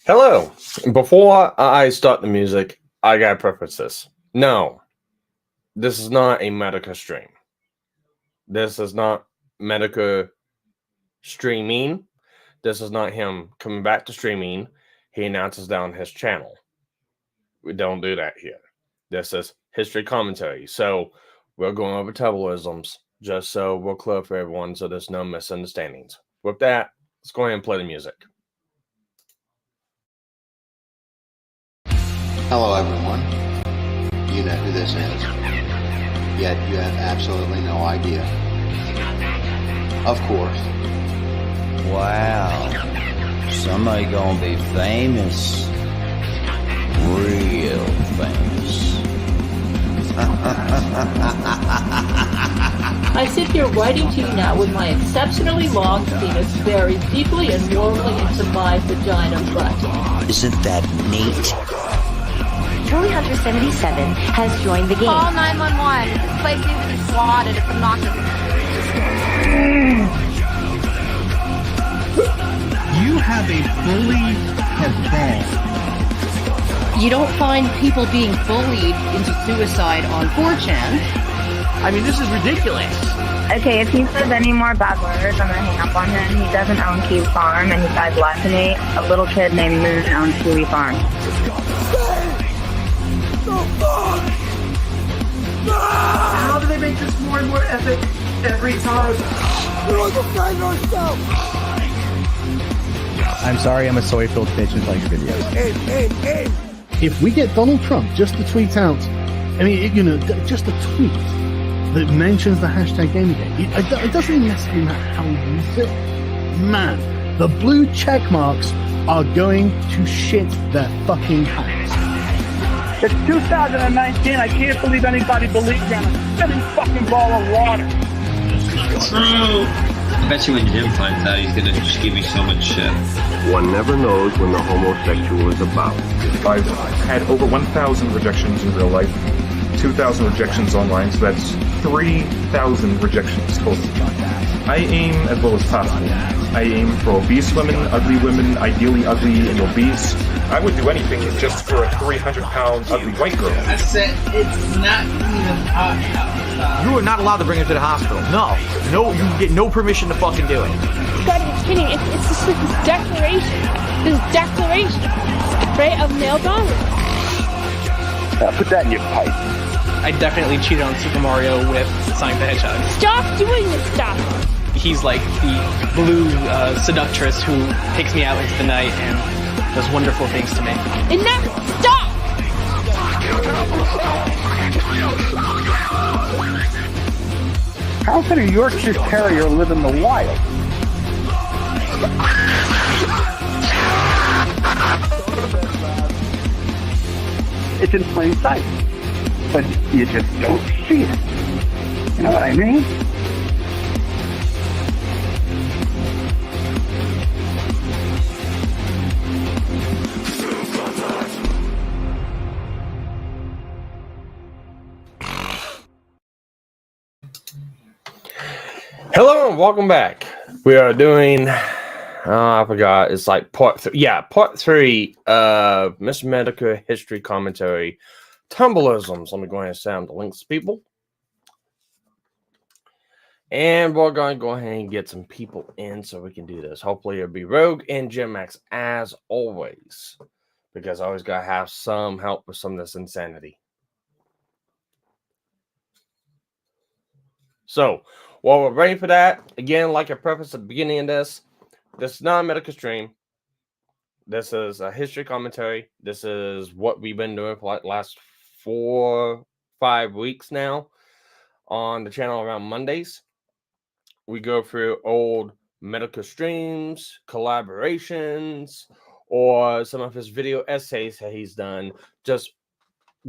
Hello. Before I start the music, I gotta preface this. No, this is not a Metokur stream. This is not Metokur streaming. This is not him coming back to streaming. He announces that on his channel. We don't do that here. This is history commentary. So we're going over Tumblrisms just so we're clear for everyone so there's no misunderstandings. With that, let's go ahead and play the music. Hello, everyone. You know who this is. Yet you have absolutely no idea. Of course. Wow. Somebody gonna be famous. Real famous. I sit here writing to you now with my exceptionally long penis very deeply and warmly into my vagina butt. Isn't that neat? Charlie Hunter 77 has joined the game. Call 911. This place needs to be swatted. It's obnoxious. You have a bully cabal. You don't find people being bullied into suicide on 4chan. I mean, this is ridiculous. Okay, if he says any more bad words, I'm gonna hang up on him. He doesn't own Kiwi Farm, and he died blasphemy. A little kid named Moon owns Kiwi Farm. How do they make this more and more epic every time? I'm sorry, I'm a soy-filled bitch and like your videos. If we get Donald Trump just to tweet out, just a tweet that mentions the hashtag Gamergate, it doesn't even necessarily matter how we use it. Man, the blue check marks are going to shit their fucking pants. It's 2019. I can't believe anybody believes in a spinning fucking ball of water. True. I bet you when Jim finds out, he's gonna just give me so much shit. One never knows when the homosexual is about. I've had over 1,000 rejections in real life, 2,000 rejections online, so that's 3,000 rejections total. I aim as low as possible. I aim for obese women, ideally ugly and obese. I would do anything just for a 300-pound ugly white girl. I said it's not even hot. You are not allowed to bring her to the hospital. No, you get no permission to fucking do it. You gotta be kidding. It's just like this declaration, right, of male dominance. Put that in your pipe. I definitely cheated on Super Mario with Sonic the Hedgehog. Stop doing this stuff. He's like the blue seductress who takes me out into the night and does wonderful things to me. Enough! Stop! How can a Yorkshire Terrier live in the wild? It's in plain sight, but you just don't see it. You know what I mean? Hello and welcome back. We are doing, I forgot, it's like part 3. Yeah, part 3 of MisterMetokur history commentary, Tumblrisms. Let me go ahead and sound the links, people. And we're going to go ahead and get some people in so we can do this. Hopefully it'll be Rogue and Jim Max as always, because I always got to have some help with some of this insanity. So, while we're waiting for that, again, like I prefaced at the beginning of this is not a Metokur stream. This is a history commentary. This is what we've been doing for like the last 4-5 weeks now on the channel around Mondays. We go through old Metokur streams, collaborations, or some of his video essays that he's done, just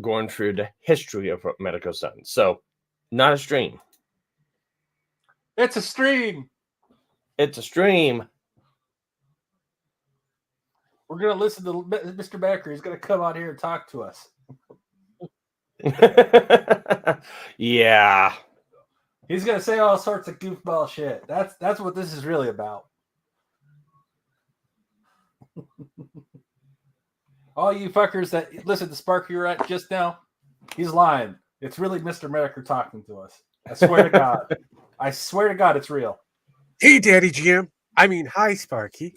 going through the history of what Metokur's done. So, not a stream. It's a stream. It's a stream. We're going to listen to Mr. Becker. He's going to come out here and talk to us. Yeah. He's going to say all sorts of goofball shit. That's what this is really about. All you fuckers that listen to Sparky right just now, he's lying. It's really MisterMetokur talking to us. I swear to God. I swear to God, it's real. Hey, Daddy Jim. I mean, hi, Sparky.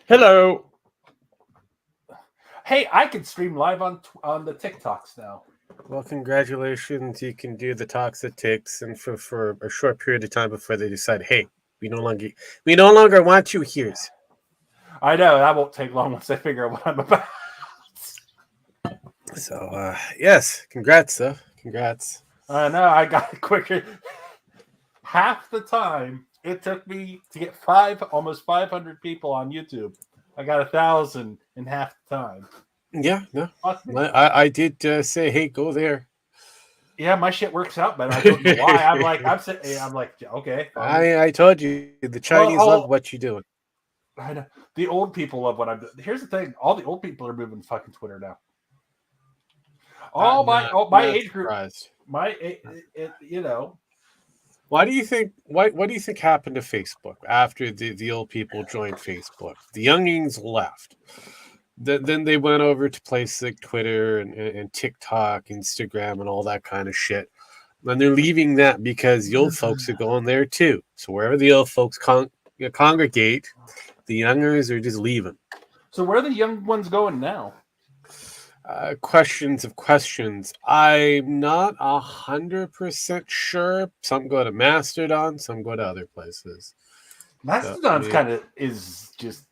Hello. Hey, I can stream live on the TikToks now. Well, congratulations. You can do the talks it takes, and for a short period of time before they decide, hey, we no longer want you here. I know that won't take long once they figure out what I'm about. So, yes, congrats, though. Congrats. I know I got it quicker. Half the time it took me to get almost 500 people on YouTube. I got 1,000 in half the time. Yeah, no, I did say, hey, go there. Yeah, my shit works out better. I don't know why. I'm like, okay. I told you the Chinese love what you're doing. I know the old people love what I'm doing. Here's the thing: all the old people are moving to fucking Twitter now. My age group, you know. Why do you think? What do you think happened to Facebook after the old people joined Facebook? The youngins left. Then they went over to places like Twitter and TikTok, Instagram, and all that kind of shit. And they're leaving that because the old folks are going there too. So wherever the old folks congregate, the youngers are just leaving. So where are the young ones going now? Questions of questions. I'm not 100% sure. Some go to Mastodon, some go to other places. Mastodon's kind of is just,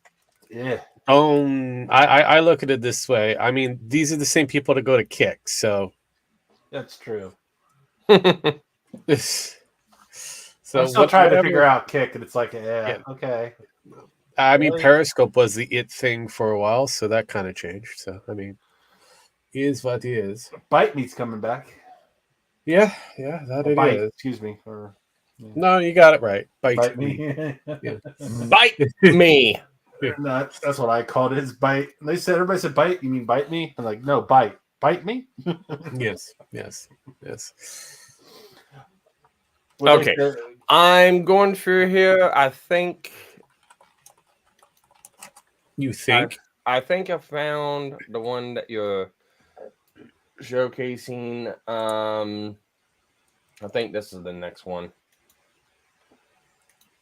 yeah. I look at it this way. I mean, these are the same people that go to Kick, so that's true. So I'm still trying to figure out Kick, and it's like, yeah. Okay. I mean, Periscope was the it thing for a while, so that kind of changed. So, I mean, is what it is. Bite Me's coming back. Yeah, that Bite, is. Excuse me. No, you got it right. Bite me. Bite me. No, that's what I called it. Is bite. And everybody said bite. You mean bite me? I'm like, no, bite. Bite me? Yes. Okay. I'm going through here. I think. You think? I think I found the one that you're showcasing. I think this is the next one.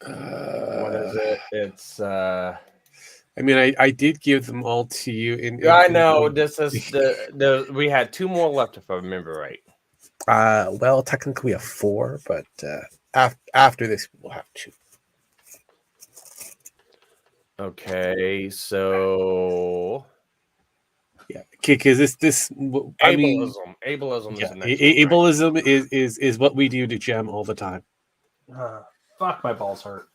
What is it? It's I mean, I did give them all to you. I know this is the we had 2 more left if I remember right. Well, technically we have 4, but after this we'll have 2. Okay, so yeah, because this I mean, ableism is the next ableism one, right? is what we do to Gem all the time. Fuck, my balls hurt.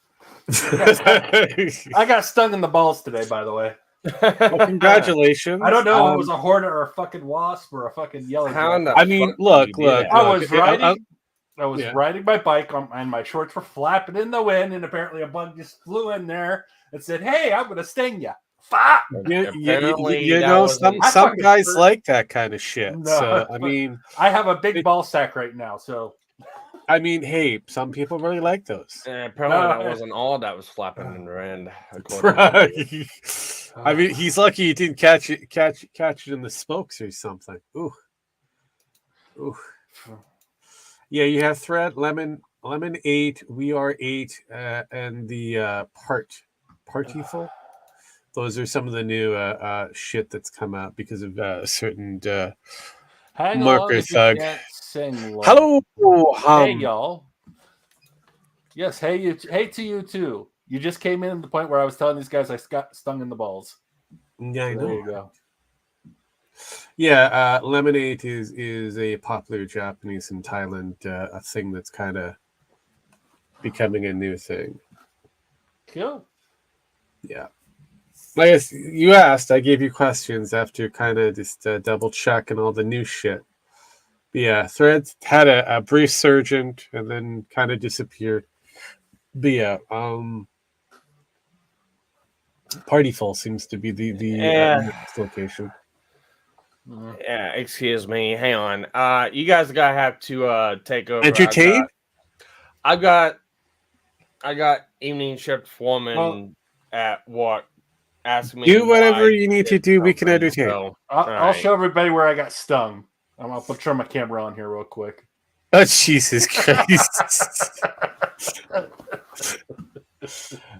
I got stung in the balls today, by the way. Well, congratulations. I don't know if it was a hornet or a fucking wasp or a fucking yellow. I mean, look. I was riding my bike and my shorts were flapping in the wind, and apparently a bug just flew in there and said, "Hey, I'm gonna sting you." Fuck. You know, some guys like that kind of shit. No, so I mean, I have a big ball sack right now, so. I mean, hey, some people really like those. Apparently, that wasn't all that was flapping in the wind. Right. I mean, he's lucky he didn't catch it in the spokes or something. Ooh. Yeah, you have Thread, Lemon 8, We Are 8, and the Partyful. Those are some of the new shit that's come out because of a certain marker thug. Hello, hey y'all. Yes, hey to you too. You just came in at the point where I was telling these guys I got stung in the balls. Yeah, I know. There you go. Yeah, Lemonade is a popular Japanese in Thailand a thing that's kind of becoming a new thing. Cool. Yeah. I guess you asked, I gave you questions after kind of just double checking all the new shit. But yeah, Threads had a brief surge and then kind of disappeared. But yeah, Partyful seems to be the next location. Yeah, excuse me. Hang on. You guys gotta have to take over. Entertain? I got evening shift foreman at work ask me. Do whatever why you need to did do. We can something, entertain. so, I'll alright. show everybody where I got stung. I'll turn my camera on here real quick. Oh, Jesus Christ.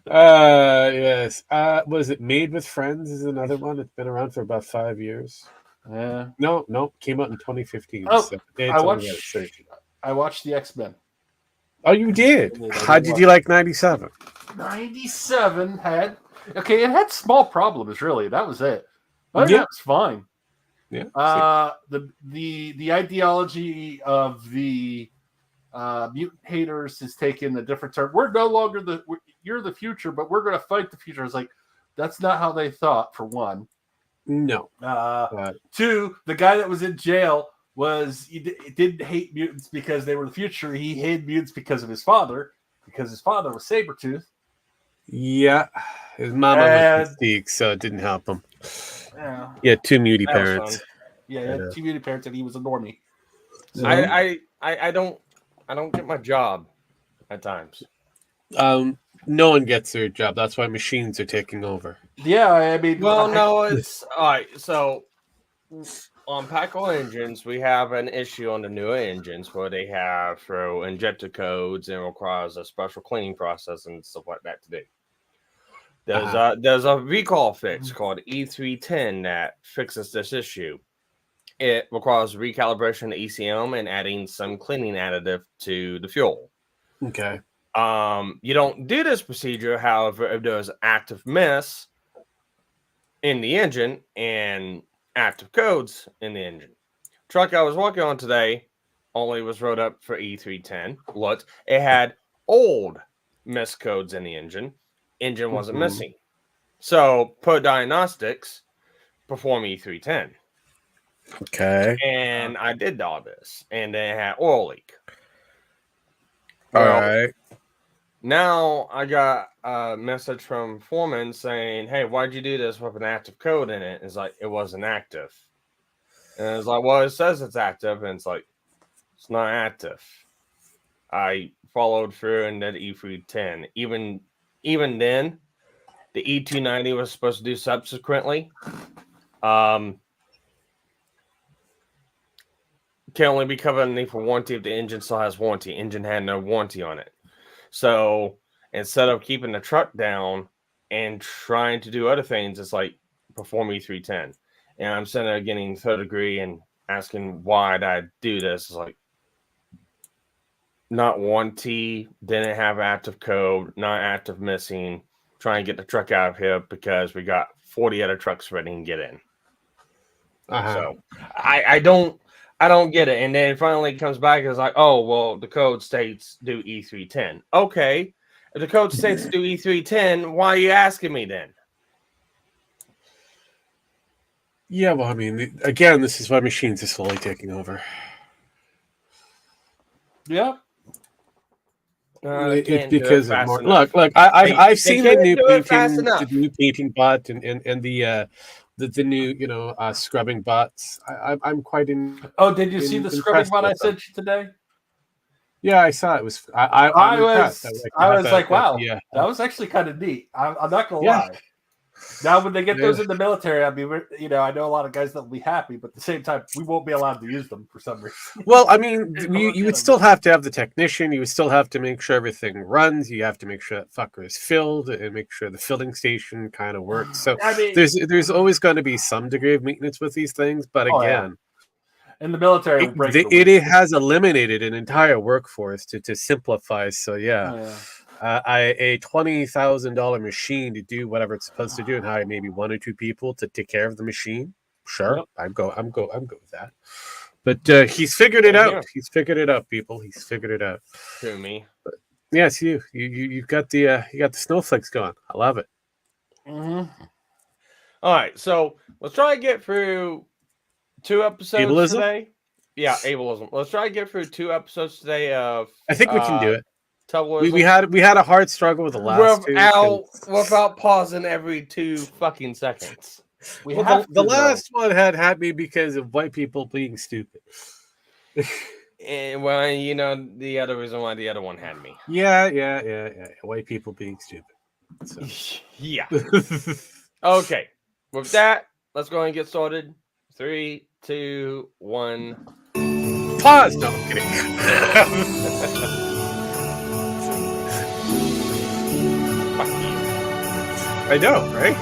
Yes. Was it Made with Friends is another one. It's been around for about 5 years. Yeah. No. Came out in 2015. Oh, so I watched the X-Men. Oh, you did? How did you like 97? 97 had... Okay, it had small problems, really. That was it. But Yeah. that was fine. Yeah. The ideology of the mutant haters has taken a different turn. We're no longer you're the future, but we're going to fight the future. It's like, that's not how they thought, for one. No. Two, the guy that was in jail didn't hate mutants because they were the future. He hated mutants because of his father was Sabretooth. Yeah. His mama was Mystique, so it didn't help him. Yeah. He had two mutie parents. Yeah, he had two mutant parents, and he was a normie. So, I don't get my job at times. No one gets their job. That's why machines are taking over. Yeah, I mean... Well, no, it's... All right, so on Packle engines, we have an issue on the newer engines where they have throw injector codes and requires a special cleaning process and stuff like that to do. There's a recall fix called E310 that fixes this issue. It requires recalibration of ECM and adding some cleaning additive to the fuel. Okay. You don't do this procedure, however, if there's active mess in the engine and active codes in the engine. Truck I was working on today only was wrote up for E310. Looked, it had old mess codes in the engine. Engine wasn't missing. So, per diagnostics, perform E310. Okay. And I did all this. And then it had oil leak. All right. Now I got a message from Foreman saying, hey, why'd you do this with an active code in it? It's like, it wasn't active. And it's like, well, it says it's active. And it's like, it's not active. I followed through and did E310. Even then, the E290 was supposed to do subsequently. Can only be covered underneath for warranty if the engine still has warranty. Engine had no warranty on it. So instead of keeping the truck down and trying to do other things, it's like perform E310. And I'm sitting there getting third degree and asking why did I do this? It's like not warranty, didn't have active code, not active missing. Try and get the truck out of here because we got 40 other trucks ready to get in. So I don't get it. And then finally it comes back and it's like, oh, well, the code states do E310. Okay. If the code states do E310, why are you asking me then? Yeah, well, I mean, again, this is why machines are slowly taking over. Yeah. It's because of more. Look, I've seen the new painting bot and the new scrubbing bots. I'm quite in. Oh, did you see the scrubbing bot I sent you today? Yeah, I saw it. Was I was like, wow, that was actually kind of neat. I'm not gonna lie. Now, when they get those in the military, I mean, I know a lot of guys that will be happy, but at the same time, we won't be allowed to use them for some reason. Well, I mean, you would still have to have the technician. You would still have to make sure everything runs. You have to make sure that fucker is filled and make sure the filling station kind of works. So I mean, there's always going to be some degree of maintenance with these things. But again, in the military, it has eliminated an entire workforce to simplify. So a $20,000 machine to do whatever it's supposed to do and hire maybe one or two people to take care of the machine. Sure, I'm good with that. But he's figured it out. He's figured it out, people. He's figured it out. To me, but, yes, you've got the snowflakes going. I love it. Mm-hmm. All right, so let's try to get through 2 episodes today. Yeah, ableism. Let's try to get through 2 episodes today of. I think we can do it. We had a hard struggle with the last without pausing every 2 fucking seconds. The last one had me because of white people being stupid. And well, the other reason why the other one had me. Yeah. White people being stupid. So. Yeah. Okay. With that, let's go ahead and get started. 3, 2, 1. Pause. No, I'm kidding. I know, right?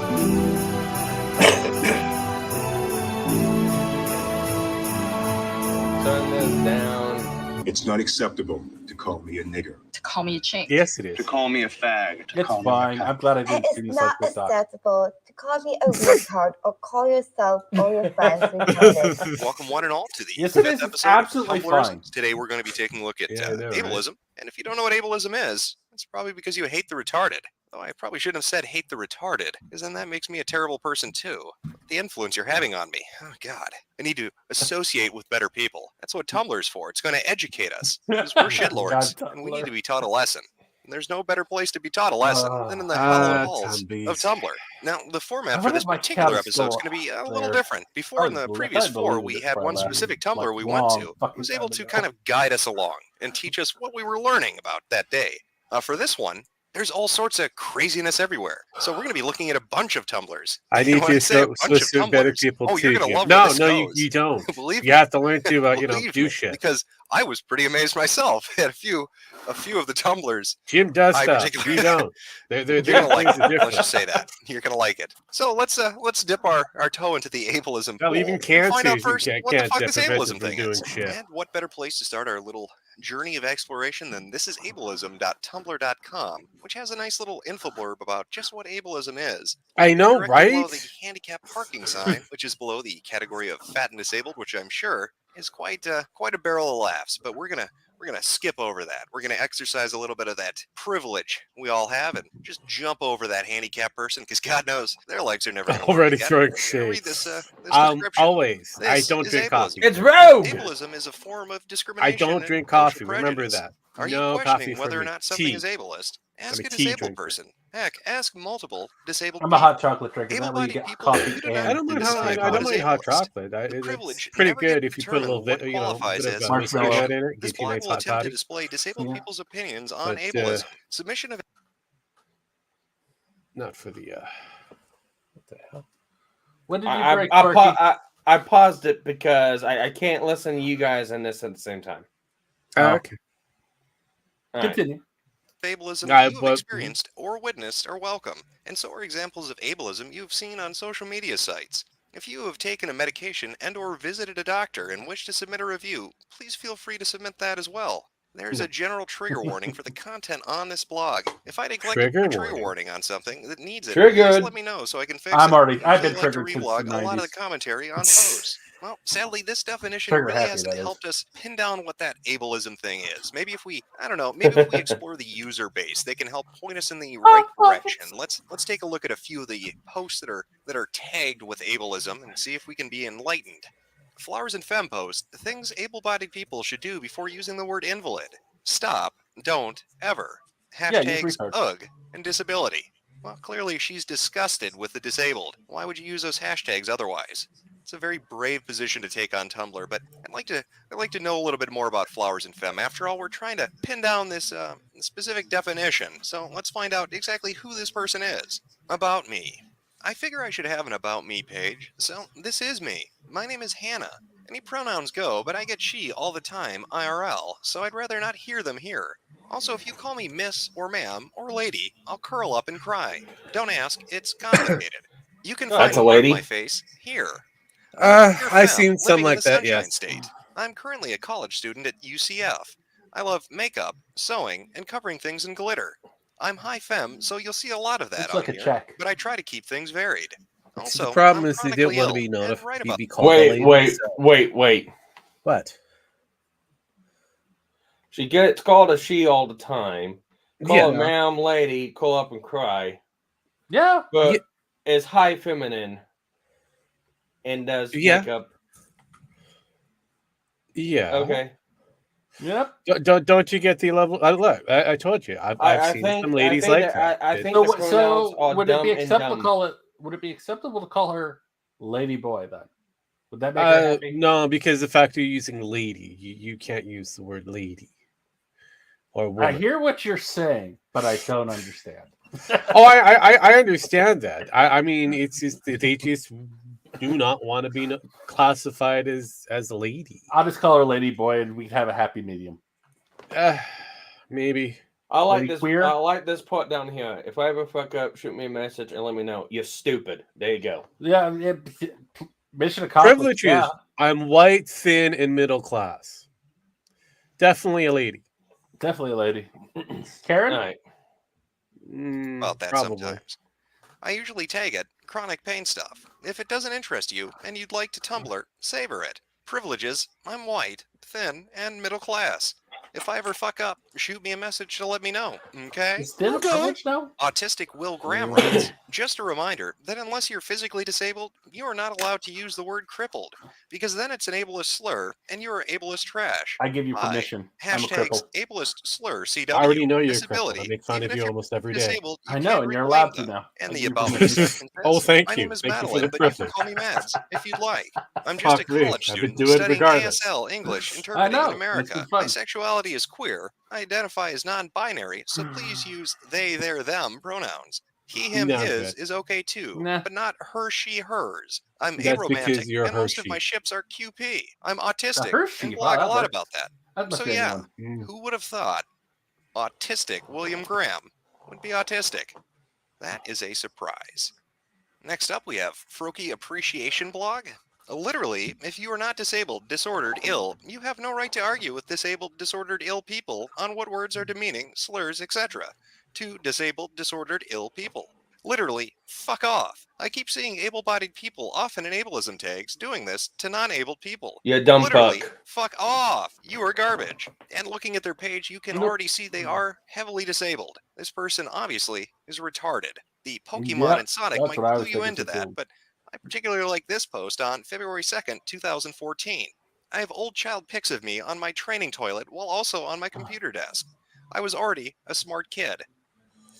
Turn this down. It's not acceptable to call me a nigger. To call me a chink. Yes, it is. To call me a fag. To It's call fine. me a I'm glad I didn't It's see this not like this. acceptable to call me a retard or call yourself or your friends retarded. Welcome one and all to the Yes, it is. fifth It's episode absolutely of Tumblrism. fine. Today we're going to be taking a look at Yeah, I know, right? ableism. And if you don't know what ableism is, it's probably because you hate the retarded. Though I probably shouldn't have said hate the retarded, because then that makes me a terrible person too. The influence you're having on me. Oh, God. I need to associate with better people. That's what Tumblr's for. It's going to educate us. Because we're shitlords, and we need to be taught a lesson. And there's no better place to be taught a lesson than in the hallowed halls of Tumblr. Now, the format for this particular episode is going to be a little different. Before, in the previous 4, we had one specific Tumblr we went to who was able to kind of guide us along and teach us what we were learning about that day. For this one, there's all sorts of craziness everywhere. So we're going to be looking at a bunch of Tumblrs. I need you to associate better people oh, too. You're gonna love no, where this no, goes. you don't. Believe you have to learn to, Believe do me, shit. Because I was pretty amazed myself at a few of the Tumblrs. Jim does I stuff. particularly- You don't. They're You're gonna like things are it. different. Let's just say that. You're gonna like it. So let's dip our toe into the ableism Hell, pool even and cancers find out you first can't what the fuck dip this if it's ableism from thing doing is. shit. And what better place to start our little journey of exploration than this is ableism.tumblr.com, which has a nice little info blurb about just what ableism is. I know, Directly right? below the handicap parking sign, which is below the category of fat and disabled, which I'm sure is quite a barrel of laughs. But we're gonna skip over that. We're gonna exercise a little bit of that privilege we all have and just jump over that handicapped person, because God knows their legs are never gonna work Already again. throwing We're gonna read shade. this description. Always. I This don't is drink ableism. coffee. It's rogue! Ableism is a form of I discrimination. don't and drink social coffee. Remember prejudice. that. Are you No questioning coffee for whether or me. not something Tea. is ableist? Ask I'm a a tea disabled drinker. person. Heck, ask multiple disabled I'm a people. hot chocolate drinker. That way you Able-bodied get people coffee who do and not I don't mind decide hot. I what don't is mind hot ableist. chocolate. The It's privilege pretty never good get if you put a little determined bit, what qualifies bit as of marshmallow. marshmallow in it. This Gives you a blog nice will hot attempt to toddy. display disabled Yeah. people's opinions on But, ableism. Submission of Not for the. What the hell? When did you I, break, I, Corky? I paused it because I can't listen to you guys and this at the same time. Okay. All right. Continue. ableism Alright, you have but- experienced or witnessed are welcome, and so are examples of ableism you've seen on social media sites. If you have taken a medication and or visited a doctor and wish to submit a review, please feel free to submit that as well. There's a general trigger warning for the content on this blog. If I neglect to Trigger put a trigger warning. warning on something that needs it, Triggered. please let me know so I can fix I've it. been I like to triggered since reblog the a lot of the 90s. commentary on posts. Well, sadly, this definition Trigger really happy, hasn't that is. helped us pin down what that ableism thing is. Maybe if we, I don't know, maybe if we explore the user base, they can help point us in the right direction. Let's take a look at a few of the posts that are tagged with ableism and see if we can be enlightened. Flowers and Femme post, things able-bodied people should do before using the word invalid. Stop, don't, ever. Yeah, use Hashtags retard. UGH and disability. Well, clearly she's disgusted with the disabled. Why would you use those hashtags otherwise? It's a very brave position to take on Tumblr, but I'd like to know a little bit more about Flowers and Femme. After all, we're trying to pin down this specific definition, so let's find out exactly who this person is. About me. I figure I should have an About Me page, so this is me. My name is Hannah. Any pronouns go, but I get she all the time, IRL, so I'd rather not hear them here. Also, if you call me miss or ma'am or lady, I'll curl up and cry. Don't ask, it's complicated. You can find That's a more of lady. my face here. I've seen some living in like the that, Sunshine yes. State. I'm currently a college student at UCF. I love makeup, sewing, and covering things in glitter. I'm high femme, so you'll see a lot of that Looks on like a here, check. but I try to keep things varied. Also, the problem I'm is they didn't chronically want to be ill and notified. write about Be called a lady, Wait. so- What? She gets called a she all the time. Call Yeah. a ma'am, lady, call up and cry. Yeah. But is high feminine and does Yeah. makeup. Yeah. Okay. Yep. Don't you get the level? Look, I told you. I've seen some ladies like that. I think So, the pronouns are would it dumb be and acceptable to dumb. call it? Would it be acceptable to call her Lady Boy then? Would that make her happy? No, because the fact you're using lady, you can't use the word lady or I woman. hear what you're saying, but I don't understand. Oh, I understand that. I mean, it's just they just do not want to be classified as a lady. I'll just call her Lady Boy, and we can have a happy medium. Maybe. I like Lady this. queer? I like this part down here. If I ever fuck up, shoot me a message and let me know. You're stupid. There you go. Yeah, mission accomplished. Privileges. Yeah. I'm white, thin, and middle class. Definitely a lady. Definitely a lady. Karen? All right. About that probably. sometimes. I usually tag it chronic pain stuff. If it doesn't interest you and you'd like to Tumblr, savor it. Privileges, I'm white, thin, and middle class. If I ever fuck up, shoot me a message to let me know, okay? Is thin a privilege now? Autistic Will Graham writes, just a reminder that unless you're physically disabled, you are not allowed to use the word crippled, because then it's an ableist slur, and you are ableist trash. I give you permission. I'm a Hashtags cripple. ableist slur CW. I already know you're a cripple. disability. I make fun Even of if you you're almost every day. disabled, you I know, can't and you're reclaim allowed to them. now. And I the give you above permission. is Oh, thank My you. name is Thank you for Madeline, the but you can privilege. call me Mads if you'd like. I'm just Fuck a me. college I've student been doing it studying regardless. ASL English I interpreting know. in It's America. been My fun. sexuality is queer. I identify as non-binary, so please use they, their, them pronouns. He, him, No, his good. is okay too, Nah. but not her, she, hers. I'm That's because aromantic, you're and most of my Hershey. ships are QP. I'm A autistic, Hershey. and Wow, blog a that lot works. about that. That must So be a new yeah, one. who would have thought autistic William Graham would be autistic? That is a surprise. Next up, we have Froki Appreciation Blog. Literally, if you are not disabled, disordered, ill, you have no right to argue with disabled, disordered, ill people on what words are demeaning, slurs, etc. to disabled, disordered, ill people. Literally, fuck off. I keep seeing able-bodied people often in ableism tags doing this to non-abled people. You dumb Literally, fuck. fuck off. You are garbage. And looking at their page, you can Nope. already see they are heavily disabled. This person obviously is retarded. The Pokemon Yep, and Sonic that's might what I clue was you thinking into too. that, but I particularly like this post on February 2nd, 2014. I have old child pics of me on my training toilet while also on my computer desk. I was already a smart kid.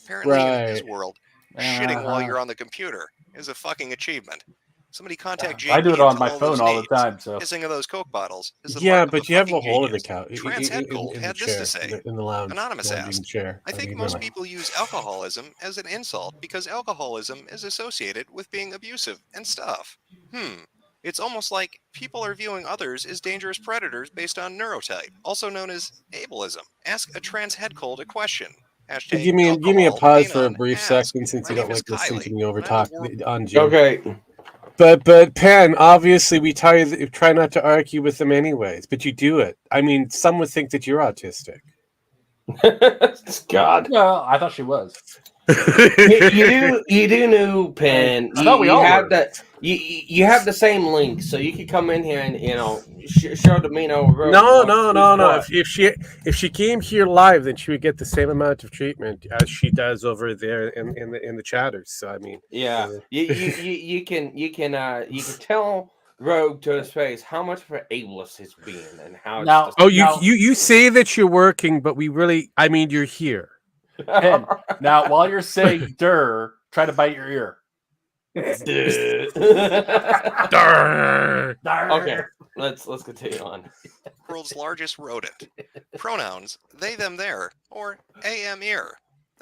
Apparently in his Right. world, shitting while you're on the computer is a fucking achievement. Somebody contact JP I do it and on tell my all phone those all the names. time. So Pissing of those Coke bottles is the Yeah, mark of but a you have a fucking hole in the genius. couch Trans Head Cold in the had this chair, to say. in the lounge. Anonymous No, in the asked, chair. I think most people use alcoholism as an insult because alcoholism is associated with being abusive and stuff. It's almost like people are viewing others as dangerous predators based on neurotype, also known as ableism. Ask a trans head cold a question. Hashtag Give me a alcohol, pause pain for a on, brief ask. second, since My you don't name is like listening to Kylie, me over and I'm a talk world- on Jim. Okay. But Pen, obviously we try not to argue with them anyways, but you do it. I mean, some would think that you're autistic. God. Well, I thought she was. you do know, Pen. I thought we all have were. that. You have the same link, so you could come in here and show Domino. No. If she came here live, then she would get the same amount of treatment as she does over there in the chatters. So I mean, Yeah, you can tell Rogue to his face how much of an ableist he's being and how. Now- it's you say that you're working, but you're here. Pen, now, while you're saying "der," try to bite your ear. Okay, let's continue on. World's largest rodent. Pronouns, they, them, their, or AM ear.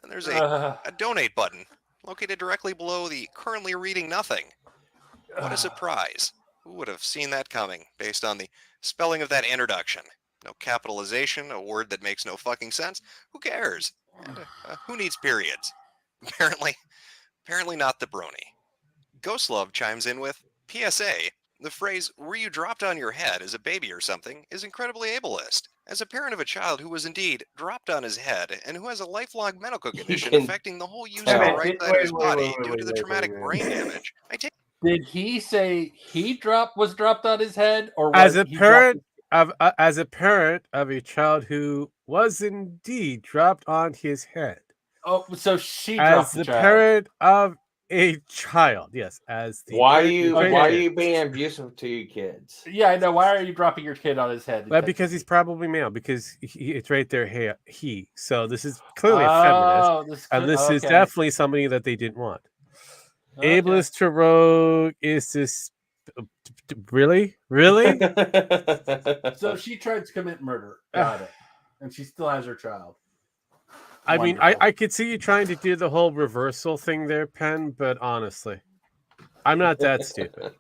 Then there's a donate button located directly below the currently reading nothing. What a surprise. Who would have seen that coming based on the spelling of that introduction? No capitalization, a word that makes no fucking sense. Who cares? And, who needs periods? Apparently not the brony. Ghostlove chimes in with, PSA, the phrase, were you dropped on your head as a baby or something, is incredibly ableist. As a parent of a child who was indeed dropped on his head and who has a lifelong medical condition affecting the whole use of the right side of his body due to the traumatic brain damage, Did he say he was dropped on his head, or As was a he parent of a child who was indeed dropped on his head. Oh, so she dropped as the the child. parent of a child. Yes, as the Why are parent- you being abusive to your kids? Yeah, I know. Why are you dropping your kid on his head? Well, because he's probably male. Because it's right there. He. So this is clearly a feminist, and this is definitely somebody that they didn't want. Okay. Ableist to rogue is this really? So she tried to commit murder. Got it. And she still has her child. I mean, I could see you trying to do the whole reversal thing there, Penn, but honestly, I'm not that stupid.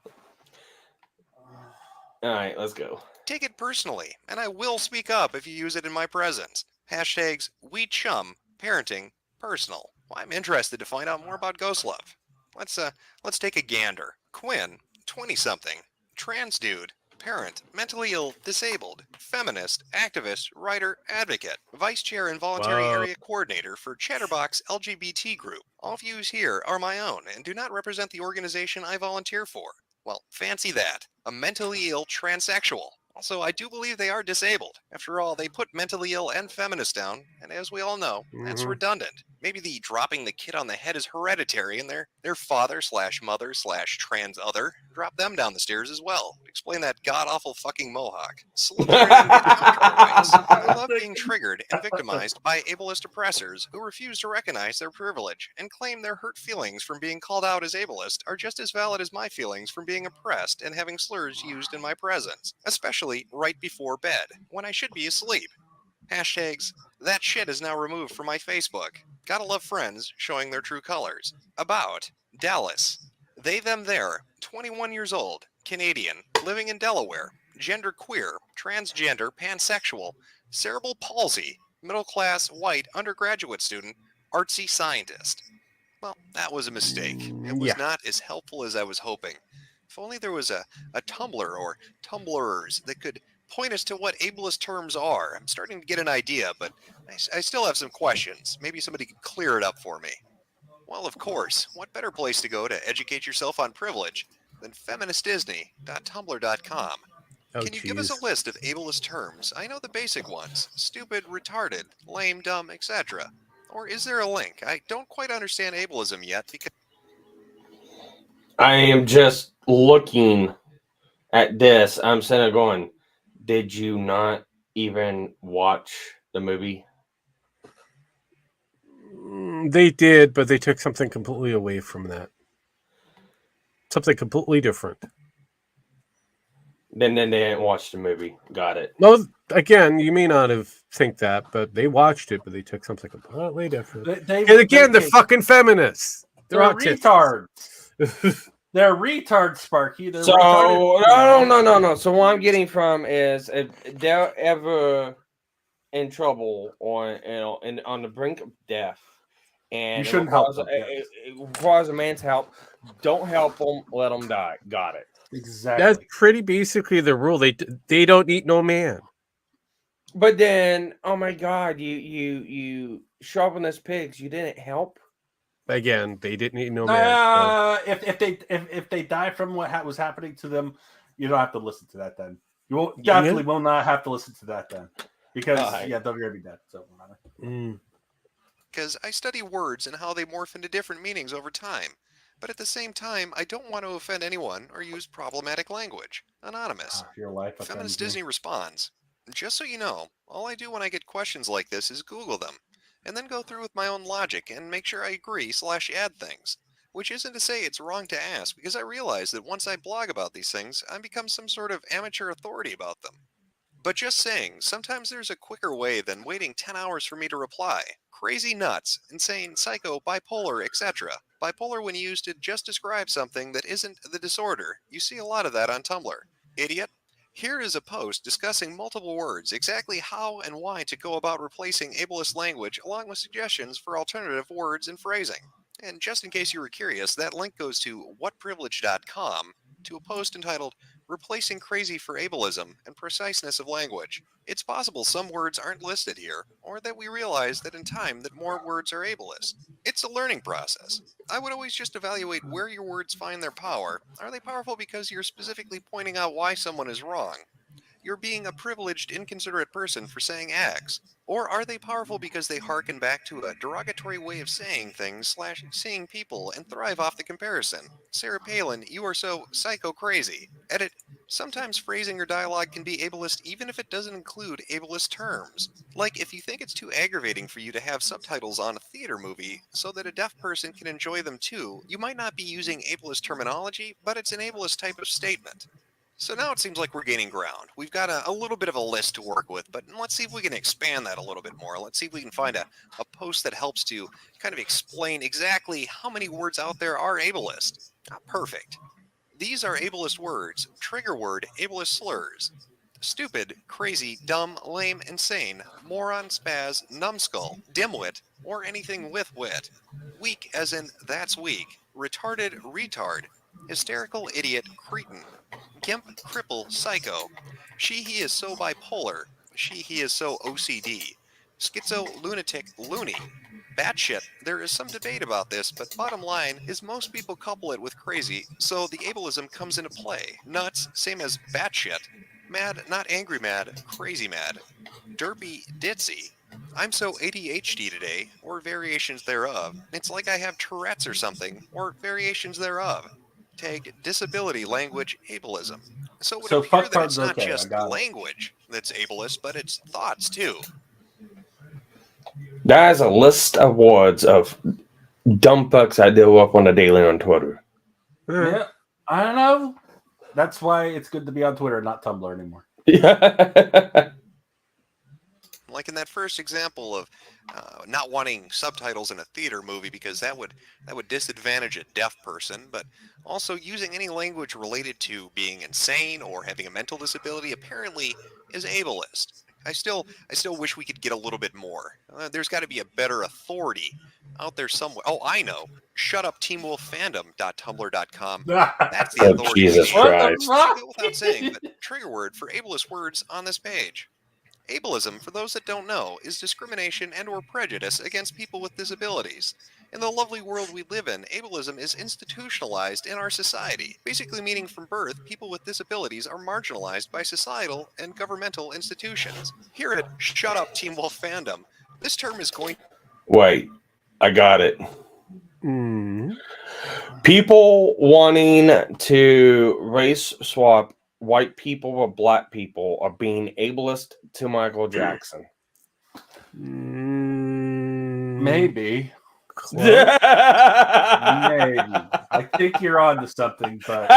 All right, let's go. Take it personally, and I will speak up if you use it in my presence. Hashtags we chum, parenting, personal. Well, I'm interested to find out more about Ghost Love. Let's take a gander. Quinn, 20-something, trans dude, parent, mentally ill, disabled, feminist, activist, writer, advocate, vice chair and voluntary Whoa. area coordinator for Chatterbox LGBT group. All views here are my own and do not represent the organization I volunteer for. Well, fancy that. A mentally ill transsexual. Also, I do believe they are disabled. After all, they put mentally ill and feminist down, and as we all know, that's redundant. Maybe the dropping the kid on the head is hereditary, and their father/mother/trans other drop them down the stairs as well. Explain that god-awful fucking mohawk. Celebrate and get counterpoints. I love being triggered and victimized by ableist oppressors who refuse to recognize their privilege and claim their hurt feelings from being called out as ableist are just as valid as my feelings from being oppressed and having slurs used in my presence, especially right before bed, when I should be asleep. Hashtags, that shit is now removed from my Facebook. Gotta love friends showing their true colors. About, Dallas. They, them, there, 21 years old, Canadian, living in Delaware, gender queer, transgender, pansexual, cerebral palsy, middle class, white, undergraduate student, artsy scientist. Well, that was a mistake. It was not as helpful as I was hoping. If only there was a Tumblr or Tumblrers that could point us to what ableist terms are. I'm starting to get an idea, but I still have some questions. Maybe somebody could clear it up for me. Well, of course, what better place to go to educate yourself on privilege than feministdisney.tumblr.com? Can you give us a list of ableist terms? I know the basic ones. Stupid, retarded, lame, dumb, etc. Or is there a link? I don't quite understand ableism yet because... I am just looking at this. I'm sitting there going, did you not even watch the movie? They did, but they took something completely away from that. Something completely different. Then they didn't watch the movie. Got it. No, again, you may not have think that, but they watched it, but they took something completely different. And again, they're fucking feminists. They're retards. They're retards, Sparky. They're so retarded. no. So what I'm getting from is if they're ever in trouble or on the brink of death, and you shouldn't help them. It requires a man's help. Don't help them. Let them die. Got it. Exactly. That's pretty basically the rule. They don't eat no man. But then, oh my God, you sharpen as pigs. You didn't help. Again, they didn't eat no man. If they die from what was happening to them, you don't have to listen to that. Then you will definitely will not have to listen to that then, because they're gonna be dead. So because I study words and how they morph into different meanings over time. But at the same time, I don't want to offend anyone or use problematic language. Anonymous. Your life Feminist Disney responds, just so you know, all I do when I get questions like this is Google them, and then go through with my own logic and make sure I agree/add things. Which isn't to say it's wrong to ask, because I realize that once I blog about these things, I become some sort of amateur authority about them. But just saying, sometimes there's a quicker way than waiting 10 hours for me to reply. Crazy nuts, insane, psycho, bipolar, etc. Bipolar when used to just describe something that isn't the disorder. You see a lot of that on Tumblr. Idiot. Here is a post discussing multiple words, exactly how and why to go about replacing ableist language, along with suggestions for alternative words and phrasing. And just in case you were curious, that link goes to whatprivilege.com to a post entitled Replacing Crazy for Ableism and Preciseness of Language. It's possible some words aren't listed here, or that we realize that in time that more words are ableist. It's a learning process. I would always just evaluate where your words find their power. Are they powerful because you're specifically pointing out why someone is wrong? You're being a privileged, inconsiderate person for saying X. Or are they powerful because they harken back to a derogatory way of saying things / seeing people and thrive off the comparison? Sarah Palin, you are so psycho-crazy. Edit, sometimes phrasing or dialogue can be ableist even if it doesn't include ableist terms. Like if you think it's too aggravating for you to have subtitles on a theater movie so that a deaf person can enjoy them too, you might not be using ableist terminology, but it's an ableist type of statement. So now it seems like we're gaining ground. We've got a little bit of a list to work with, but let's see if we can expand that a little bit more. Let's see if we can find a post that helps to kind of explain exactly how many words out there are ableist. Perfect. These are ableist words. Trigger word, ableist slurs. Stupid, crazy, dumb, lame, insane, moron, spaz, numbskull, dimwit, or anything with wit. Weak as in that's weak. Retarded, retard. Hysterical, idiot, cretin. Gimp, cripple, psycho. She, he is so bipolar. She, he is so OCD. Schizo, lunatic, loony. Batshit. There is some debate about this, but bottom line is most people couple it with crazy, so the ableism comes into play. Nuts, same as batshit. Mad, not angry mad, crazy mad. Derpy, ditzy. I'm so ADHD today, or variations thereof. It's like I have Tourette's or something, or variations thereof. Tagged disability language ableism. So it would appear that it's not just language that's ableist, but it's thoughts too. That is a list of words of dumb fucks I deal with on a daily on Twitter. Yeah, I don't know. That's why it's good to be on Twitter, not Tumblr anymore. Yeah. Like in that first example of not wanting subtitles in a theater movie because that would disadvantage a deaf person, but also using any language related to being insane or having a mental disability apparently is ableist. I still wish we could get a little bit more. There's got to be a better authority out there somewhere. Oh, I know. shutupteamwolffandom.tumblr.com. That's the authority. Jesus Christ. I go without saying, but trigger word for ableist words on this page. Ableism, for those that don't know, is discrimination and or prejudice against people with disabilities. In the lovely world we live in, ableism is institutionalized in our society, basically meaning from birth, people with disabilities are marginalized by societal and governmental institutions. Here at Shut Up Team Wolf Fandom, this term is going... Wait, I got it. People wanting to race swap white people with black people are being ableist to Michael Jackson. Maybe. Maybe. I think you're on to something, but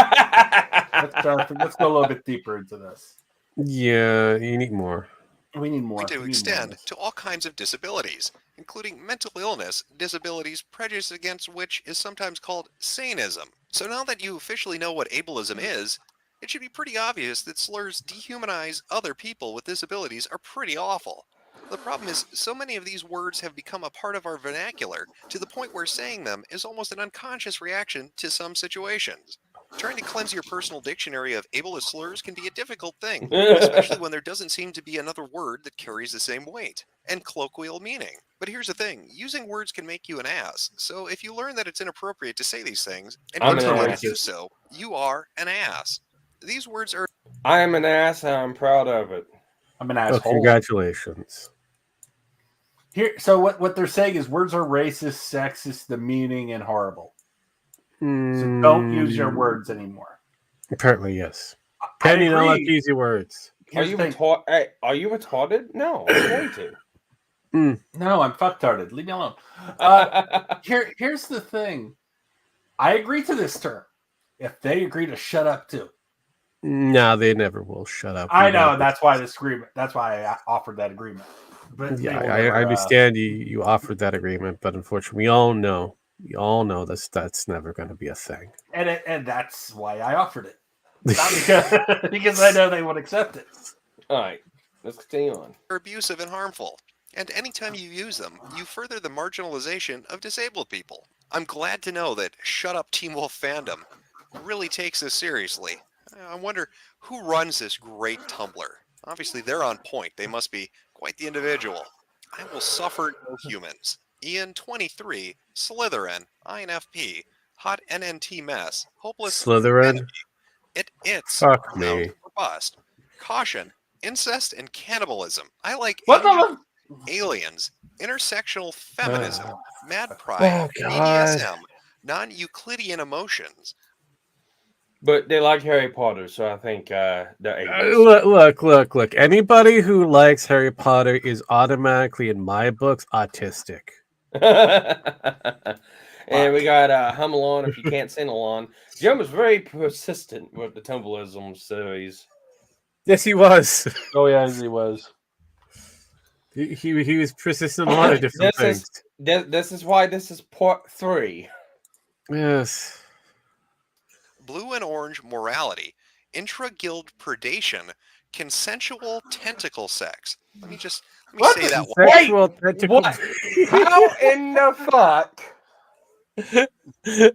let's go a little bit deeper into this. Yeah, you need more. We need more. To extend to all kinds of disabilities, including mental illness, disabilities, prejudice against which is sometimes called saneism. So now that you officially know what ableism is, it should be pretty obvious that slurs dehumanize other people with disabilities are pretty awful. The problem is, so many of these words have become a part of our vernacular to the point where saying them is almost an unconscious reaction to some situations. Trying to cleanse your personal dictionary of ableist slurs can be a difficult thing, especially when there doesn't seem to be another word that carries the same weight and colloquial meaning. But here's the thing, using words can make you an ass, so if you learn that it's inappropriate to say these things, and continue to do so, you are an ass. These words are... I am an ass and I'm proud of it. I'm an asshole. Oh, congratulations. Here, so what they're saying is words are racist, sexist, demeaning, and horrible. So don't use your words anymore. Apparently, yes. Penny, don't like easy words. Are you retarded? No, I'm going to. No, I'm fucktarded. Leave me alone. Here's the thing. I agree to this term. If they agree to shut up too. No, they never will shut up. I know. That's why this agreement. That's why I offered that agreement. But yeah, I understand you offered that agreement, but unfortunately, we all know that's never going to be a thing. And that's why I offered it. Not because I know they would accept it. All right, let's continue on. They're abusive and harmful. And anytime you use them, you further the marginalization of disabled people. I'm glad to know that Shut Up Team Wolf Fandom really takes this seriously. I wonder who runs this great Tumblr. Obviously, they're on point. They must be quite the individual. I will suffer no humans. Ian 23, Slytherin, INFP, Hot NNT Mess, Hopeless Slytherin. It's Fuck me. Robust. Caution, incest and cannibalism. I like aliens, intersectional feminism, mad pride, BDSM, non-Euclidean emotions. But they like Harry Potter, so I think look. Anybody who likes Harry Potter is automatically, in my books, autistic. And we got Hum Along If You Can't Sing Along. Jim was very persistent with the Tumblrism series. Yes, he was. Oh, yeah, he was. He was persistent in a lot of different things. This is why this is part 3. Yes. Blue and orange morality, intra-guild predation, consensual tentacle sex. Let me say that one. Sexual tentacle. What? How in the fuck?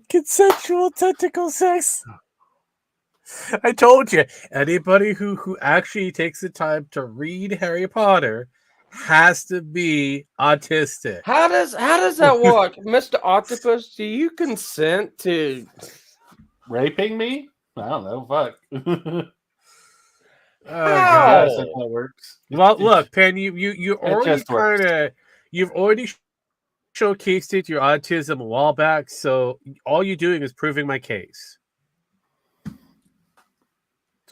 Consensual tentacle sex. I told you, anybody who actually takes the time to read Harry Potter has to be autistic. How does that work, Mr. Octopus? Do you consent to raping me? I don't know. Fuck. How? That's how it works. Well, look, Penn, you've already showcased it your autism a while back, so all you're doing is proving my case.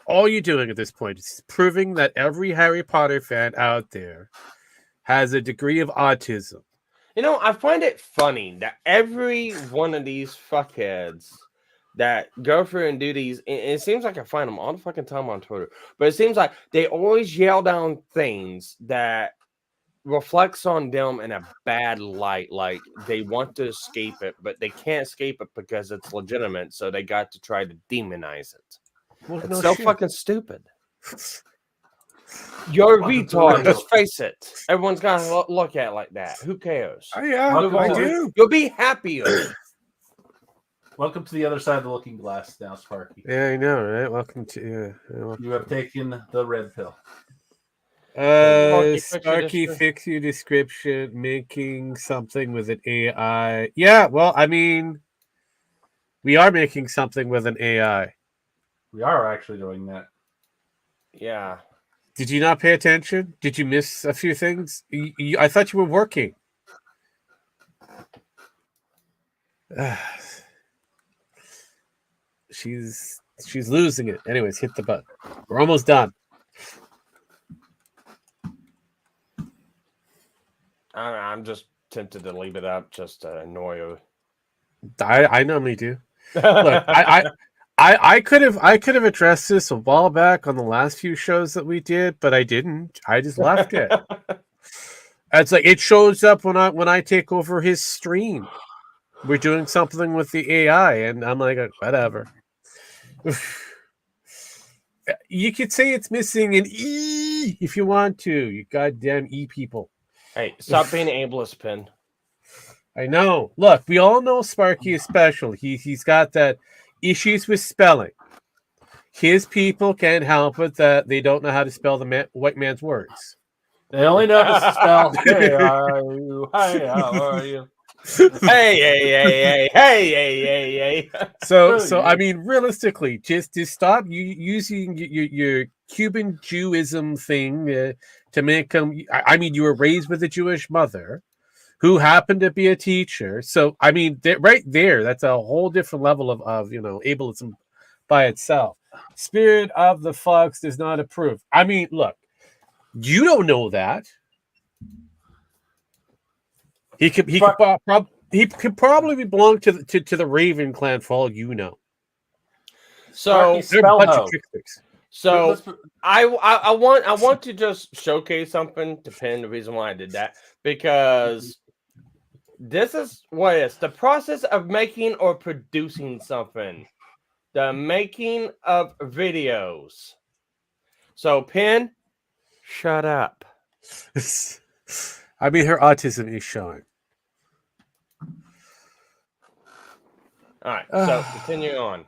All you're doing at this point is proving that every Harry Potter fan out there has a degree of autism. You know, I find it funny that every one of these fuckheads that go through and do these, it seems like I find them all the fucking time on Twitter, but it seems like they always yell down things that reflects on them in a bad light, like they want to escape it, but they can't escape it because it's legitimate, so they got to try to demonize it. Well, it's no so shit. fucking stupid. You're a retard. Just face it. Everyone's gonna look at it like that. Who cares? Oh, yeah, I do. You'll be happier. Welcome to the other side of the looking glass now, Sparky. Yeah, I know, right? Welcome to... You have taken the red pill. Sparky, fix your description, making something with an AI. Yeah, well, I mean, we are making something with an AI. We are actually doing that. Yeah. Did you not pay attention? Did you miss a few things? I thought you were working. She's losing it. Anyways, hit the button. We're almost done. I'm just tempted to leave it up just to annoy you. I normally do. Look, I could have addressed this a while back on the last few shows that we did, but I didn't. I just left it. It's like it shows up when I take over his stream. We're doing something with the AI, and I'm like, whatever. You could say it's missing an E if you want to. You goddamn E people. Hey, stop being ableist, Pin. I know. Look, we all know Sparky is special. He's got that issues with spelling. His people can't help it that they don't know how to spell the white man's words. They only know how to spell. Hey, are you? Hey, how are you? Hey. So I mean, realistically, just stop using your Cuban Jewism thing to make them. I mean, you were raised with a Jewish mother who happened to be a teacher. So I mean, right there, that's a whole different level of ableism by itself. Spirit of the Fox does not approve. I mean, look, you don't know that. He could probably belong to the Raven clan for all you know. So I want to just showcase something to Pin. The reason why I did that, because this is what it is. The process of making or producing something. The making of videos. So Pin, shut up. I mean, her autism is showing. All right, so continuing on.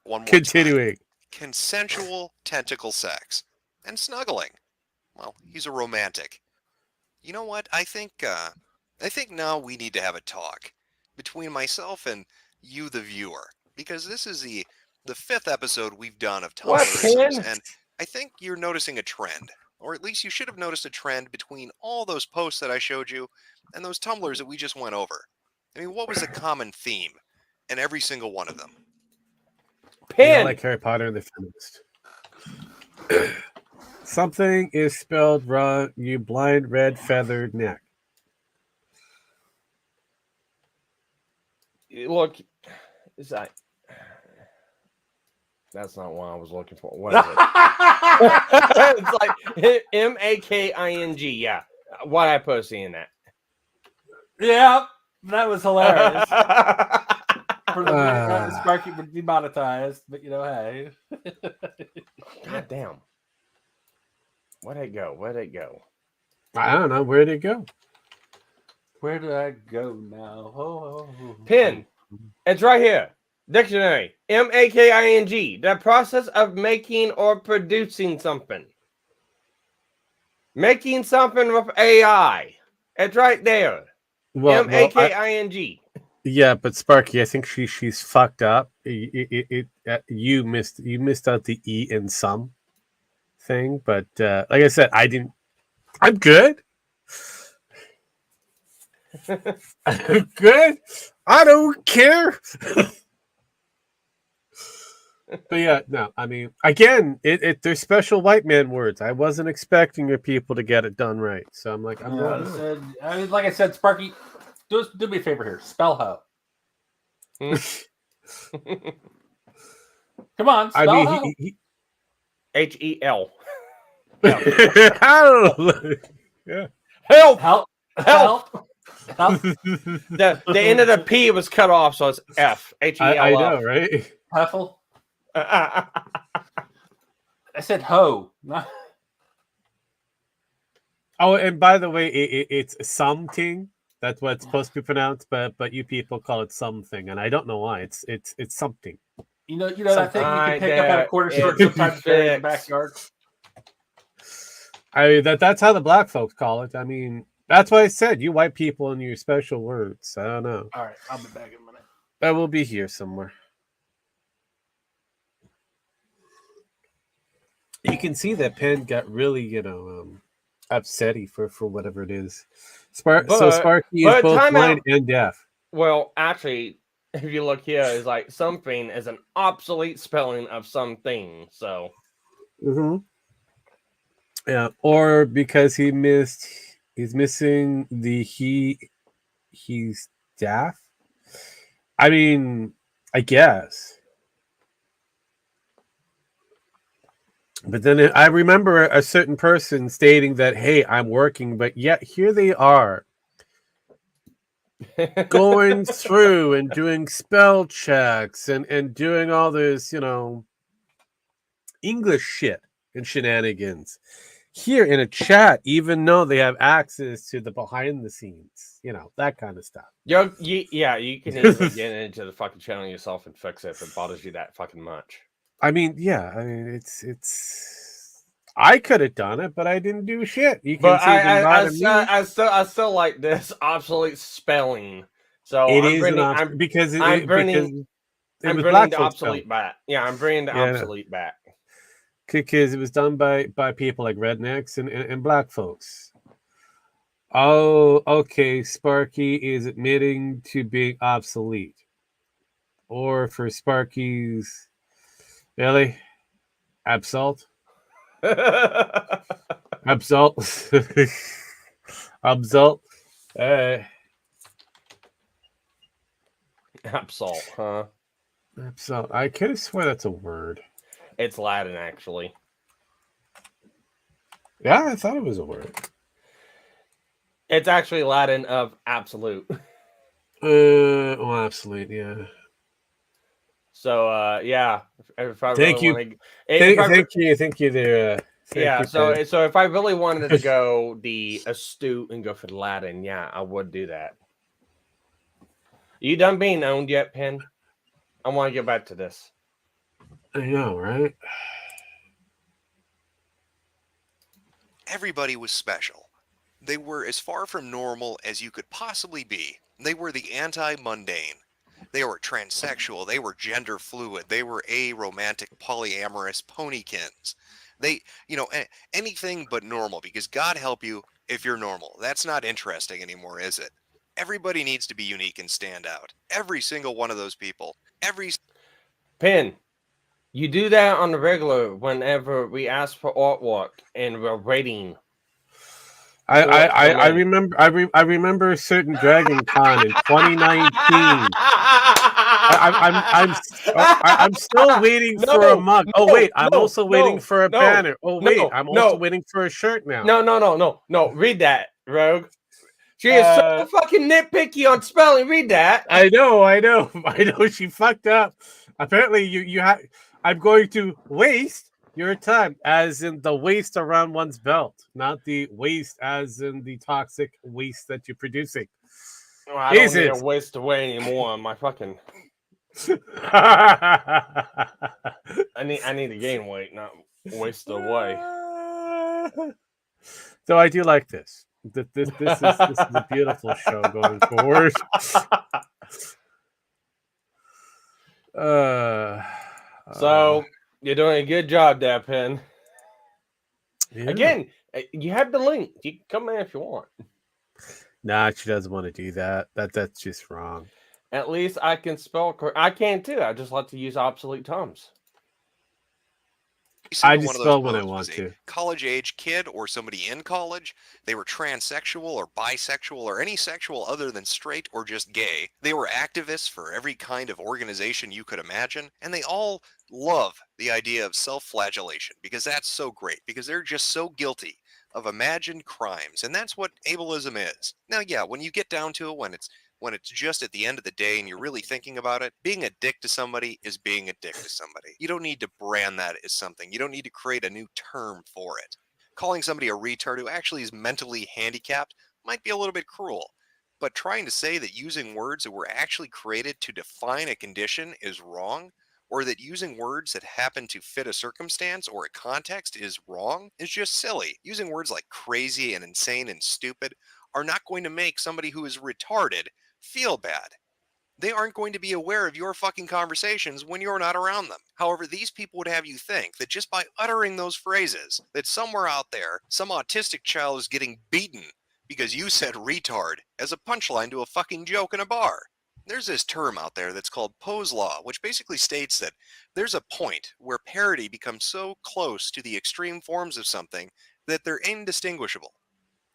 One more Continuing. time. Consensual tentacle sex and snuggling. Well, he's a romantic. You know what? I think now we need to have a talk between myself and you, the viewer, because this is the 5th episode we've done of Tumblrisms, and I think you're noticing a trend. Or at least you should have noticed a trend between all those posts that I showed you and those Tumblrs that we just went over. I mean, what was the common theme in every single one of them? Pin! Like Harry Potter and the Feminist. Something is spelled wrong, you blind red feathered neck. look, it's like that's not what I was looking for. What is it? It's like Making. Yeah, why did I put seeing that? Yeah, that was hilarious. For the Sparky would be monetized, but hey. God damn. Where'd it go? Where'd it go? I don't know. Where'd it go? Where did I go now? Pin. It's right here. Dictionary. Making. The process of making or producing something. Making something with AI. It's right there. Making. Yeah, but Sparky, I think she's fucked up. You missed out the E in some thing, but like I said, I'm good. I'm good. I don't care. But yeah, no, I mean, again, they're special white man words. I wasn't expecting your people to get it done right, so I'm like, like I said, Sparky, do me a favor here. Spell hoe. Come on, spell hoe. Hel. Yeah. Help! The end of the P was cut off, so it's F. Hel. I know, right? Heffel. I said hoe. Oh, and by the way, it's something. That's what it's supposed to be pronounced, but you people call it something, and I don't know why. It's something. You know that thing you can pick up at a quarter store sometimes in the backyard. I mean, that's how the black folks call it. I mean, that's why I said you white people and your special words. I don't know. All right, I'll be back in a minute. I will be here somewhere. You can see that Penn got really, upsetty for whatever it is. So Sparky is both blind and deaf. Well, actually, if you look here, it's like something is an obsolete spelling of something. So, yeah, or because he's missing the he's deaf. I mean, I guess. But then I remember a certain person stating that, hey, I'm working, but yet here they are going through and doing spell checks and doing all this, English shit and shenanigans here in a chat, even though they have access to the behind the scenes, that kind of stuff. You can easily get into the fucking channel yourself and fix it if it bothers you that fucking much. I mean, it's. I could have done it, but I didn't do shit. You can but see I still like this obsolete spelling. So I'm bringing the obsolete back. Yeah, I'm bringing the obsolete back because it was done by people like rednecks and black folks. Oh, okay. Sparky is admitting to being obsolete, or for Sparky's. Really? Absolt? Absolt? Absolt? Absolt, huh? Absolt. I could have sworn that's a word. It's Latin, actually. Yeah, I thought it was a word. It's actually Latin of absolute. Absolute, yeah. So yeah, if I thank really you, thank you there. So if I really wanted to go the astute and go for the Latin, yeah, I would do that. You done being owned yet, Penn? I want to get back to this. I know, right? Everybody was special. They were as far from normal as you could possibly be. They were the anti-mundane. They were transsexual. They were gender fluid. They were aromantic, polyamorous ponykins. They, anything but normal, because God help you if you're normal. That's not interesting anymore, is it? Everybody needs to be unique and stand out. Every single one of those people. Penn, you do that on the regular whenever we ask for artwork and we're rating. I remember a certain Dragon Con in 2019 I'm still waiting for a mug. Oh wait, I'm also waiting for a banner. Oh wait, I'm also waiting for a shirt now. No. Read that, Rogue. She is so fucking nitpicky on spelling. Read that. I know. She fucked up. Apparently, you have. I'm going to waste your time, as in the waist around one's belt, not the waste as in the toxic waste that you're producing. Well, I don't need to waste away anymore on my fucking. I need to gain weight, not waste away. So I do like this. This is a beautiful show going forward. So you're doing a good job there, Penn. Yeah. Again, you have the link. You can come in if you want. Nah, she doesn't want to do that. That's just wrong. At least I can spell correct. I can too. I just like to use obsolete terms. I just spell when I want to. College-age kid or somebody in college, they were transsexual or bisexual or any sexual other than straight or just gay. They were activists for every kind of organization you could imagine, and they all love the idea of self-flagellation because that's so great, because they're just so guilty of imagined crimes, and that's what ableism is. Now, yeah, when you get down to it, when it's just at the end of the day and you're really thinking about it, being a dick to somebody is being a dick to somebody. You don't need to brand that as something. You don't need to create a new term for it. Calling somebody a retard who actually is mentally handicapped might be a little bit cruel. But trying to say that using words that were actually created to define a condition is wrong, or that using words that happen to fit a circumstance or a context is wrong, is just silly. Using words like crazy and insane and stupid are not going to make somebody who is retarded feel bad. They aren't going to be aware of your fucking conversations when you're not around them. However, these people would have you think that just by uttering those phrases, that somewhere out there, some autistic child is getting beaten because you said retard as a punchline to a fucking joke in a bar. There's this term out there that's called Poe's Law, which basically states that there's a point where parody becomes so close to the extreme forms of something that they're indistinguishable.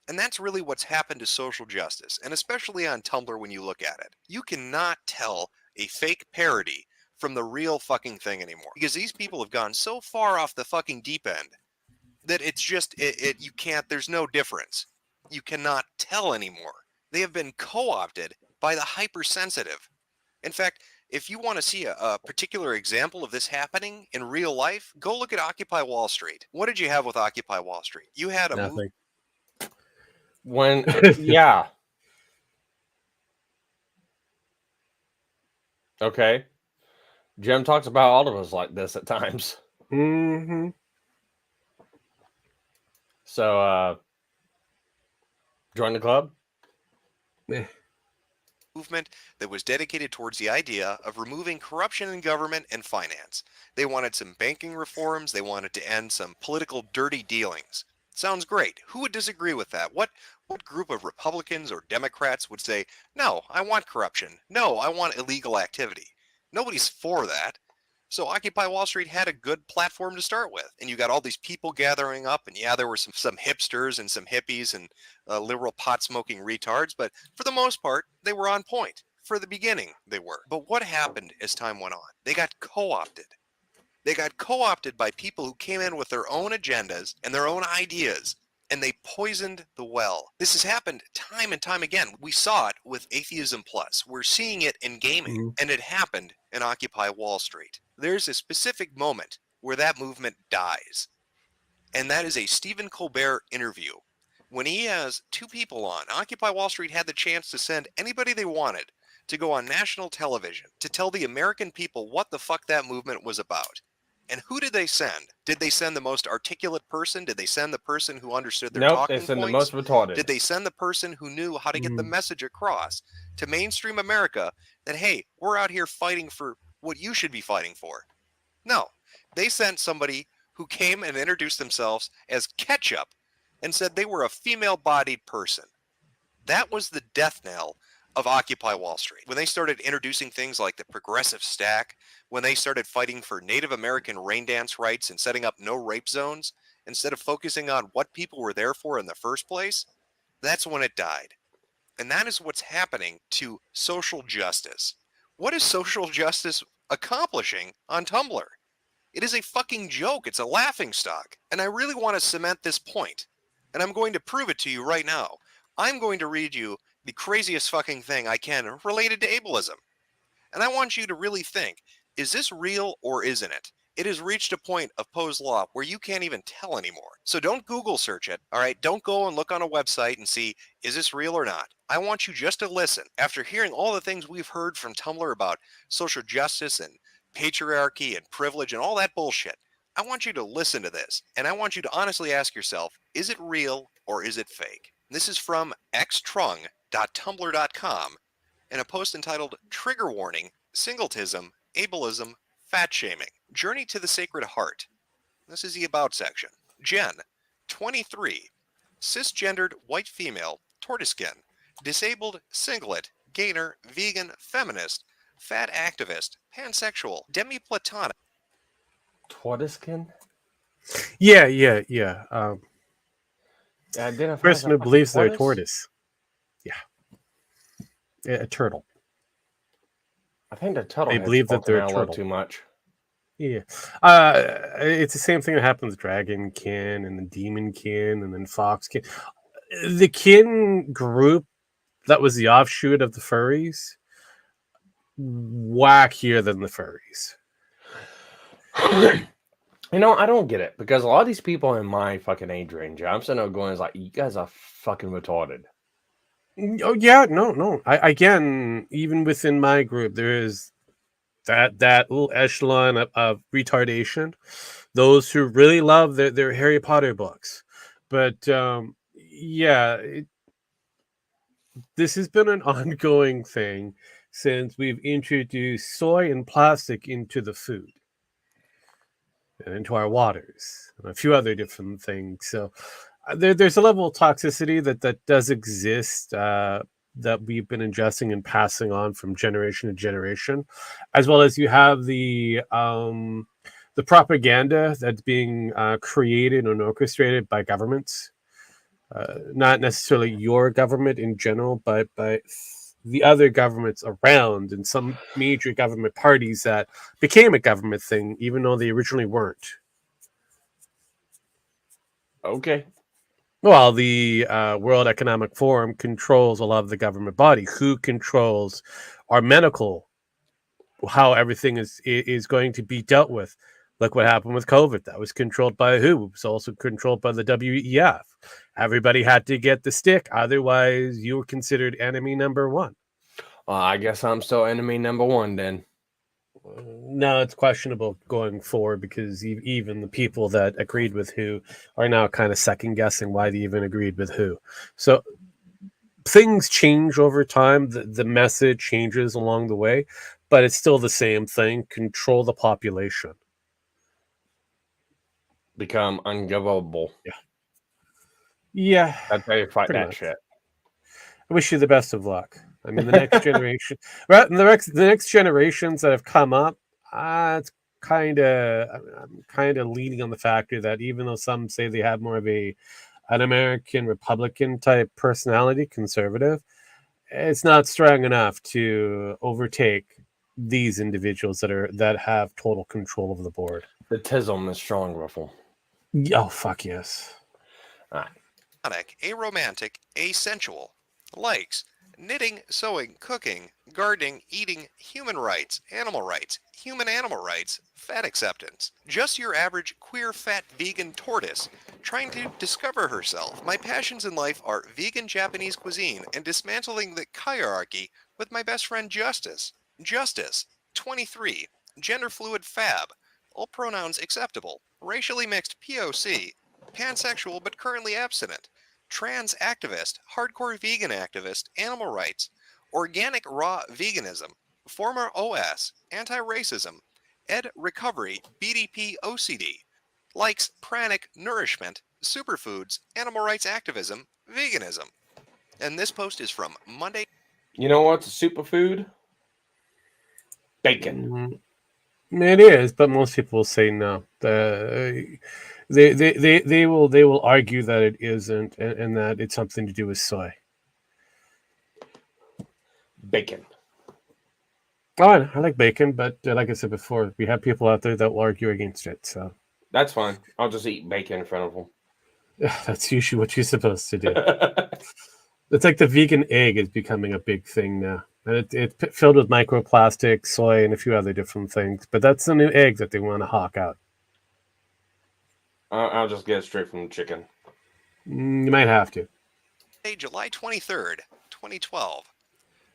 And that's really what's happened to social justice, and especially on Tumblr when you look at it. You cannot tell a fake parody from the real fucking thing anymore, because these people have gone so far off the fucking deep end that it's just, you can't, there's no difference. You cannot tell anymore. They have been co-opted by the hypersensitive. In fact, if you want to see a particular example of this happening in real life, go look at Occupy Wall Street. What did you have with Occupy Wall Street? You had a Nothing. Yeah. Okay. Jim talks about all of us like this at times. Mm-hmm. So, join the club? Movement that was dedicated towards the idea of removing corruption in government and finance. They wanted some banking reforms. They wanted to end some political dirty dealings. Sounds great. Who would disagree with that? What group of Republicans or Democrats would say, no, I want corruption. No, I want illegal activity. Nobody's for that. So Occupy Wall Street had a good platform to start with. And you got all these people gathering up. And yeah, there were some hipsters and some hippies and liberal pot-smoking retards. But for the most part, they were on point. For the beginning, they were. But what happened as time went on? They got co-opted. They got co-opted by people who came in with their own agendas and their own ideas, and they poisoned the well. This has happened time and time again. We saw it with Atheism Plus. We're seeing it in gaming, and it happened in Occupy Wall Street. There's a specific moment where that movement dies, and that is a Stephen Colbert interview. When he has two people on, Occupy Wall Street had the chance to send anybody they wanted to go on national television to tell the American people what the fuck that movement was about. And who did they send? Did they send the most articulate person? Did they send the person who understood their talking Nope, they send points? the most retarded. Did they send the person who knew how to get the message across to mainstream America that, hey, we're out here fighting for what you should be fighting for? No. They sent somebody who came and introduced themselves as Ketchup and said they were a female-bodied person. That was the death knell of Occupy Wall Street. When they started introducing things like the progressive stack, when they started fighting for Native American rain dance rights and setting up no rape zones, instead of focusing on what people were there for in the first place, that's when it died. And that is what's happening to social justice. What is social justice accomplishing on Tumblr? It is a fucking joke. It's a laughingstock. And I really want to cement this point. And I'm going to prove it to you right now. I'm going to read you the craziest fucking thing I can related to ableism. And I want you to really think, is this real or isn't it? It has reached a point of Poe's Law where you can't even tell anymore. So don't Google search it, all right? Don't go and look on a website and see, is this real or not? I want you just to listen. After hearing all the things we've heard from Tumblr about social justice and patriarchy and privilege and all that bullshit, I want you to listen to this. And I want you to honestly ask yourself, is it real or is it fake? This is from xtrung.tumblr.com in a post entitled Trigger Warning, Singletism, Ableism, Fat Shaming, Journey to the Sacred Heart. This is the About section. Jen, 23, cisgendered white female, tortoise skin, disabled, singlet, gainer, vegan, feminist, fat activist, pansexual, demi-platonic. Tortoiskin? Yeah. Person who believes they're a tortoise. Yeah. A turtle. I think the turtle. They believe that they're a turtle. Too much. Yeah. It's the same thing that happens with Dragonkin and the Demonkin and then Foxkin. The kin group that was the offshoot of the furries, wackier than the furries. You know, I don't get it because a lot of these people in my fucking age range, I'm sitting there going, like, you guys are fucking retarded. Oh yeah, no. Again, even within my group, there is that little echelon of retardation. Those who really love their Harry Potter books, but this has been an ongoing thing since we've introduced soy and plastic into the food and into our waters and a few other different things. So there's a level of toxicity that does exist that we've been ingesting and passing on from generation to generation, as well as you have the propaganda that's being created and orchestrated by governments. Not necessarily your government in general, but the other governments around and some major government parties that became a government thing, even though they originally weren't. Okay. Well, the World Economic Forum controls a lot of the government body. Who controls our medical, how everything is going to be dealt with? Look what happened with COVID. That was controlled by who? It was also controlled by the WEF. Everybody had to get the stick. Otherwise, you were considered enemy number one. I guess I'm still enemy number one then. No, it's questionable going forward because even the people that agreed with who are now kind of second guessing why they even agreed with who. So things change over time. The message changes along the way, but it's still the same thing. Control the population. Become ungovernable. Yeah. That's how you fight that shit. I wish you the best of luck. I mean, the next generation, right? The next generations that have come up, I'm kind of leaning on the factor that even though some say they have more of an American Republican type personality, conservative, it's not strong enough to overtake these individuals that have total control of the board. The tism is strong, Ruffle. Oh fuck yes. All right. Aromantic, asensual, likes knitting, sewing, cooking, gardening, eating, human rights, human-animal rights, fat acceptance. Just your average queer fat vegan tortoise trying to discover herself. My passions in life are vegan Japanese cuisine and dismantling the hierarchy with my best friend Justice. Justice, 23, gender fluid fab, all pronouns acceptable, racially mixed POC, pansexual but currently abstinent, trans activist, hardcore vegan activist, animal rights, organic raw veganism, former OS, anti-racism, ed recovery, BDP OCD, likes pranic nourishment, superfoods, animal rights activism, veganism. And this post is from Monday. You know what's a superfood? Bacon. It is, but most people will say no. They will argue that it isn't, and that it's something to do with soy. Bacon. Oh, I like bacon, but like I said before, we have people out there that will argue against it. So That's fine. I'll just eat bacon in front of them. that's usually what you're supposed to do. It's like the vegan egg is becoming a big thing now. And it's filled with microplastics, soy, and a few other different things. But that's the new egg that they want to hawk out. I'll just get it straight from the chicken. You might have to. July 23rd, 2012.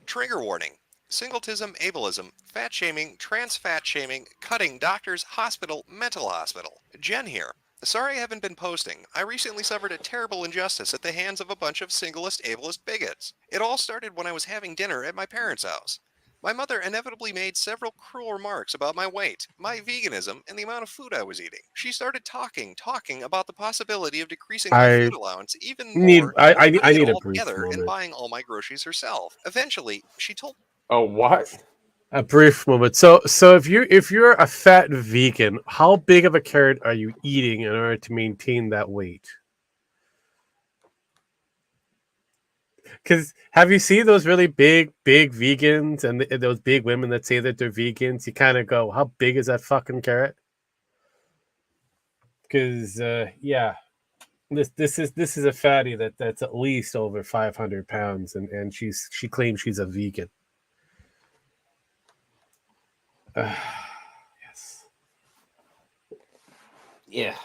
Trigger warning. Singletism, ableism, fat shaming, trans fat shaming, cutting, doctors, hospital, mental hospital. Jen here. Sorry I haven't been posting. I recently suffered a terrible injustice at the hands of a bunch of singlist, ableist bigots. It all started when I was having dinner at my parents' house. My mother inevitably made several cruel remarks about my weight, my veganism, and the amount of food I was eating. She started talking about the possibility of decreasing my food allowance even more, I need it a all brief together and moment. buying all my groceries herself. Eventually, she told Oh, what? A brief moment. So if you're a fat vegan, how big of a carrot are you eating in order to maintain that weight? Because have you seen those really big vegans and those big women that say that they're vegans? You kind of go, how big is that fucking carrot? Because yeah, this is a fatty that's at least over 500 pounds, and she claims she's a vegan. Yes. Yeah.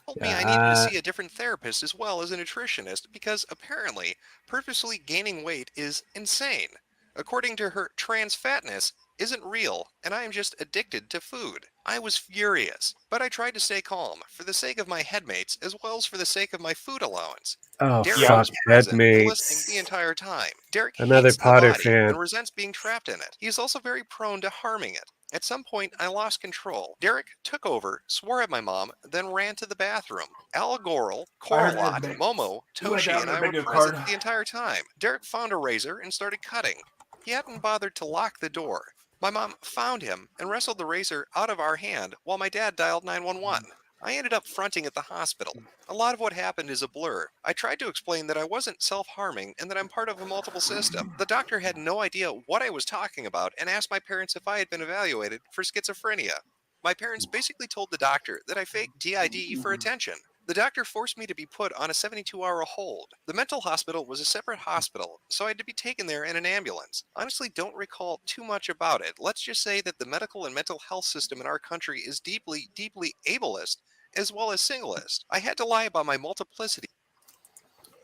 told me I needed to see a different therapist as well as a nutritionist because apparently purposely gaining weight is insane. According to her, trans fatness isn't real, and I am just addicted to food. I was furious, but I tried to stay calm for the sake of my headmates as well as for the sake of my food allowance. Oh, Derek fuck, was present and headmates. listening the entire time. Derek Another hates the Potter body fan. and resents being trapped in it. He is also very prone to harming it. At some point, I lost control. Derek took over, swore at my mom, then ran to the bathroom. Al Goral, Coralot, Momo, Toshi, and I were present the entire time. Derek found a razor and started cutting. He hadn't bothered to lock the door. My mom found him and wrestled the razor out of our hand while my dad dialed 911. I ended up fronting at the hospital. A lot of what happened is a blur. I tried to explain that I wasn't self-harming and that I'm part of a multiple system. The doctor had no idea what I was talking about and asked my parents if I had been evaluated for schizophrenia. My parents basically told the doctor that I faked DID for attention. The doctor forced me to be put on a 72-hour hold. The mental hospital was a separate hospital, so I had to be taken there in an ambulance. Honestly, don't recall too much about it. Let's just say that the medical and mental health system in our country is deeply, deeply ableist, as well as singlist. I had to lie about my multiplicity.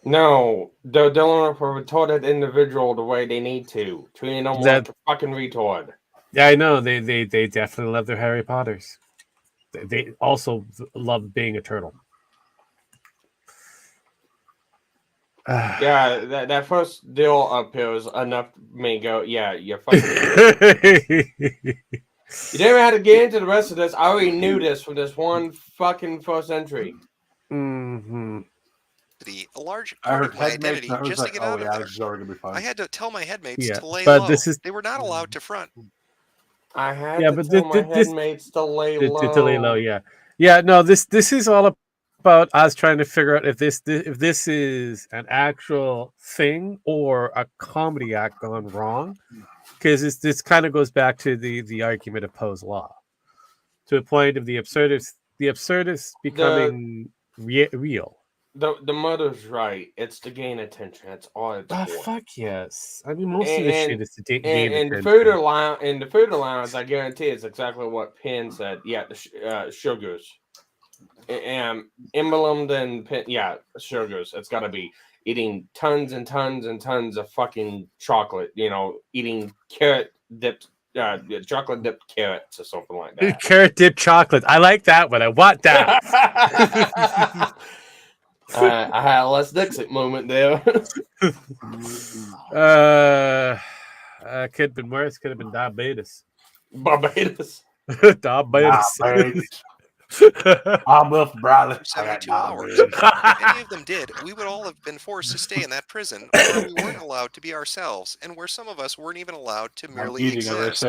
No, they're dealing with a retarded individual the way they need to, treating them like a fucking retard. Yeah, I know. They definitely love their Harry Potters. They also love being a turtle. Yeah, that first deal up here was enough to me go, yeah, you're fucking. You never had to get into the rest of this. I already knew this from this one fucking first entry. Mm-hmm. A large part of my identity just to get out of there. I had to tell my headmates to lay low. They were not allowed to front. I had to tell my headmates to lay low. To lay low, yeah. Yeah, no, this is all about us trying to figure out if this is an actual thing or a comedy act gone wrong. Because this kind of goes back to the argument of Poe's law, to a point of the absurdist becoming real. The mother's right. It's to gain attention. That's all it's for. Fuck yes. I mean, most of this shit is to gain attention. In the food allowance, I guarantee it's exactly what Penn said. Yeah, the sugars. Emblem and Penn. Yeah, sugars. It's got to be eating tons and tons and tons of fucking chocolate. You know, eating carrot dipped. Chocolate dipped carrots or something like that. Carrot dipped chocolate. I like that one. I want that. I had a Les Dixit moment there. Could have been worse. Could have been diabetes. Barbados. Diabetes. I'm with brother. 72 hours. If any of them did, we would all have been forced to stay in that prison where we weren't allowed to be ourselves and where some of us weren't even allowed to merely exist.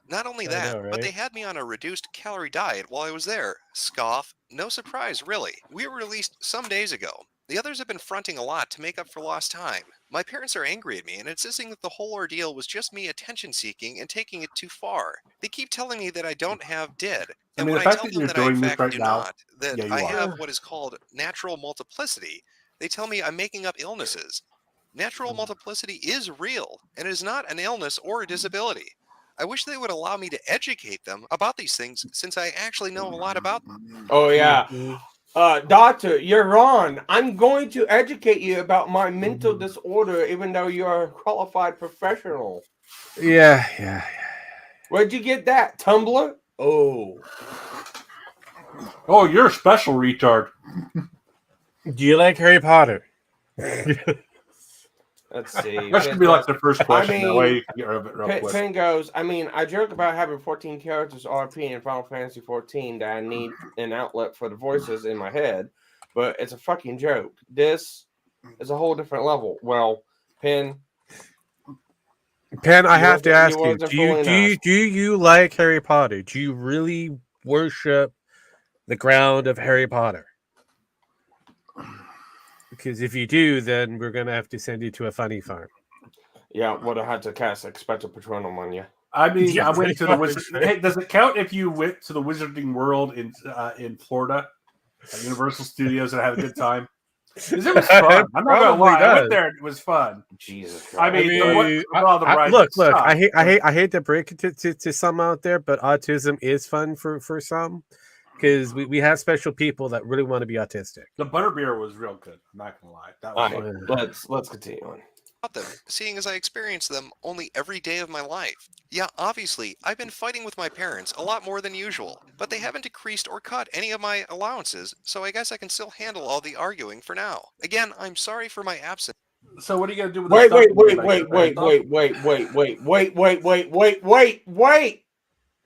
Not only that, but they had me on a reduced calorie diet while I was there. Scoff. No surprise, really. We were released some days ago. The others have been fronting a lot to make up for lost time. My parents are angry at me and insisting that the whole ordeal was just me attention-seeking and taking it too far. They keep telling me that I don't have did, and mean, when the I fact tell that them you're that I in doing this fact right do now, not, that yeah, you I are. have what is called natural multiplicity, they tell me I'm making up illnesses. Natural multiplicity is real, and it is not an illness or a disability. I wish they would allow me to educate them about these things, since I actually know a lot about them. Oh yeah. Doctor, you're wrong. I'm going to educate you about my mental disorder, even though you're a qualified professional. Yeah. Where'd you get that? Tumblr? Oh, you're a special retard. Do you like Harry Potter? let's see. That should be like the first question. That way you can get rid of it real quick. Penn goes, I mean, I joke about having 14 characters RP in Final Fantasy 14 that I need an outlet for the voices in my head, but it's a fucking joke. This is a whole different level. Well, Penn, I have to ask you, do you like Harry Potter? Do you really worship the ground of Harry Potter? Because if you do, then we're going to have to send you to a funny farm. Yeah, would have had to cast Expecto Patronum on you. I mean, Yeah, I went to the pretty wizard. much, right? Hey, does it count if you went to the Wizarding World in Florida at Universal Studios and had a good time? Because it was fun. I'm not gonna lie. I went there and it was fun. Jesus Christ. I mean, look. I hate to break it to some out there, but autism is fun for some. Because we have special people that really want to be autistic. The butterbeer was real good. I'm not gonna lie. That was right, let's continue on. About them, seeing as I experience them only every day of my life. Yeah, obviously, I've been fighting with my parents a lot more than usual, but they haven't decreased or cut any of my allowances, so I guess I can still handle all the arguing for now. Again, I'm sorry for my absence. So what are you gonna do with Wait.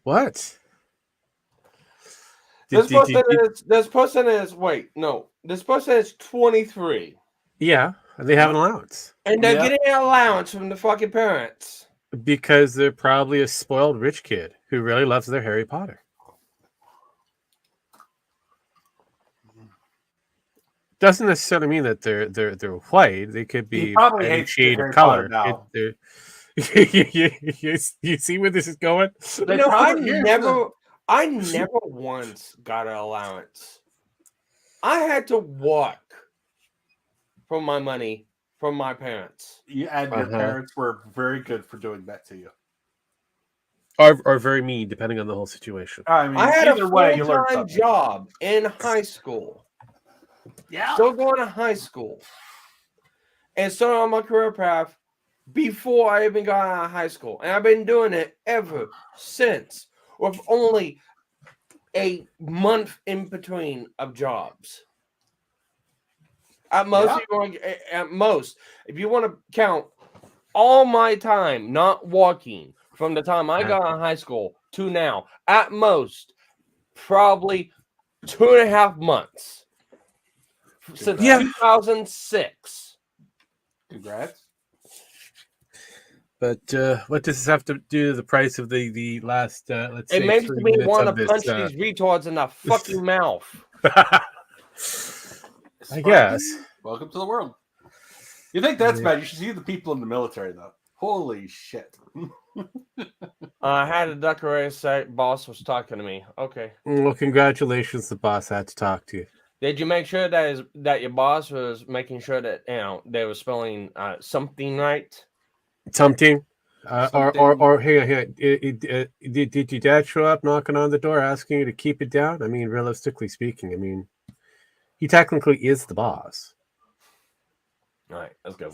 What? This person is 23. Yeah, they have an allowance. And they're getting an allowance from the fucking parents. Because they're probably a spoiled rich kid who really loves their Harry Potter. Doesn't necessarily mean that they're white. They could be any shade of color. You see where this is going? I never once got an allowance. I had to work for my money from my parents. And your parents were very good for doing that to you. Or very mean, depending on the whole situation. I mean, I had either a way, you learn full-time something. job in high school. Yeah. Still going to high school. And started on my career path before I even got out of high school. And I've been doing it ever since, with only a month in between of jobs. At most, if you want to count all my time not walking from the time I got out of high school to now, at most, probably 2.5 months since 2006. Congrats. But what does this have to do with the price of the last, let's say, it makes 3 me minutes want of to punch these retards in the fucking mouth. I guess. Welcome to the world. You think that's bad? You should see the people in the military, though. Holy shit. I had a decorator say boss was talking to me. Okay. Well, congratulations. The boss had to talk to you. Did you make sure that your boss was making sure that they were spelling something right? Something. Or hang on. Did your dad show up knocking on the door asking you to keep it down? I mean, realistically speaking, I mean, he technically is the boss. All right, let's go.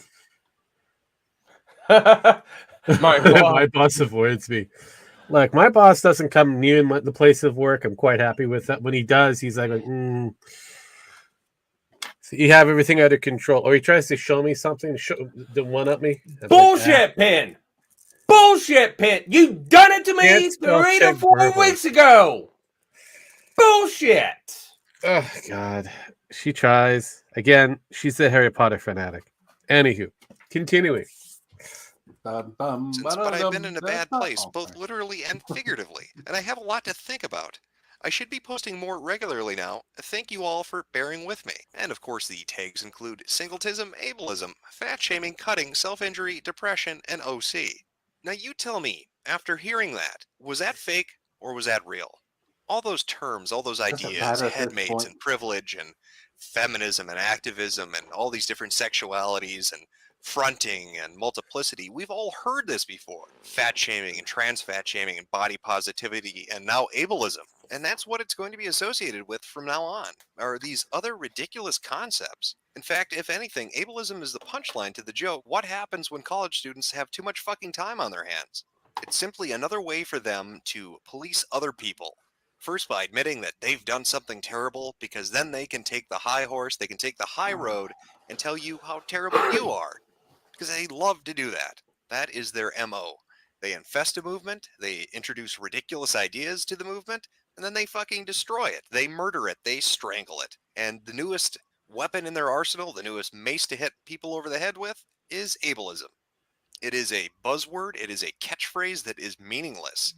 My boss avoids me. Look, my boss doesn't come near the place of work. I'm quite happy with that. When he does, he's like, so you have everything under control. Or he tries to show me something, to one-up me. Bullshit, Pin! Bullshit, Pin! You done it to me 3 to 4 weeks ago! Bullshit! Oh, God. She tries. Again, she's a Harry Potter fanatic. Anywho, continuing. But I've been in a bad place, both literally and figuratively, and I have a lot to think about. I should be posting more regularly now. Thank you all for bearing with me. And of course the tags include singletism, ableism, fat shaming, cutting, self-injury, depression, and OC. Now you tell me, after hearing that, was that fake or was that real? All those terms, all those ideas, matter at this headmates point. and privilege and feminism and activism and all these different sexualities and fronting and multiplicity, we've all heard this before. Fat shaming and trans fat shaming and body positivity and now ableism. And that's what it's going to be associated with from now on, are these other ridiculous concepts. In fact, if anything, ableism is the punchline to the joke. What happens when college students have too much fucking time on their hands? It's simply another way for them to police other people. First, by admitting that they've done something terrible, because then they can take the high horse, they can take the high road and tell you how terrible you are. Because they love to do that. That is their MO. They infest a movement, they introduce ridiculous ideas to the movement, and then they fucking destroy it. They murder it, they strangle it. And the newest weapon in their arsenal, the newest mace to hit people over the head with, is ableism. It is a buzzword, it is a catchphrase that is meaningless.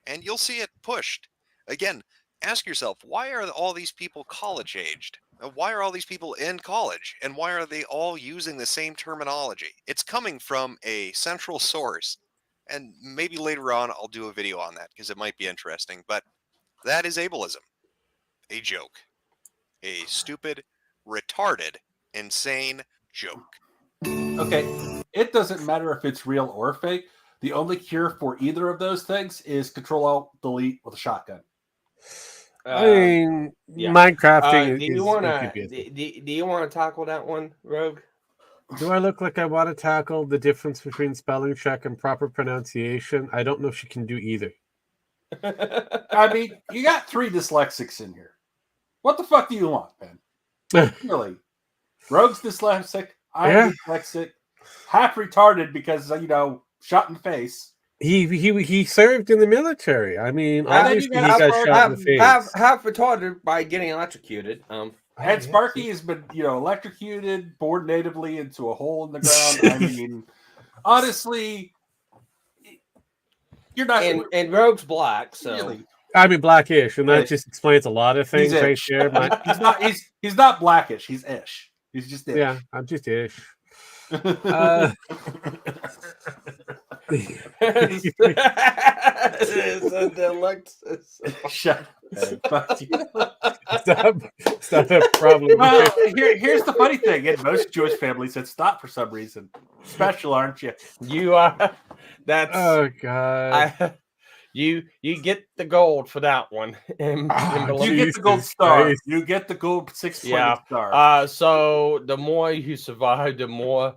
And you'll see it pushed. Again, ask yourself, why are all these people college-aged? Why are all these people in college? And why are they all using the same terminology? It's coming from a central source. And maybe later on I'll do a video on that, because it might be interesting. But that is ableism. A joke. A stupid, retarded, insane joke. Okay, it doesn't matter if it's real or fake. The only cure for either of those things is Control-Alt-Delete with a shotgun. I mean, Minecrafting do you want to do you want to tackle that one, Rogue? Do I look like I want to tackle the difference between spelling check and proper pronunciation? I don't know if she can do either. I mean, you got 3 dyslexics in here. What the fuck do you want, Ben? Really? Rogue's dyslexic. I'm dyslexic. Half retarded because, shot in the face. He served in the military. I mean, obviously he got shot in the face. Half retarded by getting electrocuted. And Sparky has been, electrocuted, bored natively into a hole in the ground. I mean, honestly, you're not. And Rogue's black, so. Really. I mean, blackish, and that just explains a lot of things right there. He's not blackish. He's ish. He's just ish. Yeah, I'm just ish. It's a deluxe. Shut up. Stop that problem. Well, here's the funny thing. In most Jewish families, it's not for some reason. Special, aren't you? You are. That's. Oh God. You get the gold for that one. You get the gold star. Christ. You get the gold 6-pointed star. So the more you survive, the more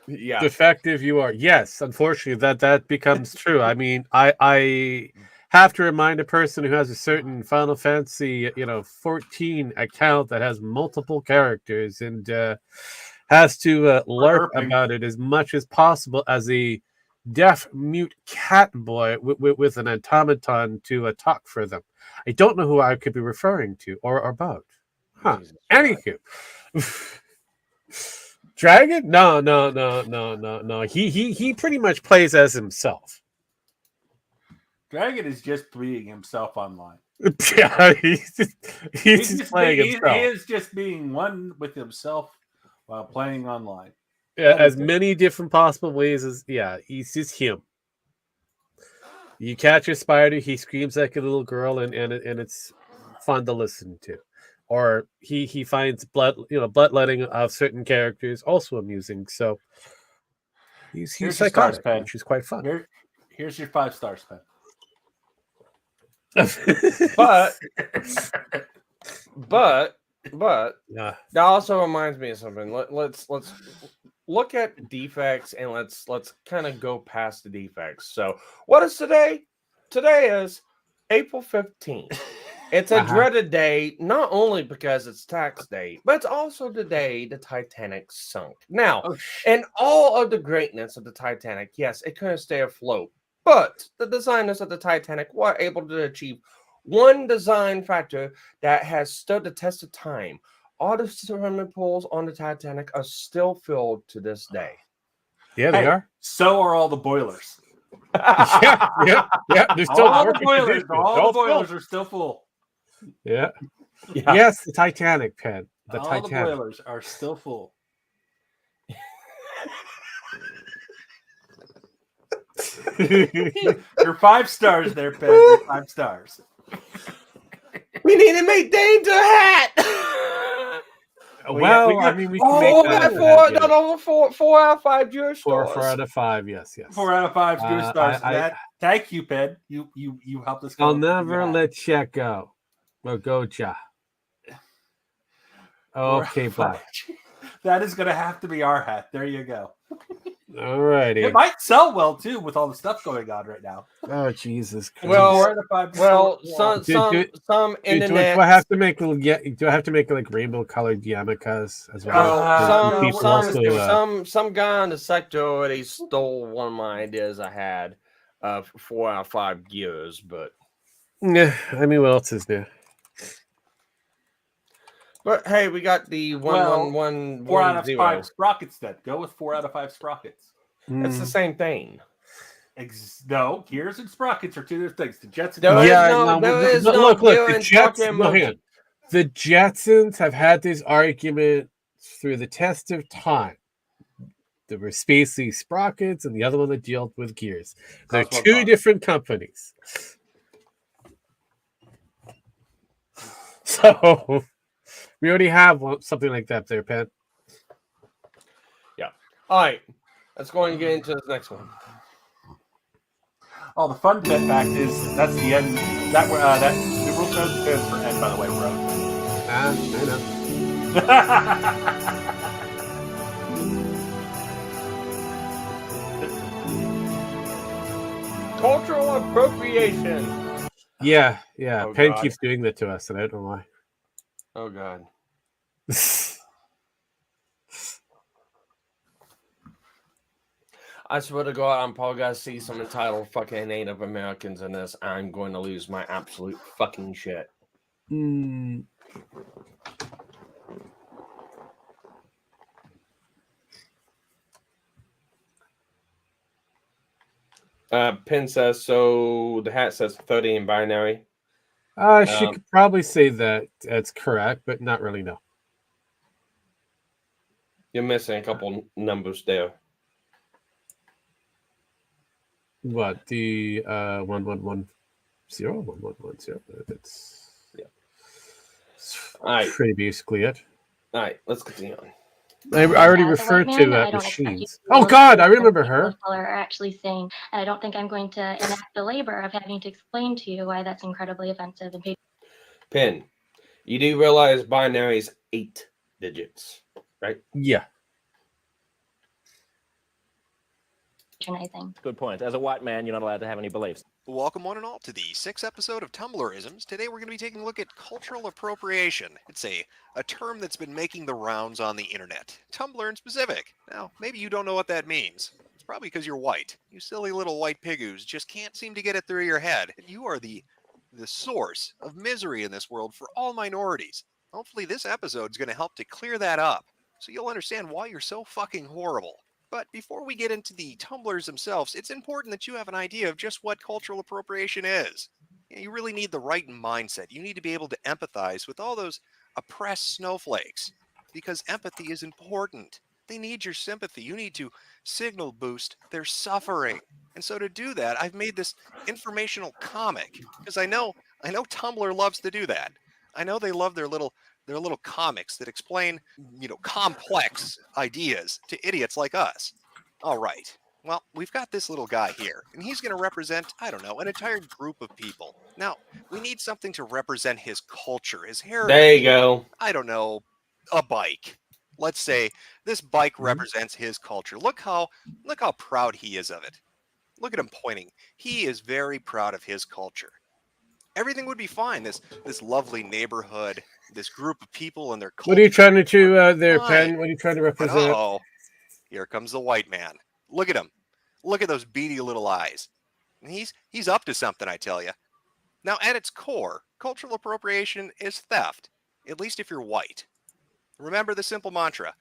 defective you are. Yes, unfortunately, that becomes true. I mean, I have to remind a person who has a certain Final Fantasy 14 account that has multiple characters and has to LARP about it as much as possible as a deaf mute cat boy with an automaton to talk for them. I don't know who I could be referring to or about. Huh. Anywho. Dragon? No. He pretty much plays as himself. Dragon is just being himself online. Yeah, he's just playing himself. He is just being one with himself while playing online. Yeah, as many different possible ways as he's just him. You catch a spider, he screams like a little girl, and it's fun to listen to. Or he finds bloodletting of certain characters also amusing. So he's psychotic, which is quite fun. Here's your 5 stars, Ben. but that also reminds me of something. Let's look at defects and let's kind of go past the defects. So what is today? Today is April 15th. It's a dreaded day, not only because it's tax day, but it's also the day the Titanic sunk. Now, in all of the greatness of the Titanic, yes, it couldn't stay afloat, but the designers of the Titanic were able to achieve one design factor that has stood the test of time. All the swimming pools on the Titanic are still filled to this day. Yeah, they are. So are all the boilers. yeah. There's still all the working boilers, conditions. all the full. boilers are still full. Yeah. Yes, the Titanic, Pen. The all Titanic. the boilers are still full. You're 5 stars there, Ben. You're 5 stars. We need to make Danger a hat. Well, we got- I mean, we can make that. Four out of 5 Jewish stars. 4 out of 5. Yes. 4 out of 5 Jewish stars. I- Thank you, Ben. You helped us. I'll never let you go. Well, go, Ja. Okay, bye. That is going to have to be our hat. There you go. All righty. It might sell well too with all the stuff going on right now. Oh, Jesus Christ. Well, some internet. Do I have to make like rainbow colored yarmulkes as well? Some guy in the sector already stole one of my ideas I had for 4 out of 5 gears, but yeah, I mean, what else is there? But hey, we got the 111 4 out of 5 sprockets. Then go with 4 out of 5 sprockets. It's the same thing. No, gears and sprockets are 2 different things. The Jetsons. Look, the Jetsons. The Jetsons have had this argument through the test of time. There were Spacey sprockets, and the other one that dealt with gears. They're 2 different companies. So we already have something like that there, Pat. Yeah. All right. Let's go and get into this next one. Oh, the fun fact is that's the end. That the rule code stands for end, by the way, bro. I know. Cultural appropriation. Yeah. Oh, Penn God. keeps doing that to us, and I don't know why. Oh, God. I swear to God, I'm probably going to see some entitled fucking Native Americans in this. I'm going to lose my absolute fucking shit. Pin says, so the hat says 30 in binary. She could probably say that that's correct, but not really, no. You're missing a couple numbers there. What, the 1110? 1110. That's All right. Pretty basically it. All right, let's continue on. I already referred to machines. Oh, God, I remember her. Are actually saying, and I don't think I'm going to enact the labor of having to explain to you why that's incredibly offensive and Pin, you do realize binary is 8 digits, right? Yeah. patronizing. Good point. As a white man, you're not allowed to have any beliefs. Welcome one and all to the 6th episode of Tumblrisms. Today we're going to be taking a look at cultural appropriation. It's a term that's been making the rounds on the internet. Tumblr in specific. Now, maybe you don't know what that means. It's probably because you're white. You silly little white piggoos just can't seem to get it through your head. You are the source of misery in this world for all minorities. Hopefully this episode is going to help to clear that up, so you'll understand why you're so fucking horrible. But before we get into the tumblers themselves, it's important that you have an idea of just what cultural appropriation is. You really need the right mindset. You need to be able to empathize with all those oppressed snowflakes, because empathy is important. They need your sympathy. You need to signal boost their suffering. And so to do that, I've made this informational comic, because I know Tumblr loves to do that. I know they love their little comics that explain, complex ideas to idiots like us. All right. Well, we've got this little guy here, and he's going to represent, I don't know, an entire group of people. Now, we need something to represent his culture, his heritage. There you go. I don't know, a bike. Let's say this bike represents his culture. Look how proud he is of it. Look at him pointing. He is very proud of his culture. Everything would be fine. This lovely neighborhood, this group of people and their culture. What are you trying to do there, Penn? What are you trying to represent? Oh, here comes the white man. Look at him. Look at those beady little eyes. He's up to something, I tell you. Now, at its core, cultural appropriation is theft, at least if you're white. Remember the simple mantra.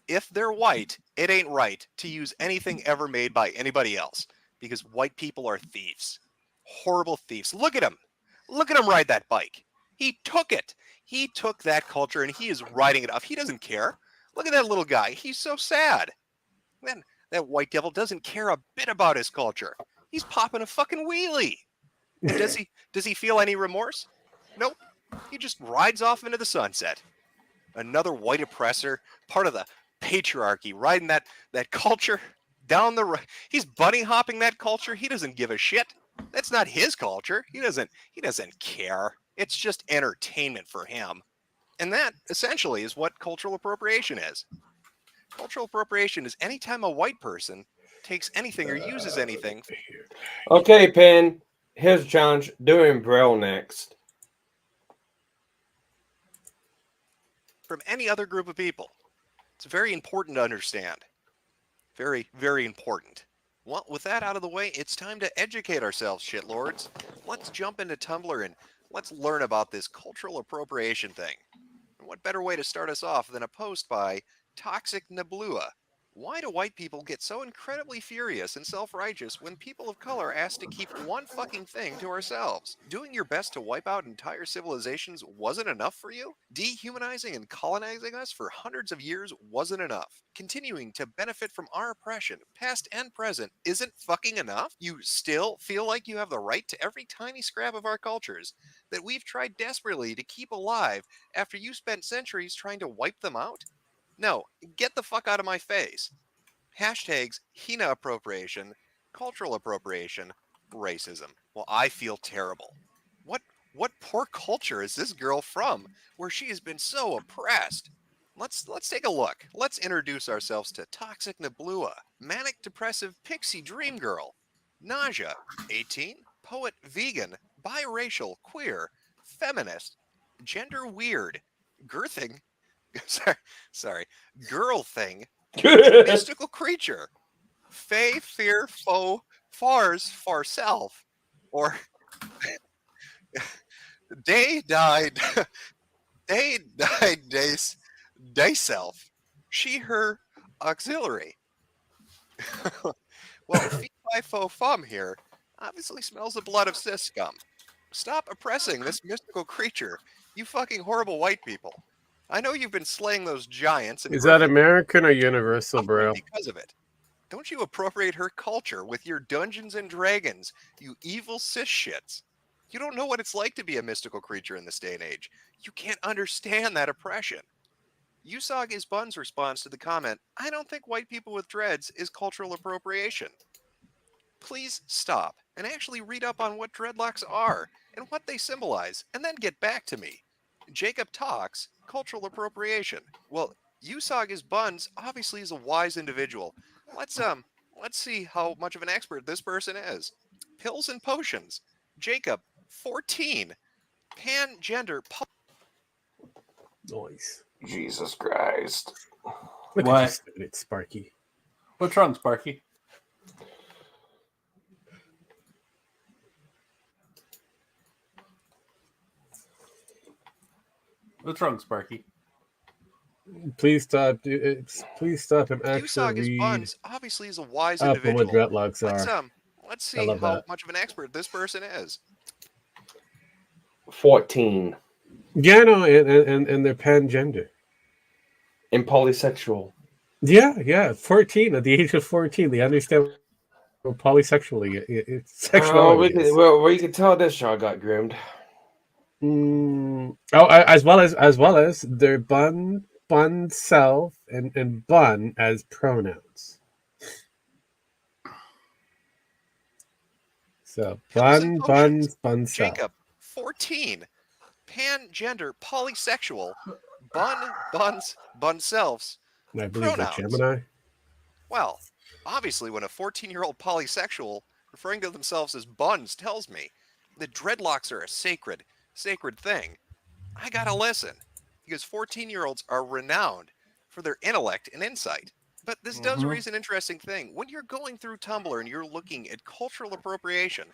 If they're white, it ain't right to use anything ever made by anybody else. because white people are thieves. Horrible thieves. Look at him. Look at him ride that bike. He took it. He took that culture and he is riding it off. He doesn't care. Look at that little guy. He's so sad. Man, that white devil doesn't care a bit about his culture. He's popping a fucking wheelie. And does he feel any remorse? Nope. He just rides off into the sunset. Another white oppressor, part of the patriarchy, riding that culture down the road. He's bunny hopping that culture. He doesn't give a shit. That's not his culture. He doesn't care. It's just entertainment for him. And that essentially is what cultural appropriation is. Cultural appropriation is anytime a white person takes anything or uses anything. Okay, Pin. Here's a challenge. Doing Braille next. From any other group of people. It's very important to understand. Very, very important. Well, with that out of the way, it's time to educate ourselves, shitlords. Let's jump into Tumblr and let's learn about this cultural appropriation thing. And what better way to start us off than a post by Toxic Neblua? Why do white people get so incredibly furious and self-righteous when people of color ask to keep one fucking thing to ourselves? Doing your best to wipe out entire civilizations wasn't enough for you? Dehumanizing and colonizing us for hundreds of years wasn't enough? Continuing to benefit from our oppression, past and present, isn't fucking enough? You still feel like you have the right to every tiny scrap of our cultures that we've tried desperately to keep alive after you spent centuries trying to wipe them out? No, get the fuck out of my face. Hashtags Hina appropriation, cultural appropriation, racism. Well, I feel terrible. What poor culture is this girl from where she has been so oppressed? Let's take a look. Let's introduce ourselves to Toxic Neblua, manic depressive pixie dream girl, Nausea, 18, poet, vegan, biracial, queer, feminist, gender weird, girthing, sorry, girl thing, mystical creature, fey, fear, foe, fars, far self, or day died, day self, she, her, auxiliary. Well, fee, fi, fo, fum here obviously smells the blood of cis scum. Stop oppressing this mystical creature, you fucking horrible white people. I know you've been slaying those giants. And is that American or universal, bro? Because of it. Don't you appropriate her culture with your Dungeons and Dragons, you evil cis shits. You don't know what it's like to be a mystical creature in this day and age. You can't understand that oppression. Usag is Bun's response to the comment, I don't think white people with dreads is cultural appropriation. Please stop and actually read up on what dreadlocks are and what they symbolize, and then get back to me. Jacob talks cultural appropriation. Well, Usag is Buns obviously is a wise individual. Let's see how much of an expert this person is. Pills and potions. Jacob, 14. Pan-gender. Noise. Jesus Christ. Look What? at you, it's Sparky. What's wrong, Sparky? What's wrong, Sparky? Please stop. Please stop and actually Usag is read Buns obviously is a wise up on individual. what dreadlocks are. Let's see how that. much of an expert this person is. 14. Yeah, no, and they're pan-gender. And polysexual. Yeah, 14. At the age of 14, they understand what polysexually it's sexuality. We can tell this child got groomed. As well as their bun self and bun as pronouns. So bun self. Jacob, 14. Pan-gender, polysexual, bun selves. I believe that's pronouns. Gemini. Well, obviously when a 14-year-old polysexual referring to themselves as buns tells me that dreadlocks are a sacred thing, I gotta listen, because 14-year-olds are renowned for their intellect and insight. But this does raise an interesting thing. When you're going through Tumblr and you're looking at cultural appropriation,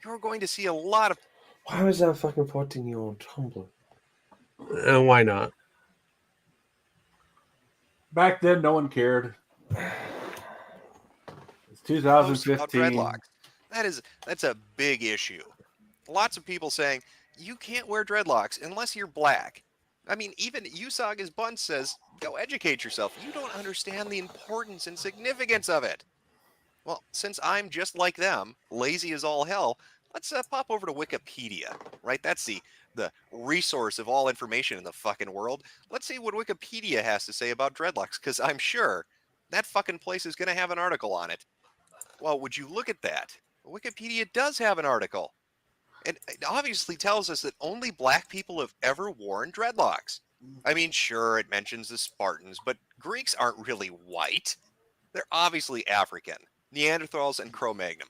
you're going to see a lot of... Why was that a fucking 14-year-old Tumblr? And why not? Back then, no one cared. It's 2015. That's a big issue. Lots of people saying you can't wear dreadlocks unless you're black. I mean, even Usaga's Bun says, go educate yourself. You don't understand the importance and significance of it. Well, since I'm just like them, lazy as all hell, let's pop over to Wikipedia, right? That's the resource of all information in the fucking world. Let's see what Wikipedia has to say about dreadlocks, because I'm sure that fucking place is going to have an article on it. Well, would you look at that? Wikipedia does have an article. And it obviously tells us that only black people have ever worn dreadlocks. I mean, sure, it mentions the Spartans, but Greeks aren't really white. They're obviously African. Neanderthals and Cro-Magnon.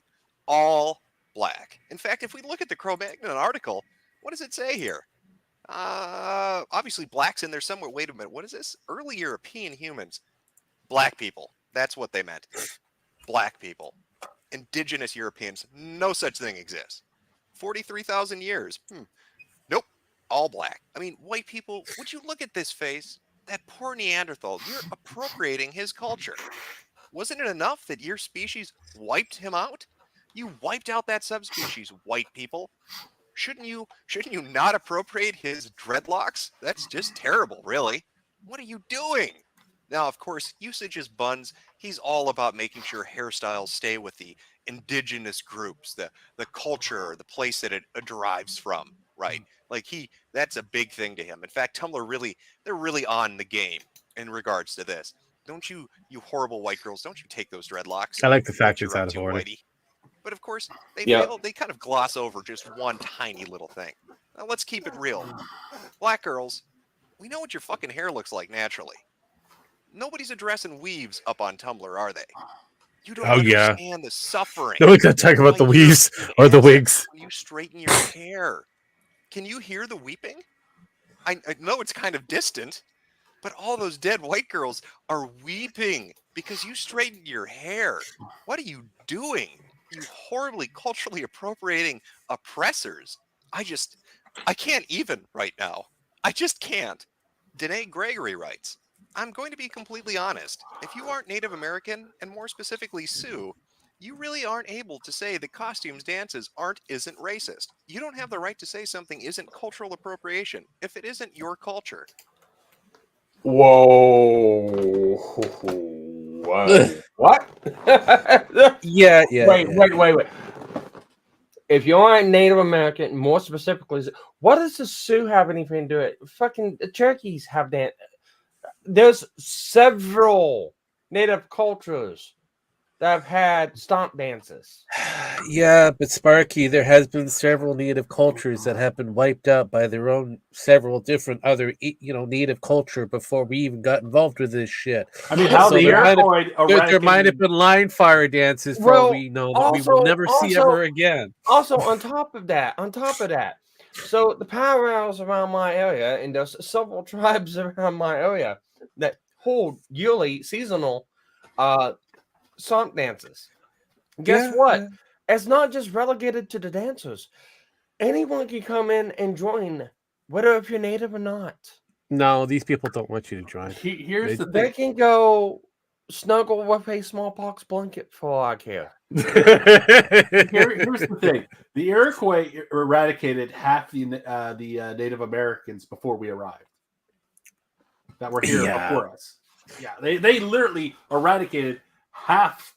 All black. In fact, if we look at the Cro-Magnon article, what does it say here? Obviously black's in there somewhere. Wait a minute, what is this? Early European humans. Black people. That's what they meant. Black people. Indigenous Europeans. No such thing exists. 43,000 years. Nope. All black. I mean, white people, would you look at this face? That poor Neanderthal. You're appropriating his culture. Wasn't it enough that your species wiped him out? You wiped out that subspecies, white people. Shouldn't you not appropriate his dreadlocks? That's just terrible, really. What are you doing? Now, of course, Usage is Buns. He's all about making sure hairstyles stay with the indigenous groups, the culture, the place that it derives from, right? Like that's a big thing to him. In fact, Tumblr they're really on the game in regards to this. Don't you horrible white girls, don't you take those dreadlocks. I like the fact it's out of order. Whitey. But of course, they kind of gloss over just one tiny little thing. Now, let's keep it real. Black girls, we know what your fucking hair looks like naturally. Nobody's addressing weaves up on Tumblr, are they? You don't understand the suffering. No one's gonna talk about the weaves or the wigs. When you straighten your hair. Can you hear the weeping? I know it's kind of distant, but all those dead white girls are weeping because you straightened your hair. What are you doing? You horribly culturally appropriating oppressors. I can't even right now. I just can't. Danae Gregory writes, I'm going to be completely honest. If you aren't Native American, and more specifically Sioux, you really aren't able to say that costumes, dances isn't racist. You don't have the right to say something isn't cultural appropriation if it isn't your culture. Whoa. What? Yeah. Wait. If you aren't Native American, more specifically, what does the Sioux have anything to do with it? Fucking the Cherokees have dance. There's several Native cultures that have had stomp dances. Yeah, but Sparky, there has been several Native cultures that have been wiped out by their own several different other, Native culture before we even got involved with this shit. I mean, how there might have been line fire dances for all we know that we will never see ever again. Also, on top of that, so the parallels around my area, and there's several tribes around my area that hold yearly seasonal stomp dances. Guess what? It's not just relegated to the dancers. Anyone can come in and join, whether if you're Native or not. No, these people don't want you to join. Here's the thing. They can go snuggle with a smallpox blanket for all I care. Here's the thing. The Iroquois eradicated half the Native Americans before we arrived. That were here before us. Yeah, they literally eradicated half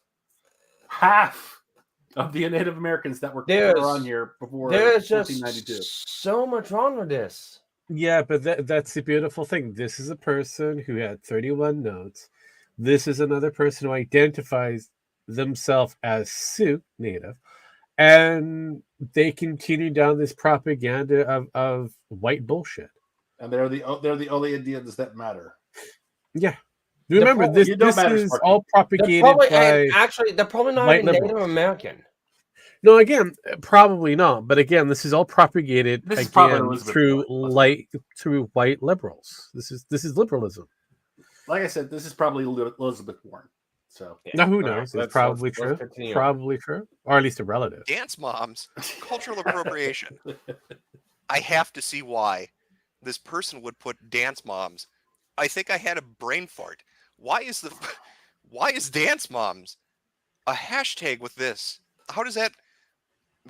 of the Native Americans that were on here before 1492. Just so much wrong with this. Yeah, but that's the beautiful thing. This is a person who had 31 notes. This is another person who identifies themselves as Sioux Native, and they continue down this propaganda of white bullshit. And they're the only Indians that matter. Yeah. Remember, this is all propagated by... Actually, they're probably not even Native American. No, again, probably not. But again, this is all propagated through white liberals. This is liberalism. Like I said, this is probably Elizabeth Warren. So now who knows? It's probably true. Probably true, or at least a relative. Dance moms, cultural appropriation. I have to see why this person would put dance moms. I think I had a brain fart. Why is dance moms a hashtag with this? How does that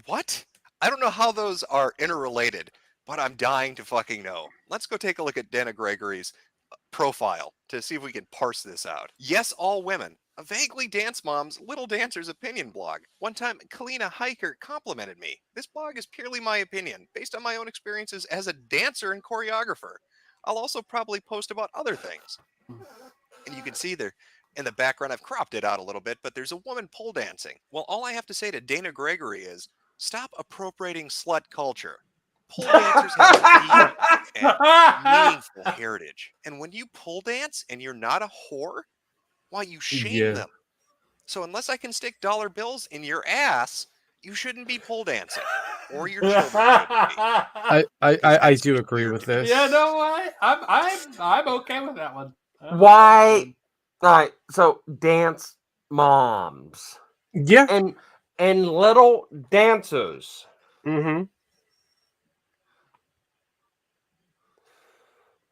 What? I don't know how those are interrelated, but I'm dying to fucking know. Let's go take a look at Dana Gregory's profile to see if we can parse this out. Yes, all women. A vaguely dance mom's Little Dancer's opinion blog. One time, Kalina Hiker complimented me. This blog is purely my opinion, based on my own experiences as a dancer and choreographer. I'll also probably post about other things. And you can see there in the background, I've cropped it out a little bit, but there's a woman pole dancing. Well, all I have to say to Dana Gregory is, stop appropriating slut culture. Pole dancers have a deep and meaningful heritage. And when you pole dance and you're not a whore, why, you shame them. So unless I can stick dollar bills in your ass, you shouldn't be pole dancing. Or your children shouldn't be. I do agree with this. Yeah, no, I'm okay with that one. Why? All right, so dance moms. Yeah. And little dancers. Mm-hmm.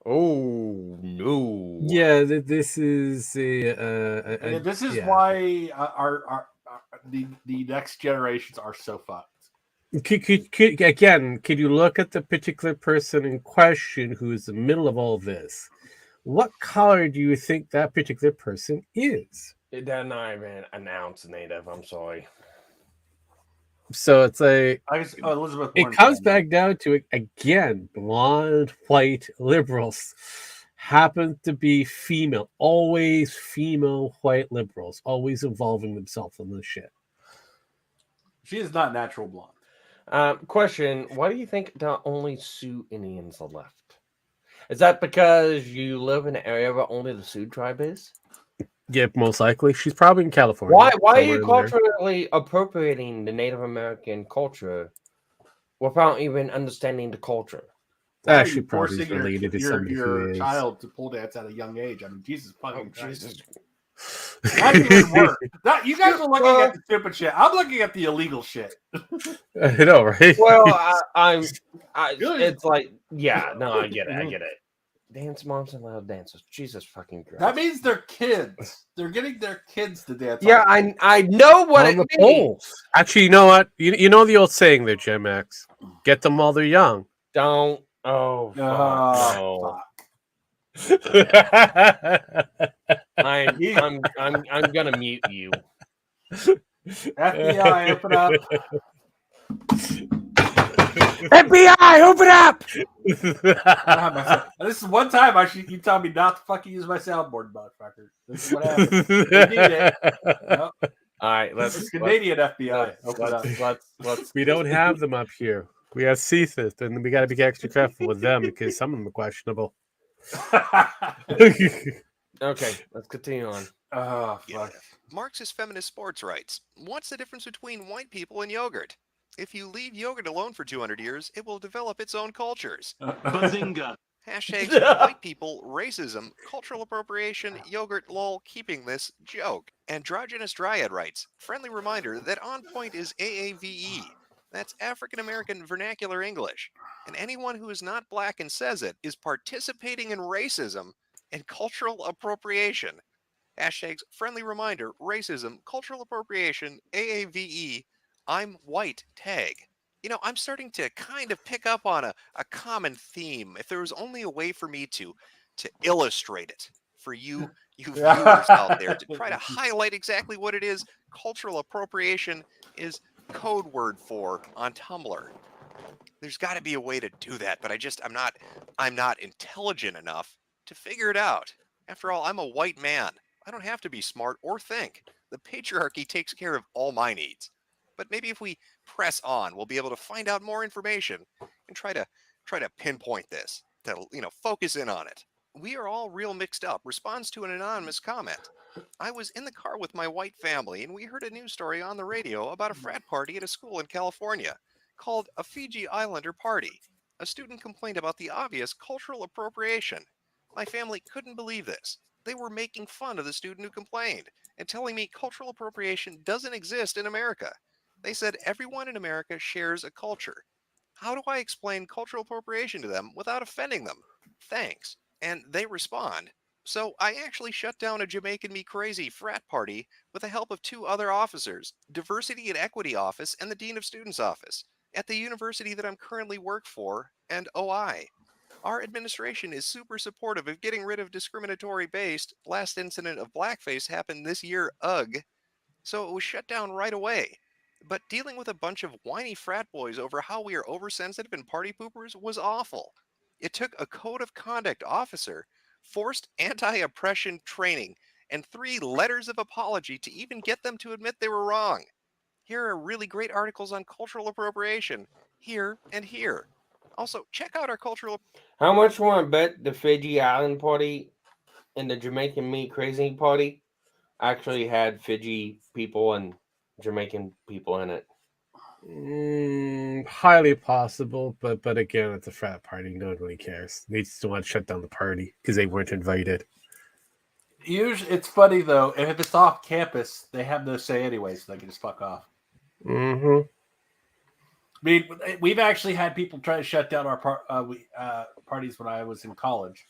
Oh no! Yeah, this is and this is why our the next generations are so fucked. Could you look at the particular person in question who is in the middle of all this? What color do you think that particular person is? It does not even announce native. I'm sorry. So it's like Elizabeth it Warren comes said back down to it again. Blonde, white liberals happen to be female, always female white liberals, always involving themselves in this shit. She is not natural blonde. Question: why do you think there are only Sioux Indians left? Is that because you live in an area where only the Sioux tribe is? Yeah, most likely. She's probably in California. Why are you culturally appropriating the Native American culture without even understanding the culture? Actually, probably is related to somebody who your is. child to pole dance at a young age. I mean, Jesus fucking Christ. That's even worse. You guys are looking at the stupid shit. I'm looking at the illegal shit. I know, right? Well, it's like, yeah, no, I get it. Dance moms and loud dancers. Jesus fucking Christ. That means they're kids. They're getting their kids to dance. Yeah, I know what it means. Actually, you know what? You know the old saying there, Jim X. Get them while they're young. Don't. Oh, fuck. I'm gonna mute you. FBI, open up. FBI, open up! This is one time you tell me not to fucking use my soundboard, motherfucker. This is what happens. They need it. Yep. All right, let's Canadian FBI. Let's. We don't have them up here. We have CSIS, and we got to be extra careful with them because some of them are questionable. Okay, let's continue on. Oh, fuck. Marxist feminist sports rights. What's the difference between white people and yogurt? If you leave yogurt alone for 200 years, it will develop its own cultures. Bazinga. Hashtags white people, racism, cultural appropriation, yogurt, lol, keeping this joke. Androgynous Dryad writes, friendly reminder that on point is AAVE. That's African American Vernacular English. And anyone who is not black and says it is participating in racism and cultural appropriation. Hashtags friendly reminder, racism, cultural appropriation, AAVE, I'm white tag. You know, I'm starting to kind of pick up on a common theme. If there was only a way for me to illustrate it for you viewers out there, to try to highlight exactly what it is cultural appropriation is code word for on Tumblr. There's got to be a way to do that, but I'm not intelligent enough to figure it out. After all, I'm a white man. I don't have to be smart or think. The patriarchy takes care of all my needs. But maybe if we press on, we'll be able to find out more information and try to pinpoint this, to focus in on it. We are all real mixed up. Responds to an anonymous comment. I was in the car with my white family, and we heard a news story on the radio about a frat party at a school in California called a Fiji Islander party. A student complained about the obvious cultural appropriation. My family couldn't believe this. They were making fun of the student who complained and telling me cultural appropriation doesn't exist in America. They said everyone in America shares a culture. How do I explain cultural appropriation to them without offending them? Thanks. And they respond, So I actually shut down a Jamaican Me Crazy frat party with the help of 2 other officers, Diversity and Equity Office and the Dean of Students Office, at the university that I'm currently work for, and OI. Our administration is super supportive of getting rid of discriminatory based. Last incident of blackface happened this year, ugh. So it was shut down right away. But dealing with a bunch of whiny frat boys over how we are oversensitive and party poopers was awful. It took a code of conduct officer, forced anti-oppression training, and 3 letters of apology to even get them to admit they were wrong. Here are really great articles on cultural appropriation, here and here. Also, check out our cultural... How much you want to bet the Fiji Island party and the Jamaican Me Crazy party actually had Fiji people and Jamaican people in it? Highly possible, but again, it's a frat party. No one really cares. They just want to shut down the party because they weren't invited. Usually, it's funny though. If it's off campus, they have no say anyway, so they can just fuck off. Mm-hmm. I mean, we've actually had people try to shut down our parties when I was in college.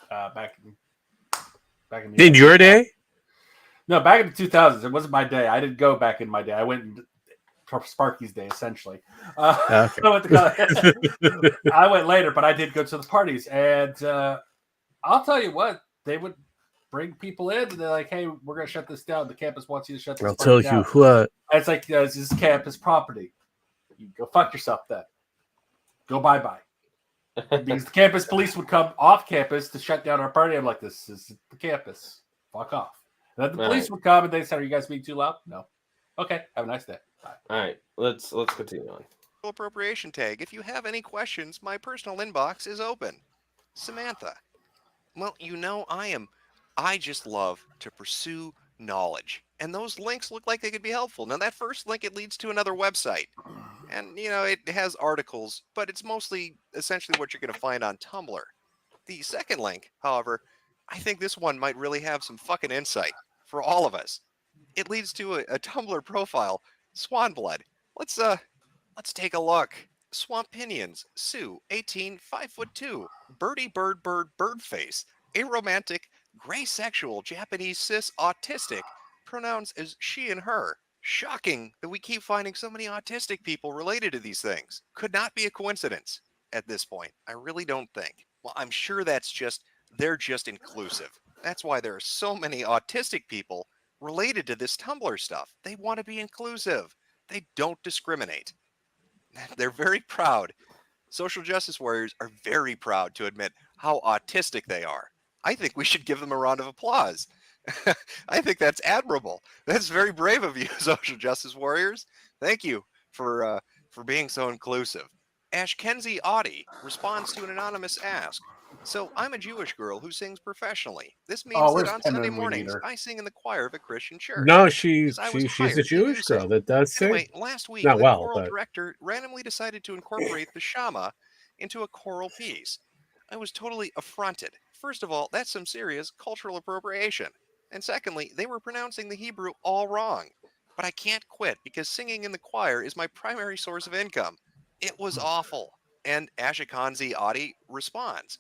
Back in In your day? No, back in the 2000s. It wasn't my day. I didn't go back in my day. I went for Sparky's day, essentially. Okay. I went later, but I did go to the parties. And I'll tell you what, they would bring people in, and they're like, hey, we're going to shut this down. The campus wants you to shut this I'll party tell down. you what. And it's like, this is campus property. You go fuck yourself then. Go bye-bye. Because the campus police would come off campus to shut down our party. I'm like, this is the campus. Fuck off. And then the police would come and they said, are you guys being too loud? No. Okay. Have a nice day. Bye. All right. Let's continue on. Appropriation tag. If you have any questions, my personal inbox is open. Samantha. Well, you know, I just love to pursue knowledge. And those links look like they could be helpful. Now, that first link, it leads to another website. And, you know, it has articles, but it's mostly essentially what you're going to find on Tumblr. The second link, however, I think this one might really have some fucking insight for all of us. It leads to a Tumblr profile, Swan Blood. Let's take a look. Swampinions, Sue, 18, 5'2", Birdie Bird Face, aromantic, gray sexual, Japanese cis autistic, pronouns as she and her. Shocking that we keep finding so many autistic people related to these things. Could not be a coincidence at this point. I really don't think. Well, I'm sure they're just inclusive. That's why there are so many autistic people related to this Tumblr stuff. They want to be inclusive. They don't discriminate. They're very proud. Social justice warriors are very proud to admit how autistic they are. I think we should give them a round of applause. I think that's admirable. That's very brave of you, social justice warriors. Thank you for being so inclusive. Ash Kenzie Audie responds to an anonymous ask. So I'm a Jewish girl who sings professionally. This means that on Sunday mornings I sing in the choir of a Christian church. No, she's a Jewish girl that does sing. Anyway, last week Not the well, choral but director randomly decided to incorporate the Shama into a choral piece. I was totally affronted. First of all, that's some serious cultural appropriation. And secondly, they were pronouncing the Hebrew all wrong. But I can't quit because singing in the choir is my primary source of income. It was awful. And Ashikanzi Audi responds,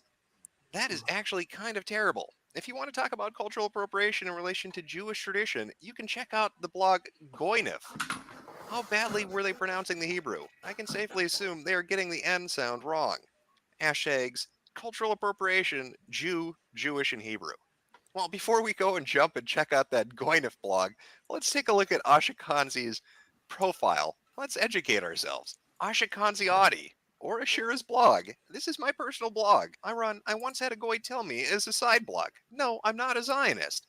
that is actually kind of terrible. If you want to talk about cultural appropriation in relation to Jewish tradition, you can check out the blog Goynef. How badly were they pronouncing the Hebrew? I can safely assume they are getting the N sound wrong. Hashtags, cultural appropriation, Jew, Jewish, and Hebrew. Well, before we go and jump and check out that Goynef blog, let's take a look at Ashikanzi's profile. Let's educate ourselves. Ashikanzi Audi, or Ashira's blog. This is my personal blog. I once had a Goy tell me as a side blog. No, I'm not a Zionist.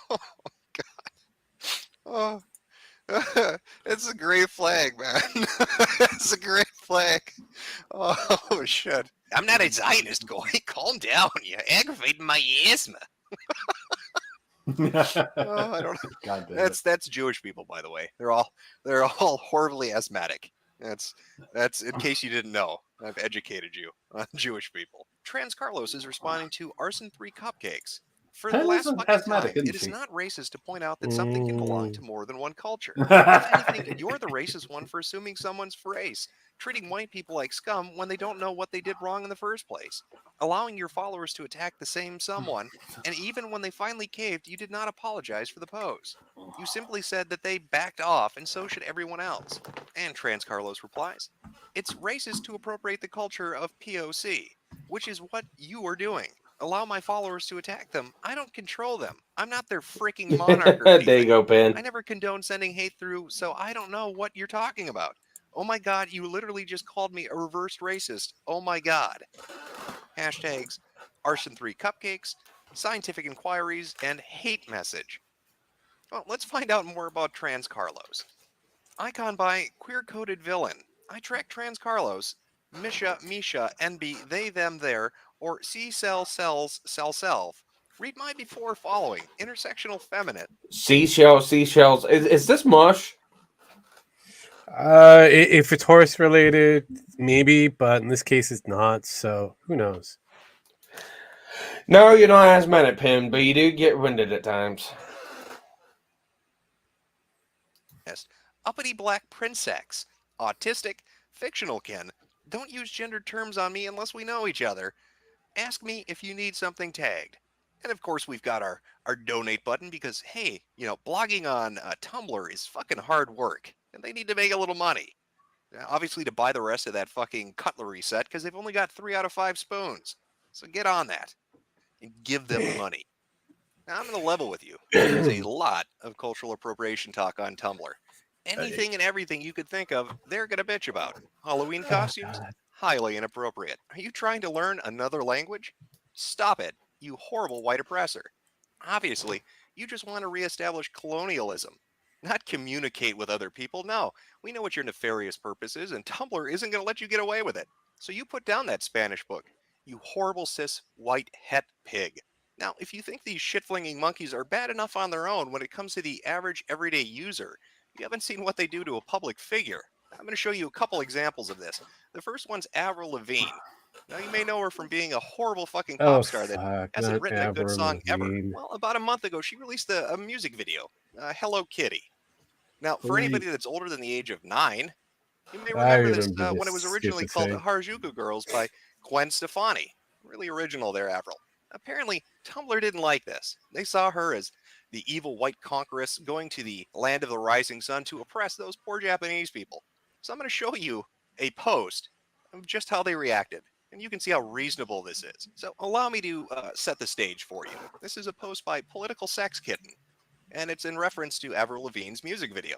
Oh, God. Oh, it's a great flag, man. It's a great flag. Oh, shit. I'm not a Zionist, Goy. Calm down. You're aggravating my asthma. Oh, I don't know. That's Jewish people, by the way. They're all horribly asthmatic. That's in case you didn't know. I've educated you on Jewish people. Trans Carlos is responding to Arson 3 Cupcakes. For the last Penn is fucking asthmatic, time, isn't it is she? not racist to point out that something can belong to more than one culture. If anything, you're the racist one for assuming someone's race, treating white people like scum when they don't know what they did wrong in the first place, allowing your followers to attack the same someone, and even when they finally caved, you did not apologize for the pose. You simply said that they backed off, and so should everyone else. And Trans Carlos replies, it's racist to appropriate the culture of POC, which is what you are doing. Allow my followers to attack them. I don't control them. I'm not their freaking monarch or anything. There you go, Pin. I never condone sending hate through, so I don't know what you're talking about. Oh my god, you literally just called me a reversed racist. Oh my god. Hashtags Arson3 Cupcakes, Scientific Inquiries, and Hate Message. Well, let's find out more about Trans Carlos. Icon by Queer-Coded Villain. I track Trans Carlos, Misha, NB, they, them, there, or C-cell, cells, cell, self. Read my before following, intersectional feminine. Seashells. Is this mush? If it's horse related, maybe, but in this case, it's not. So who knows? No, you're not asthmatic, Pin, but you do get winded at times. Yes. Uppity black princex. Autistic. Fictional kin. Don't use gendered terms on me unless we know each other. Ask me if you need something tagged. And of course, we've got our donate button because, hey, blogging on Tumblr is fucking hard work. And they need to make a little money. Obviously, to buy the rest of that fucking cutlery set because they've only got 3 out of 5 spoons. So get on that and give them money. Now, I'm going to level with you. There's a lot of cultural appropriation talk on Tumblr. Anything and everything you could think of, they're going to bitch about. Halloween costumes? Highly inappropriate. Are you trying to learn another language? Stop it, you horrible white oppressor. Obviously, you just want to reestablish colonialism, not communicate with other people. No, we know what your nefarious purpose is, and Tumblr isn't going to let you get away with it. So you put down that Spanish book, you horrible cis white het pig. Now, if you think these shit-flinging monkeys are bad enough on their own when it comes to the average everyday user, you haven't seen what they do to a public figure. I'm going to show you a couple examples of this. The first one's Avril Lavigne. Now, you may know her from being a horrible fucking pop star that hasn't written a good song ever. Well, about a month ago, she released a music video, Hello Kitty. Now, for anybody that's older than the age of 9, you may remember this when it was originally called Harajuku Girls by Gwen Stefani. Really original there, Avril. Apparently, Tumblr didn't like this. They saw her as the evil white conqueress going to the land of the rising sun to oppress those poor Japanese people. So I'm going to show you a post of just how they reacted. And you can see how reasonable this is. So allow me to set the stage for you. This is a post by Political Sex Kitten. And it's in reference to Avril Lavigne's music video.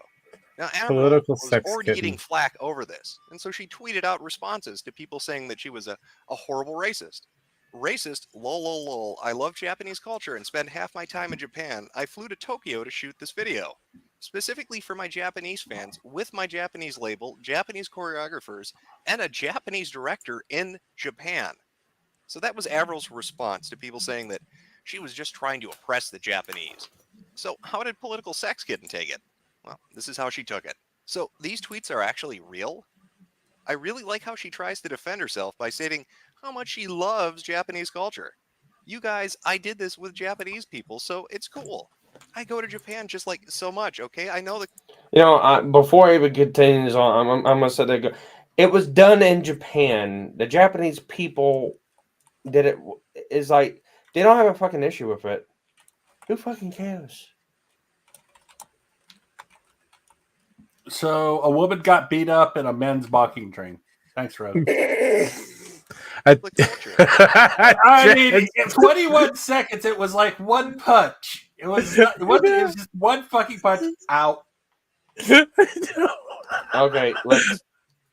Now, Avril was already getting flack over this. And so she tweeted out responses to people saying that she was a horrible racist. Racist, lol, lol, lol. I love Japanese culture and spend half my time in Japan. I flew to Tokyo to shoot this video. Specifically for my Japanese fans, with my Japanese label, Japanese choreographers, and a Japanese director in Japan. So that was Avril's response to people saying that she was just trying to oppress the Japanese. So how did Political Sex Kitten take it? Well, this is how she took it. So these tweets are actually real. I really like how she tries to defend herself by stating how much she loves Japanese culture. You guys, I did this with Japanese people, so it's cool. I go to Japan just like so much, okay? I know that... before I even continue on, I'm going to say that it was done in Japan. The Japanese people did it. Is like, they don't have a fucking issue with it. Who fucking cares? So a woman got beat up in a men's walking train. Thanks, Rose. I mean, in 21 seconds, it was like one punch. It was just one fucking punch out. Okay, let's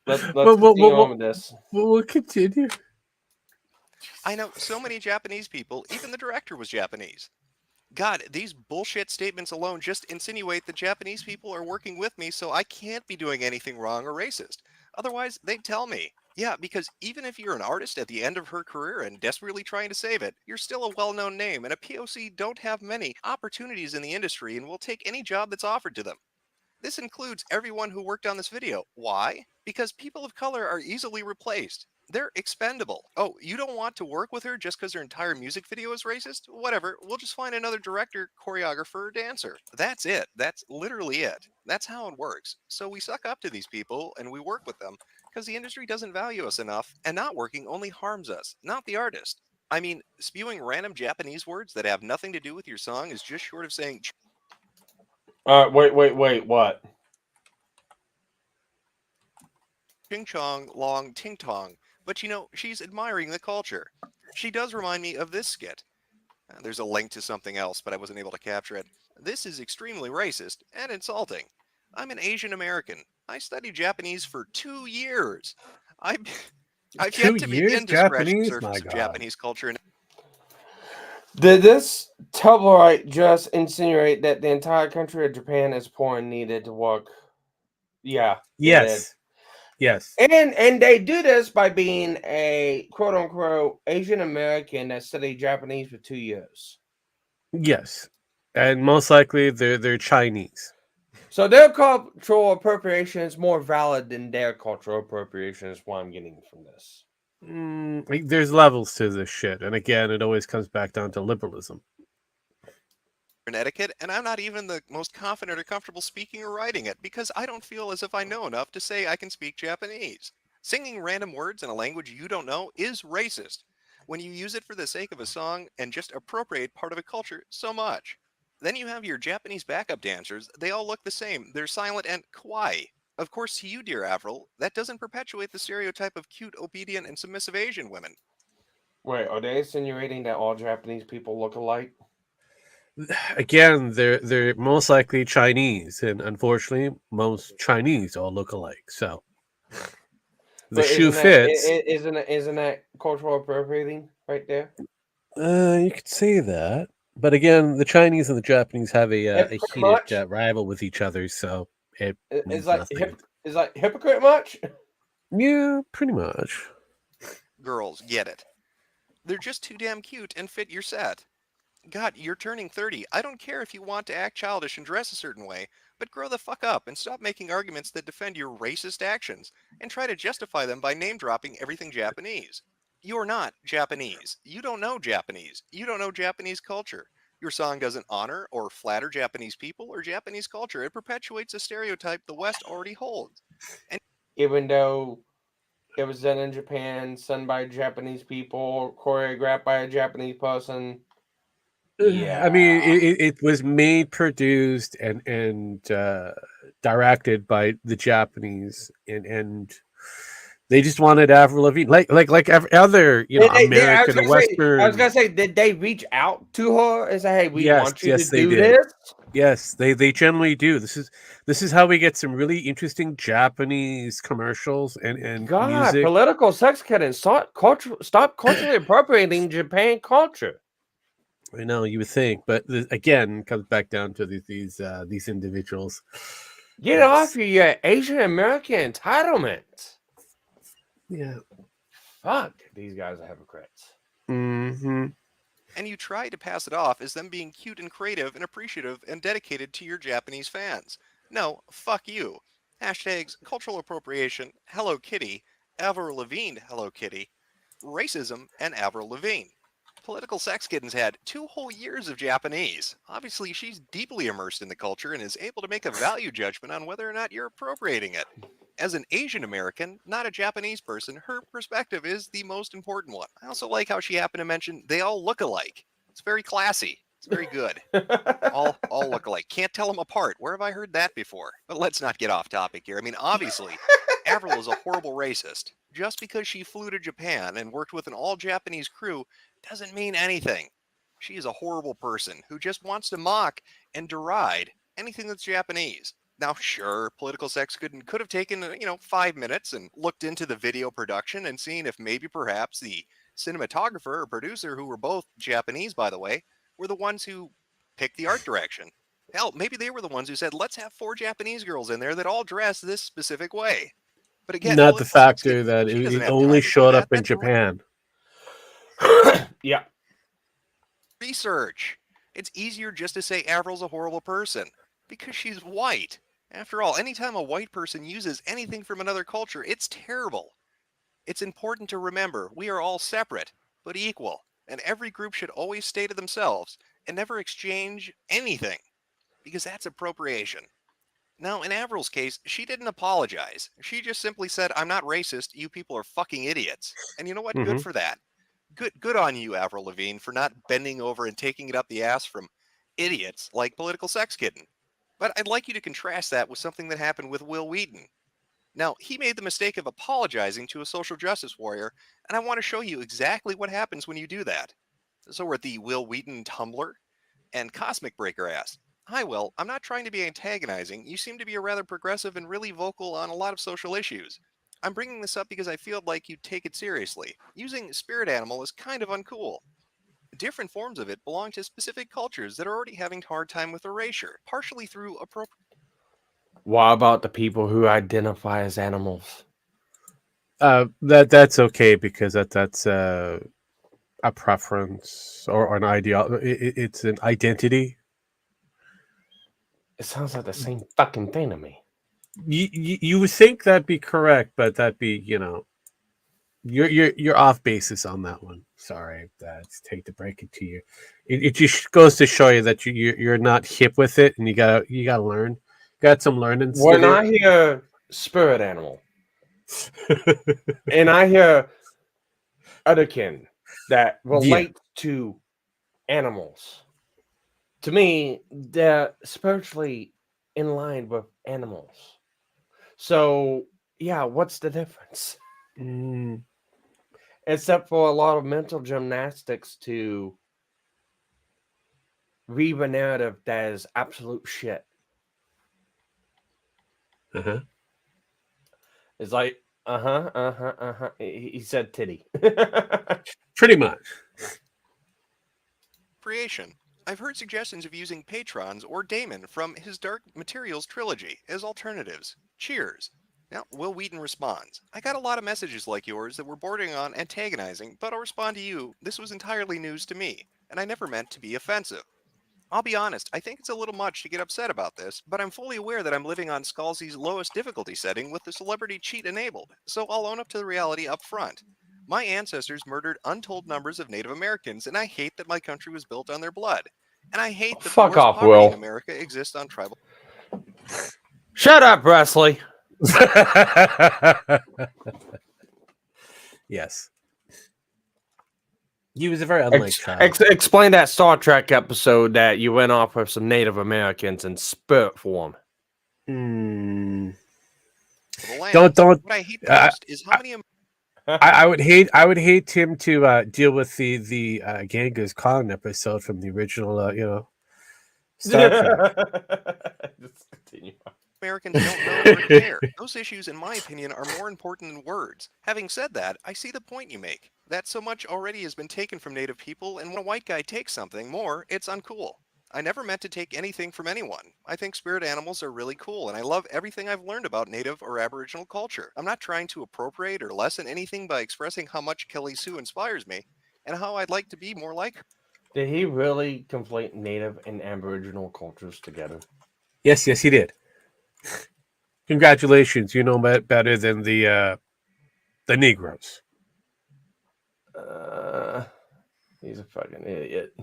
continue on with this. We'll continue. I know so many Japanese people, even the director was Japanese. God, these bullshit statements alone just insinuate that Japanese people are working with me, so I can't be doing anything wrong or racist. Otherwise, they'd tell me. Yeah, because even if you're an artist at the end of her career and desperately trying to save it, you're still a well-known name, and a POC don't have many opportunities in the industry and will take any job that's offered to them. This includes everyone who worked on this video. Why? Because people of color are easily replaced. They're expendable. Oh, you don't want to work with her just because her entire music video is racist? Whatever, we'll just find another director, choreographer, or dancer. That's it. That's literally it. That's how it works. So we suck up to these people and we work with them because the industry doesn't value us enough, and not working only harms us, not the artist. I mean, spewing random Japanese words that have nothing to do with your song is just short of saying Wait, what? ching chong, long, ting tong. But you know, she's admiring the culture. She does remind me of this skit. There's a link to something else, but I wasn't able to capture it. This is extremely racist and insulting. I'm an Asian American. I studied Japanese for 2 years. I've yet 2 to years begin to scratch the Japanese? surface My of God. Japanese culture. And Did this tabloid just insinuate that the entire country of Japan is poor and needed to work? Yeah. it Yes. Yes. did. And they do this by being a quote unquote Asian American that studied Japanese for 2 years. Yes. And most likely they're Chinese. So their cultural appropriation is more valid than their cultural appropriation, is what I'm getting from this. Like, there's levels to this shit, and again, it always comes back down to liberalism. etiquette, and I'm not even the most confident or comfortable speaking or writing it because I don't feel as if I know enough to say I can speak Japanese. Singing random words in a language you don't know is racist when you use it for the sake of a song and just appropriate part of a culture so much. Then you have your Japanese backup dancers. They all look the same. They're silent and kawaii. Of course, to you, dear Avril, that doesn't perpetuate the stereotype of cute, obedient, and submissive Asian women. Wait, are they insinuating that all Japanese people look alike? Again, they're most likely Chinese, and unfortunately, most Chinese all look alike. So the shoe fits. Isn't that cultural appropriating right there? You could say that, but again, the Chinese and the Japanese have a heated rival with each other, so it means nothing. Is like hypocrite much? Yeah, pretty much. Girls, get it. They're just too damn cute and fit your set. God, you're turning 30. I don't care if you want to act childish and dress a certain way, but grow the fuck up and stop making arguments that defend your racist actions and try to justify them by name-dropping everything Japanese. You're not Japanese. You don't know Japanese. You don't know Japanese culture. Your song doesn't honor or flatter Japanese people or Japanese culture. It perpetuates a stereotype the West already holds. And even though it was done in Japan, sung by Japanese people, choreographed by a Japanese person. Yeah, I mean, it was made, produced, and directed by the Japanese, and they just wanted Avril Lavigne, like every other American or Western. I was gonna say, did they reach out to her and say, "Hey, we want you to they do did. this"? Yes, they generally do. This is how we get some really interesting Japanese commercials and God, music. political sex cadence. Stop culturally appropriating Japan culture. I know you would think, but again, comes back down to these individuals. Get off your Asian American entitlement. Yeah. Fuck, these guys are hypocrites. Mm-hmm. And you try to pass it off as them being cute and creative and appreciative and dedicated to your Japanese fans. No, fuck you. Hashtags cultural appropriation, Hello Kitty, Avril Lavigne, Hello Kitty, racism, and Avril Lavigne. Political Sex Kitten's had 2 whole years of Japanese. Obviously, she's deeply immersed in the culture and is able to make a value judgment on whether or not you're appropriating it. As an Asian American, not a Japanese person, her perspective is the most important one. I also like how she happened to mention they all look alike. It's very classy. It's very good. all look alike. Can't tell them apart. Where have I heard that before? But let's not get off topic here. I mean, obviously, Avril is a horrible racist. Just because she flew to Japan and worked with an all-Japanese crew doesn't mean anything. She is a horrible person who just wants to mock and deride anything that's Japanese. Now, sure, Political Sex could have taken, 5 minutes and looked into the video production and seen if maybe perhaps the cinematographer or producer, who were both Japanese, by the way, were the ones who picked the art direction. Hell, maybe they were the ones who said, let's have 4 Japanese girls in there that all dress this specific way. But again, not the factor that it only showed up in Japan. Yeah. Research. It's easier just to say Avril's a horrible person because she's white. After all, anytime a white person uses anything from another culture, it's terrible. It's important to remember we are all separate, but equal, and every group should always stay to themselves and never exchange anything, because that's appropriation. Now, in Avril's case, she didn't apologize. She just simply said, I'm not racist, you people are fucking idiots. And you know what? Good for that. Good on you, Avril Lavigne, for not bending over and taking it up the ass from idiots like Political Sex Kitten. But I'd like you to contrast that with something that happened with Will Wheaton. Now, he made the mistake of apologizing to a social justice warrior, and I want to show you exactly what happens when you do that. So we're at the Will Wheaton Tumblr, and Cosmic Breaker asked, Hi, Will. I'm not trying to be antagonizing. You seem to be a rather progressive and really vocal on a lot of social issues. I'm bringing this up because I feel like you take it seriously. Using spirit animal is kind of uncool. Different forms of it belong to specific cultures that are already having a hard time with erasure, partially through What about the people who identify as animals? That's okay because that's a preference or an ideology. It's an identity. It sounds like the same fucking thing to me. You would think that'd be correct, but that'd be, you're off basis on that one. Sorry, take to break it to you. It just goes to show you that you're not hip with it, and you gotta learn. Got some learning. When I hear spirit animal, and I hear otherkin that relate to animals, to me they're spiritually in line with animals. So yeah, what's the difference? Except for a lot of mental gymnastics to read a narrative that is absolute shit. It's like, he said titty. Pretty much. Creation. I've heard suggestions of using patrons or Damon from his Dark Materials trilogy as alternatives. Cheers. Now, Will Wheaton responds, I got a lot of messages like yours that were bordering on antagonizing, but I'll respond to you. This was entirely news to me, and I never meant to be offensive. I'll be honest, I think it's a little much to get upset about this, but I'm fully aware that I'm living on Scalzi's lowest difficulty setting with the celebrity cheat enabled, so I'll own up to the reality up front. My ancestors murdered untold numbers of Native Americans, and I hate that my country was built on their blood. And I hate that Fuck the worst off, poverty Will. in America exists on tribal... Shut up, Presley. Yes. He was a very unlike child. Explain that Star Trek episode that you went off with some Native Americans in spirit form. Don't. What I hate the most is how many... I would hate him to deal with the Genghis Khan episode from the original, Star Trek. Just continue. Americans don't know or care. Those issues, in my opinion, are more important than words. Having said that, I see the point you make. That so much already has been taken from Native people, and when a white guy takes something more, it's uncool. I never meant to take anything from anyone. I think spirit animals are really cool, and I love everything I've learned about Native or Aboriginal culture. I'm not trying to appropriate or lessen anything by expressing how much Kelly Sue inspires me, and how I'd like to be more like her. Did he really conflate Native and Aboriginal cultures together? Yes, he did. Congratulations, you know better than the Negroes. He's a fucking idiot.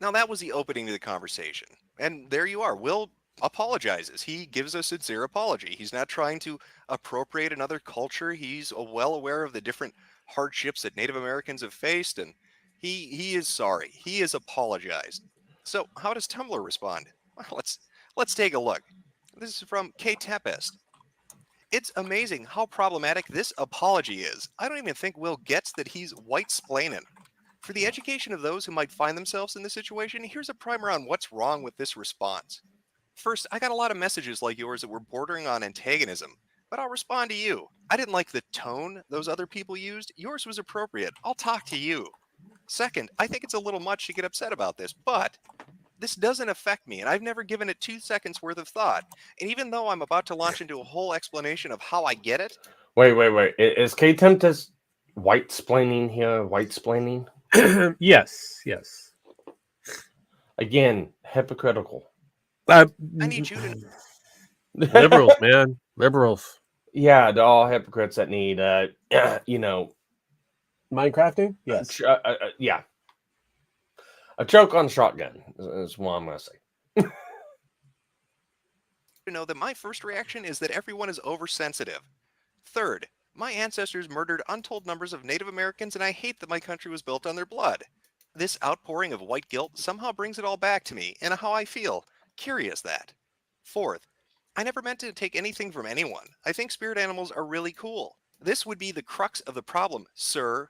Now that was the opening to the conversation. And there you are. Will apologizes. He gives a sincere apology. He's not trying to appropriate another culture. He's well aware of the different hardships that Native Americans have faced, and he is sorry. He is apologized. So how does Tumblr respond? Well, let's take a look. This is from K Tempest. It's amazing how problematic this apology is. I don't even think Will gets that he's white-splaining. For the education of those who might find themselves in this situation, here's a primer on what's wrong with this response. First, I got a lot of messages like yours that were bordering on antagonism, but I'll respond to you. I didn't like the tone those other people used. Yours was appropriate. I'll talk to you. Second, I think it's a little much to get upset about this, but this doesn't affect me, and I've never given it 2 seconds worth of thought. And even though I'm about to launch into a whole explanation of how I get it... Wait. Is K-Tempest white-splaining here? White-splaining? Yes. Again, hypocritical. I need you to... Liberals, man. Liberals. Yeah, they're all hypocrites that need, you know, Minecrafting? Yes. Yeah. A choke on shotgun is what I'm going to say. To know that my first reaction is that everyone is oversensitive. Third, my ancestors murdered untold numbers of Native Americans, and I hate that my country was built on their blood. This outpouring of white guilt somehow brings it all back to me, and how I feel. Curious that. Fourth, I never meant to take anything from anyone. I think spirit animals are really cool. This would be the crux of the problem, sir.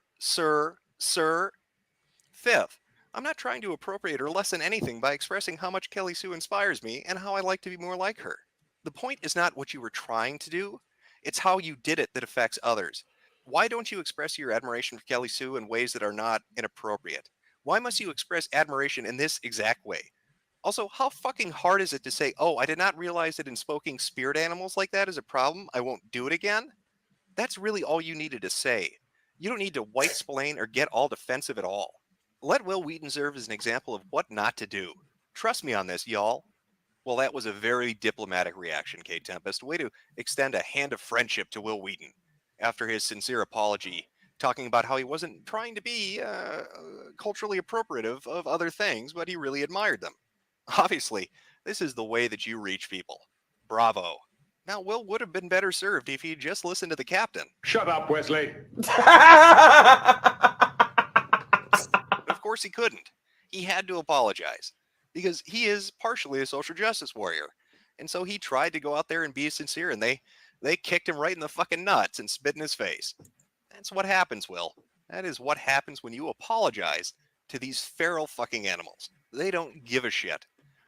Fifth, I'm not trying to appropriate or lessen anything by expressing how much Kelly Sue inspires me and how I like to be more like her. The point is not what you were trying to do, it's how you did it that affects others. Why don't you express your admiration for Kelly Sue in ways that are not inappropriate? Why must you express admiration in this exact way? Also, how fucking hard is it to say, oh, I did not realize that invoking spirit animals like that is a problem, I won't do it again? That's really all you needed to say. You don't need to white-splain or get all defensive at all. Let Will Wheaton serve as an example of what not to do. Trust me on this, y'all. Well, that was a very diplomatic reaction, Kate Tempest. Way to extend a hand of friendship to Will Wheaton after his sincere apology, talking about how he wasn't trying to be culturally appropriative of other things, but he really admired them. Obviously, this is the way that you reach people. Bravo. Now, Will would have been better served if he'd just listened to the captain. Shut up, Wesley. Of course he couldn't. He had to apologize because he is partially a social justice warrior. And so he tried to go out there and be sincere, and they kicked him right in the fucking nuts and spit in his face. That's what happens, Will. That is what happens when you apologize to these feral fucking animals. They don't give a shit.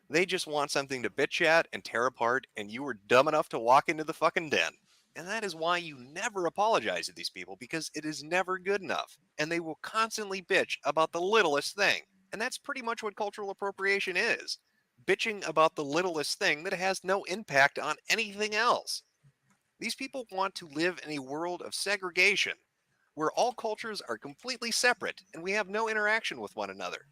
They just want something to bitch at and tear apart, and you were dumb enough to walk into the fucking den. And that is why you never apologize to these people, because it is never good enough. And they will constantly bitch about the littlest thing. And that's pretty much what cultural appropriation is. Bitching about the littlest thing that has no impact on anything else. These people want to live in a world of segregation, where all cultures are completely separate and we have no interaction with one another.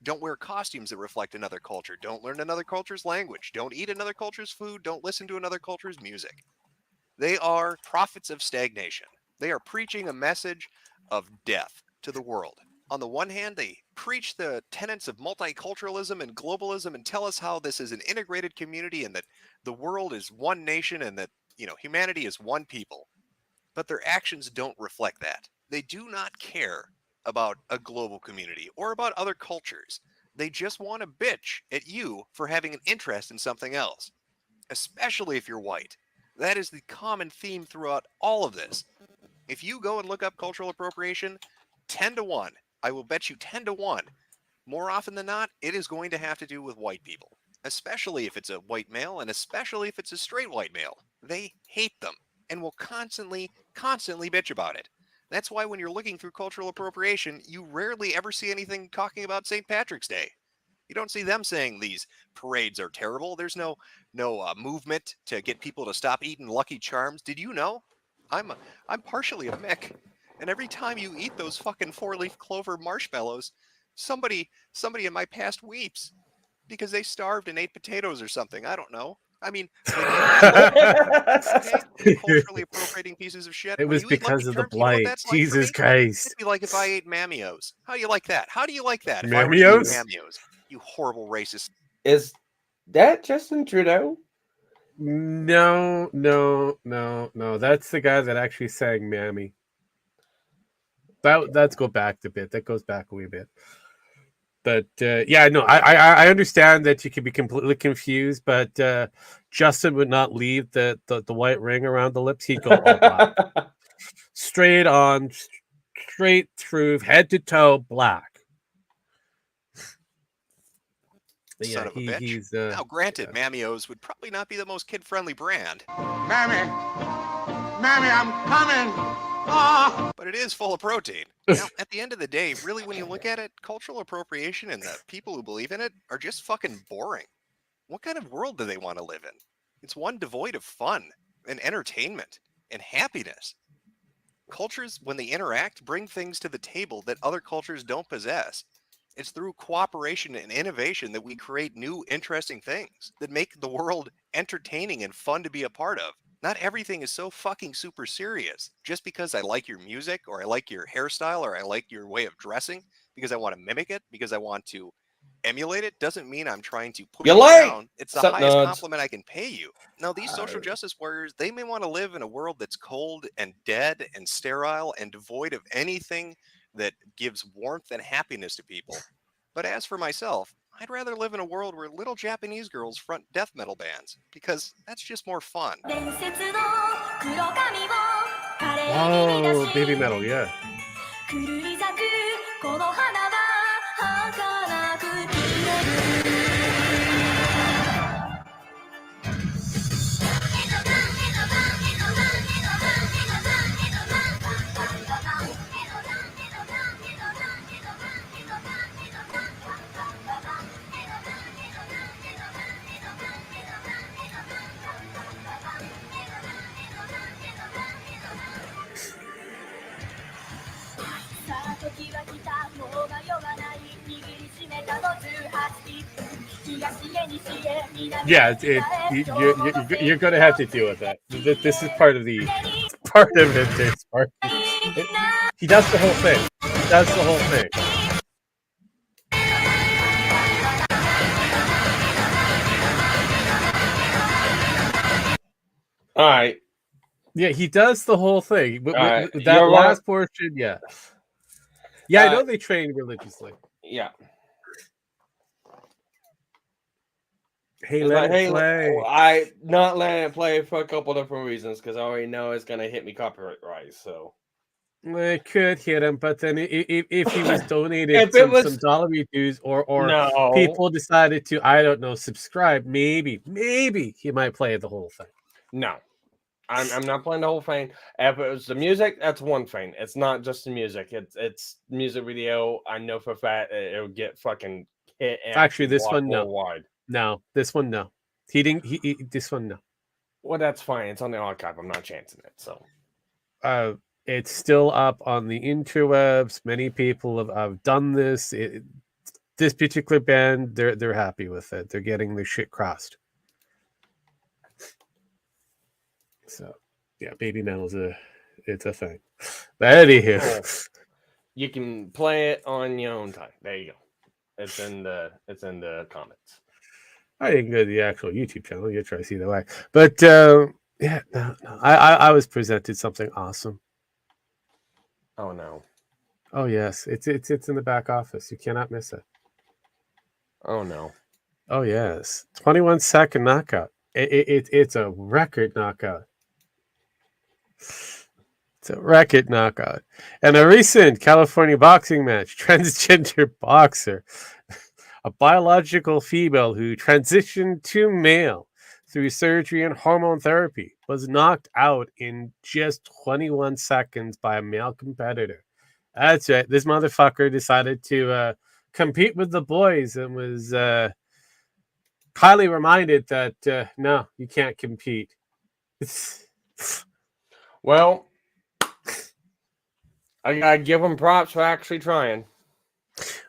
Don't wear costumes that reflect another culture. Don't learn another culture's language. Don't eat another culture's food. Don't listen to another culture's music. They are prophets of stagnation. They are preaching a message of death to the world. On the one hand, they preach the tenets of multiculturalism and globalism and tell us how this is an integrated community and that the world is one nation and that, humanity is one people. But their actions don't reflect that. They do not care about a global community or about other cultures. They just want to bitch at you for having an interest in something else, especially if you're white. That is the common theme throughout all of this. If you go and look up cultural appropriation, 10 to 1, I will bet you 10 to 1, more often than not, it is going to have to do with white people, especially if it's a white male and especially if it's a straight white male. They hate them and will constantly bitch about it. That's why when you're looking through cultural appropriation, you rarely ever see anything talking about St. Patrick's Day. You don't see them saying these parades are terrible. There's no movement to get people to stop eating Lucky Charms. Did you know? I'm partially a Mick, and every time you eat those fucking 4-leaf clover marshmallows, somebody in my past weeps because they starved and ate potatoes or something. I don't know. I mean, culturally appropriating pieces of shit. It was because of the blight. Jesus Christ. It'd be like if I ate Mammios. How do you like that? How do you like that? Mammios? Mammios. You horrible racist. Is that Justin Trudeau? No. That's the guy that actually sang Mammy. Let's go back a bit. That goes back a wee bit. But I understand that you can be completely confused, but Justin would not leave the white ring around the lips. He'd go all black. Straight on, straight through, head to toe, black. Son of a bitch. Now, granted, Mammios would probably not be the most kid-friendly brand. Mammy, I'm coming. But it is full of protein. Now, at the end of the day, really, when you look at it, cultural appropriation and the people who believe in it are just fucking boring. What kind of world do they want to live in? It's one devoid of fun and entertainment and happiness. Cultures, when they interact, bring things to the table that other cultures don't possess. It's through cooperation and innovation that we create new, interesting things that make the world entertaining and fun to be a part of. Not everything is so fucking super serious. Just because I like your music, or I like your hairstyle, or I like your way of dressing, because I want to mimic it, because I want to emulate it, doesn't mean I'm trying to push You're you late! down. It's the Sup, highest nerds? compliment I can pay you. Now, these social justice warriors, they may want to live in a world that's cold and dead and sterile and devoid of anything that gives warmth and happiness to people. But as for myself, I'd rather live in a world where little Japanese girls front death metal bands, because that's just more fun. Oh, baby metal, yeah. Yeah, you're going to have to deal with that. This is part of the vintage part. He does the whole thing. He does the whole thing. All right. Yeah, he does the whole thing. Right. That last portion, yeah. Yeah, I know they train religiously. Yeah. Hey, let it play. I not letting it play for a couple different reasons, because I already know it's gonna hit me copyright, so it could hit him. But then if he was donated some dollar dues, or people decided to, I don't know, subscribe, maybe he might play the whole thing. No, I'm not playing the whole thing. If it was the music, that's one thing. It's not just the music. It's music video. I know for a fact it'll get fucking hit. Actually, this one worldwide. No, this one no. He didn't. This one no. Well, that's fine. It's on the archive. I'm not chancing it. So, it's still up on the interwebs. Many people have done this. This particular band, they're happy with it. They're getting their shit crossed. So, yeah, baby metal's it's a thing. But anywho, you can play it on your own time. There you go. It's in the comments. I didn't go to the actual YouTube channel. You try to see the way. But yeah, no. I was presented something awesome. Oh no. Oh yes, it's in the back office. You cannot miss it. Oh no. Oh yes, 21-second knockout. It's a record knockout. It's a record knockout. And a recent California boxing match, transgender boxer, a biological female who transitioned to male through surgery and hormone therapy, was knocked out in just 21 seconds by a male competitor. That's right. This motherfucker decided to compete with the boys and was highly reminded that no, you can't compete. Well, I gotta give them props for actually trying.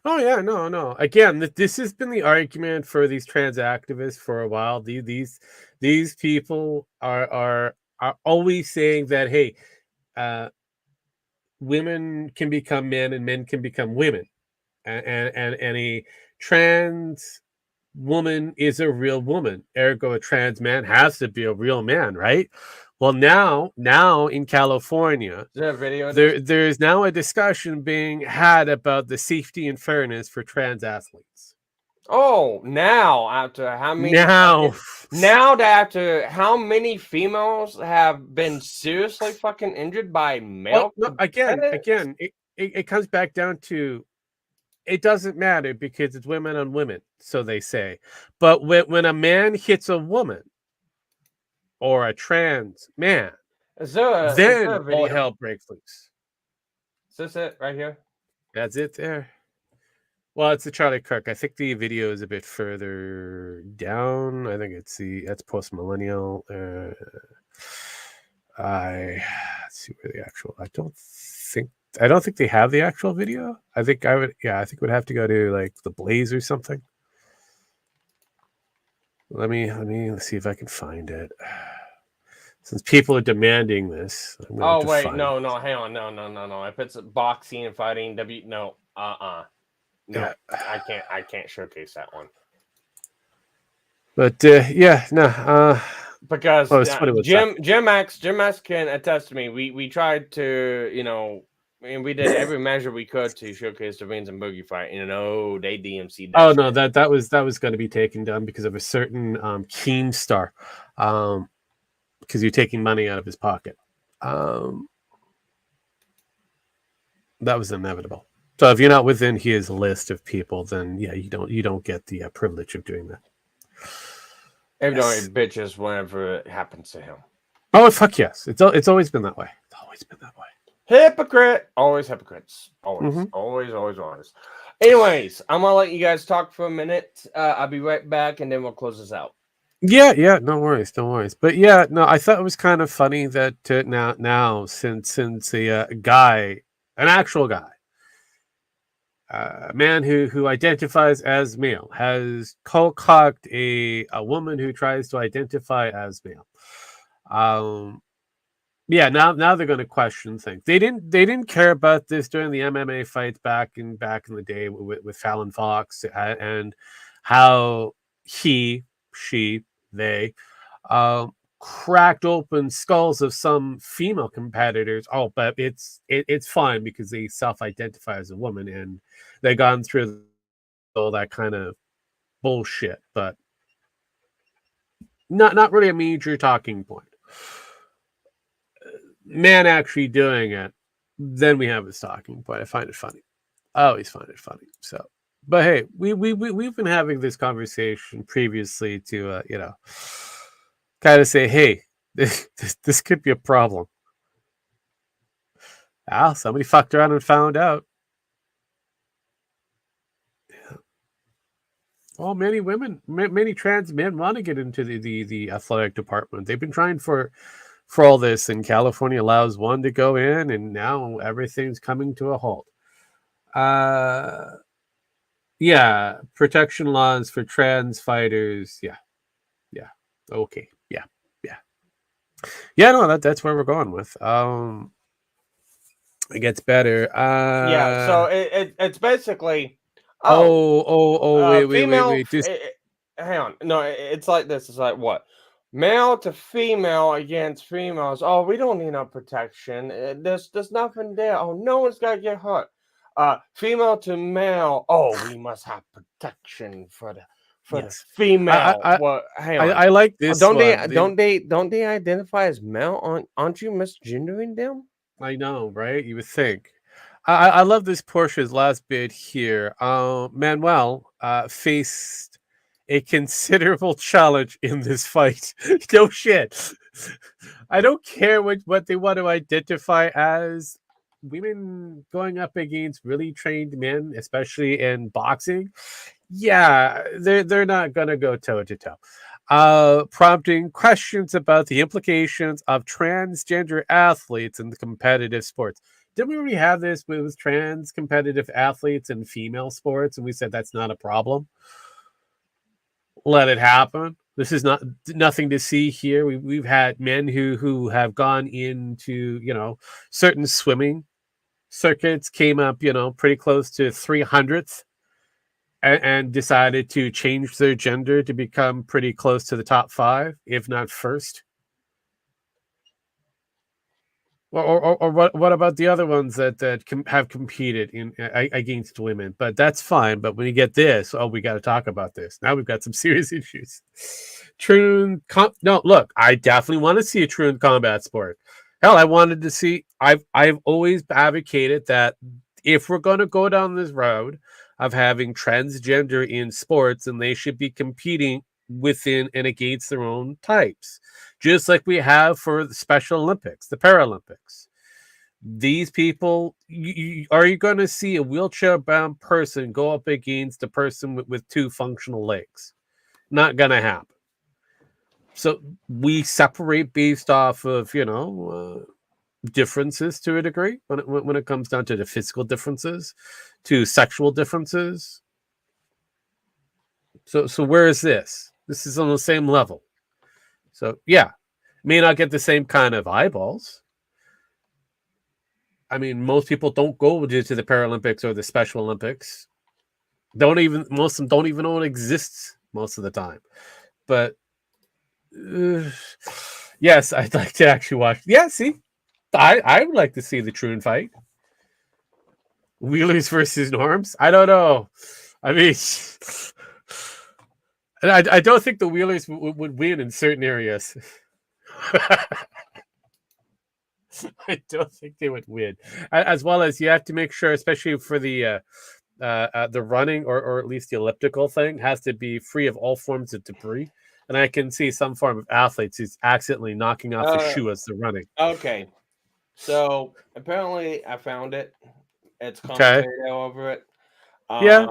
Oh yeah, no. Again, this has been the argument for these trans activists for a while. These people are always saying that, hey, women can become men and men can become women, and a trans woman is a real woman. Ergo, a trans man has to be a real man, right? Well, now in California, there's now a discussion being had about the safety and fairness for trans athletes. Oh, now after how many? After how many females have been seriously fucking injured by male? Well, no, again, it comes back down to, it doesn't matter because it's women on women, so they say. But when a man hits a woman or a trans man, then all hell breaks loose. Is this it right here? That's it there. Well, it's the Charlie Kirk. I think the video is a bit further down. I think that's post millennial. Let's see where the actual. I don't think they have the actual video. I think we'd have to go to like the Blaze or something. Let me see if I can find it. Since people are demanding this, I'm going Oh to wait, find no, hang on, no. If it's boxing and fighting, no, Yeah. I can't showcase that one. But because well, it's funny what's Jim Max can attest to me. We tried to, and we did every measure we could to showcase the Veins and Boogie fight, and they DMC'd that. Oh shit. no, that was going to be taken down because of a certain Keemstar, because you're taking money out of his pocket. That was inevitable. So if you're not within his list of people, then yeah, you don't get the privilege of doing that. Every it bitches whenever it happens to him. Oh fuck yes, it's always been that way. It's always been that way. Hypocrite, always hypocrites, always, Mm-hmm. always. Anyways, I'm gonna let you guys talk for a minute. I'll be right back, and then we'll close this out. Yeah, no worries. But yeah, no, I thought it was kind of funny that now since a guy, an actual guy, a man who identifies as male, has cocked a woman who tries to identify as male. Yeah, now they're going to question things. They didn't care about this during the MMA fights back in the day with Fallon Fox and how she they cracked open skulls of some female competitors. Oh, but it's fine because they self-identify as a woman and they've gone through all that kind of bullshit, but not really a major talking point. Man actually doing it, then we have a talking point. I find it funny. I always find it funny. So, but hey, we've been having this conversation previously to kind of say, hey, this could be a problem. Somebody fucked around and found out. Yeah. Well, many trans men want to get into the athletic department. They've been trying for all this, and California allows one to go in, and now everything's coming to a halt. Yeah, protection laws for trans fighters. Yeah, okay, yeah. No, that's where we're going with. It gets better. Yeah, so it's basically. Wait. Hang on, no, it's like this. It's like what? Male to female against females. Oh, we don't need no protection. There's nothing there. Oh, no one's got to get hurt. Female to male. Oh, we must have protection for the female. Hang on. I like this. Don't they identify as male? Aren't you misgendering them? I know, right? You would think. I love this Porsche's last bit here. Manuel faced a considerable challenge in this fight. No shit. I don't care what they want to identify as. Women going up against really trained men, especially in boxing. Yeah, they're not gonna go toe to toe. Prompting questions about the implications of transgender athletes in the competitive sports. Didn't we already have this with trans competitive athletes in female sports? And we said that's not a problem. Let it happen. This is nothing to see here. We've had men who have gone into certain swimming circuits, came up pretty close to 300th, and decided to change their gender to become pretty close to the top 5, if not first. Or what about the other ones that have competed against women? But that's fine. But when you get this, we got to talk about this. Now we've got some serious issues. No, look, I definitely want to see a true combat sport. Hell, I wanted to see. I've always advocated that if we're going to go down this road of having transgender in sports, and they should be competing within and against their own types, just like we have for the Special Olympics, the Paralympics. These people, are you going to see a wheelchair-bound person go up against a person with 2 functional legs? Not going to happen. So we separate based off of differences to a degree when it comes down to the physical differences, to sexual differences. So where is this? This is on the same level. So yeah, May not get the same kind of eyeballs. I mean, most people don't go to the Paralympics or the Special Olympics. Most of them don't even know it exists most of the time. But yes, I'd like to actually watch. Yeah, see, I would like to see the Troon fight. Wheelers versus Norms. I don't know. I mean, I don't think the Wheelers would win in certain areas. I don't think they would win. As well as you have to make sure, especially for the running or at least the elliptical thing, has to be free of all forms of debris. And I can see some form of athletes who's accidentally knocking off the shoe as they're running. Okay. So apparently I found it. It's commentary over it. Yeah.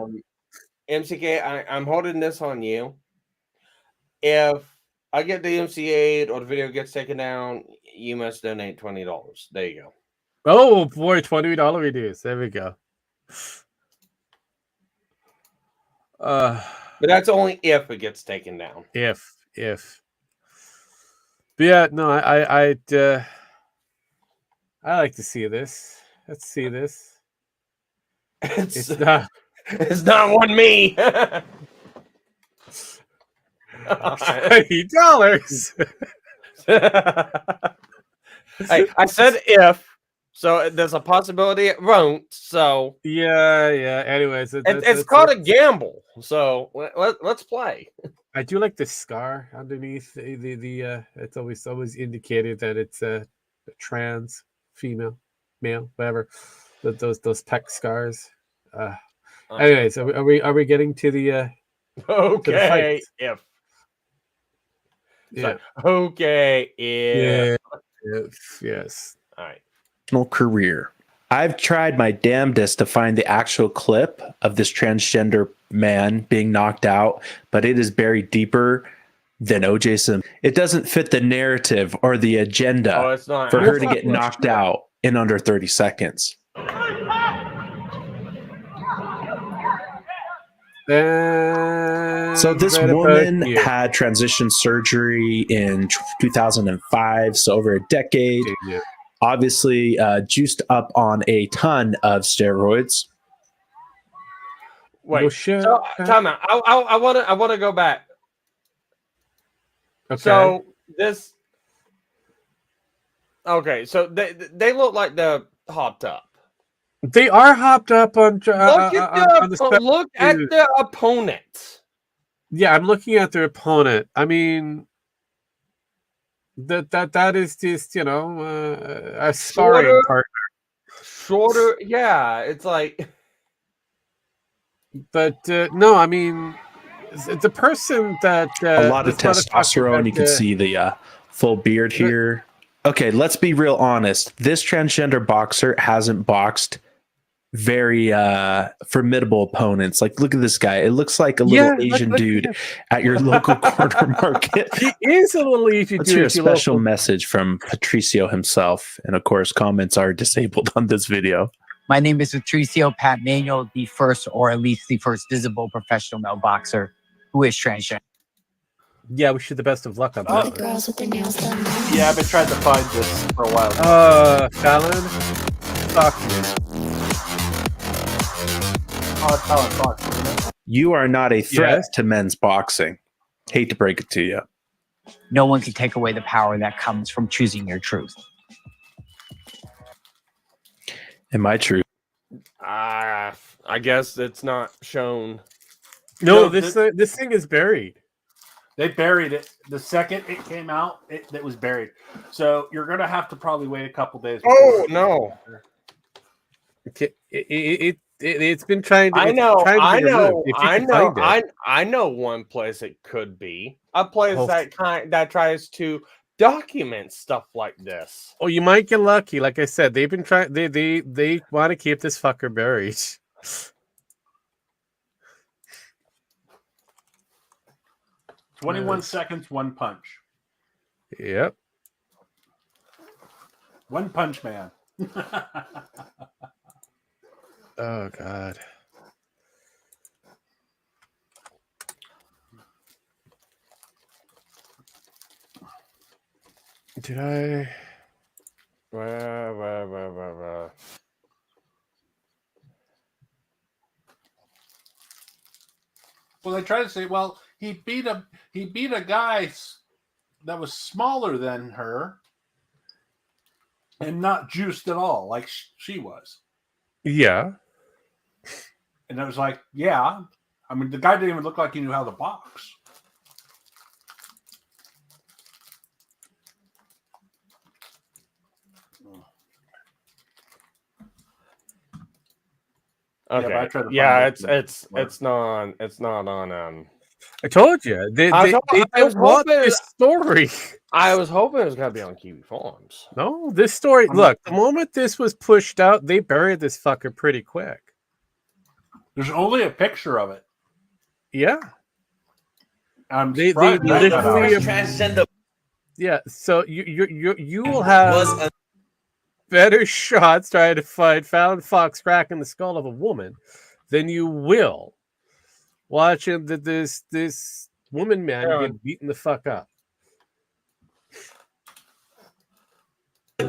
MCK, I'm holding this on you. If I get the MCA'd or the video gets taken down, you must donate $20. There you go. Oh boy, $20 reduce. There we go. But that's only if it gets taken down. If. But yeah, no, I'd I like to see this. Let's see this. It's not on me. $20. Hey, I said if, so there's a possibility it won't. So yeah. Anyways, it's called a gamble. So let's play. I do like the scar underneath the it's always indicated that it's a trans female, male, whatever. Those pec scars. Anyways, are we getting to the okay to if yeah okay if yes. All right. Career. I've tried my damnedest to find the actual clip of this transgender man being knocked out, but it is buried deeper than O.J. Simpson. It doesn't fit the narrative or the agenda for her to get knocked out in under 30 seconds. So this woman had transition surgery in 2005, so over a decade. Yeah. Obviously, juiced up on a ton of steroids. Wait, so, time out. I want to go back. Okay. So this. Okay, so they look like they're hopped up. They are hopped up on. Look at their opponent. Yeah, I'm looking at their opponent. I mean, that is just a sparring partner. Shorter, yeah. It's like, but no, I mean, the person that a lot of testosterone. You can see the full beard here. Okay, let's be real honest. This transgender boxer hasn't boxed very formidable opponents. Like, look at this guy. It looks like a little Asian dude at your local corner market. He is a little Asian dude. Let's hear a special message from Patricio himself. And of course, comments are disabled on this video. My name is Patricio Pat Manuel, the first, or at least the first visible professional male boxer who is transgender. Yeah, wish you the best of luck on that. Girls with their nails done. Yeah, I've been trying to find this for a while. Fallon, talk to me. You are not a threat to men's boxing. Hate to break it to you. No one can take away the power that comes from choosing your truth. Am I true? I guess it's not shown. No, this thing is buried. They buried it the second it came out. It was buried. So you're gonna have to probably wait a couple days. Oh no! It's been trying to. I know one place it could be a place that tries to document stuff like this. Oh, you might get lucky. Like I said, they've been trying. They want to keep this fucker buried. 21 seconds, one punch. Yep. One punch man. Oh God. Did I? Well, they try to say, well, he beat a guy that was smaller than her and not juiced at all, like she was. Yeah. And it was like, yeah. I mean, the guy didn't even look like he knew how to box. Okay. Yeah, it's not on. I told you they don't want this story. I was hoping it was gonna be on Kiwi Farms. No, this story. Look, the moment this was pushed out, they buried this fucker pretty quick. There's only a picture of it. Yeah. They literally transgender. Yeah, so you will have better shots trying to find found fox cracking the skull of a woman than you will watching this woman man get beaten the fuck up.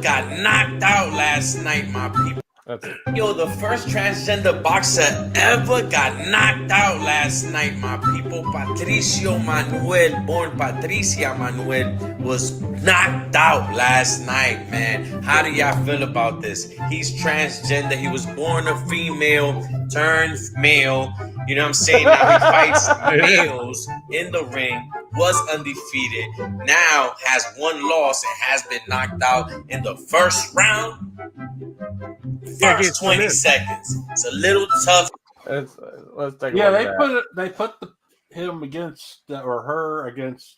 Got knocked out last night, my people. Yo, the first transgender boxer ever got knocked out last night, my people. Patricio Manuel, born Patricia Manuel, was knocked out last night, man. How do y'all feel about this? He's transgender. He was born a female, turned male. You know what I'm saying? Now he fights males in the ring, was undefeated, now has one loss and has been knocked out in the first round. First 20 seconds. It's a little tough. Let's take they put him against or her against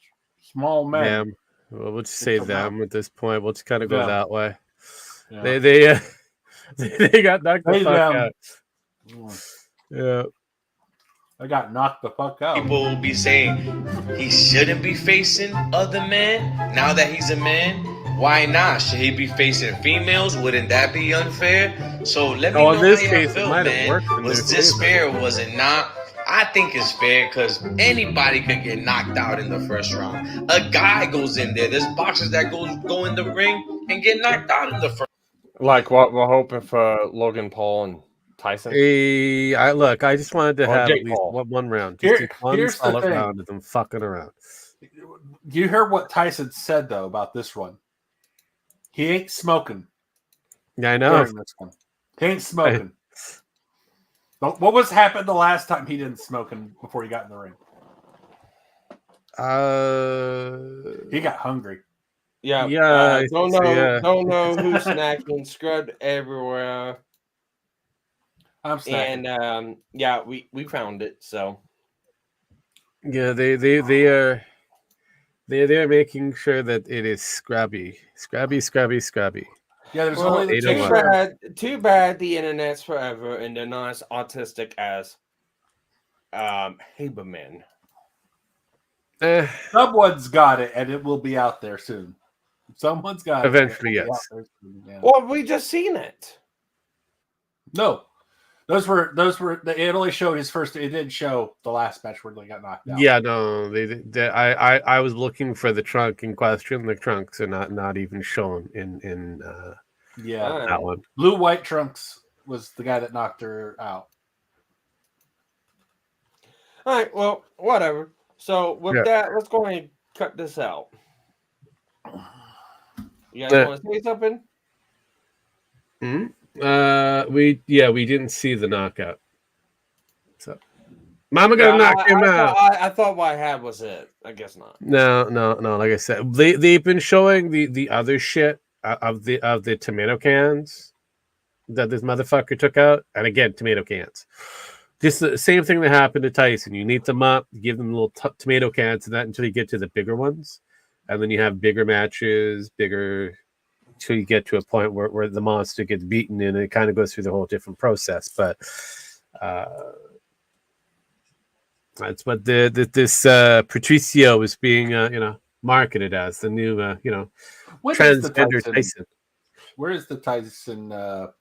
small men. Yeah. Well, we'll just say them at this point. We'll just kind of go that way. Yeah. They got knocked the fuck out. Yeah. I got knocked the fuck out. People will be saying he shouldn't be facing other men now that he's a man. Why not? Should he be facing females? Wouldn't that be unfair? So let me know how you feel, man. Was this fair or was it not? I think it's fair because anybody could get knocked out in the first round. A guy goes in there. There's boxers that go in the ring and get knocked out in the first. Like what we're hoping for Logan Paul and Tyson. I just wanted to have Jake at least Paul. one round. Just Here's the solid thing. round of them fucking around. You heard what Tyson said though about this one. He ain't smoking. Yeah, I know. This one. He ain't smoking. What was happened the last time he didn't smoking before he got in the ring? He got hungry. Yeah. Don't know who's snacking. Scrubbed everywhere. I'm snacking. And we found it. So yeah, they're making sure that it is scrubby. Yeah, there's only too bad the internet's forever and they're not as autistic as Haberman. Someone's got it, and it will be out there soon. Someone's got eventually, it. yes. Yeah. Well, we just seen it. No, those were. It only showed his first. It didn't show the last match where they got knocked out. Yeah, no, I was looking for the trunk in question. The trunks are not even shown in that one. Blue White Trunks was the guy that knocked her out. All right, well, whatever. So with that, let's go ahead and cut this out. You guys want to say something? We didn't see the knockout. So Mama gonna knock him out. I thought what I had was it. I guess not. No. Like I said, they've been showing the other shit of the tomato cans that this motherfucker took out, and again, tomato cans. Just the same thing that happened to Tyson. You neat them up, give them little tomato cans, and that until you get to the bigger ones, and then you have bigger matches, until you get to a point where the monster gets beaten, and it kind of goes through the whole different process. But that's what this Patricio is being marketed as the new transgender Tyson. Where is the Tyson the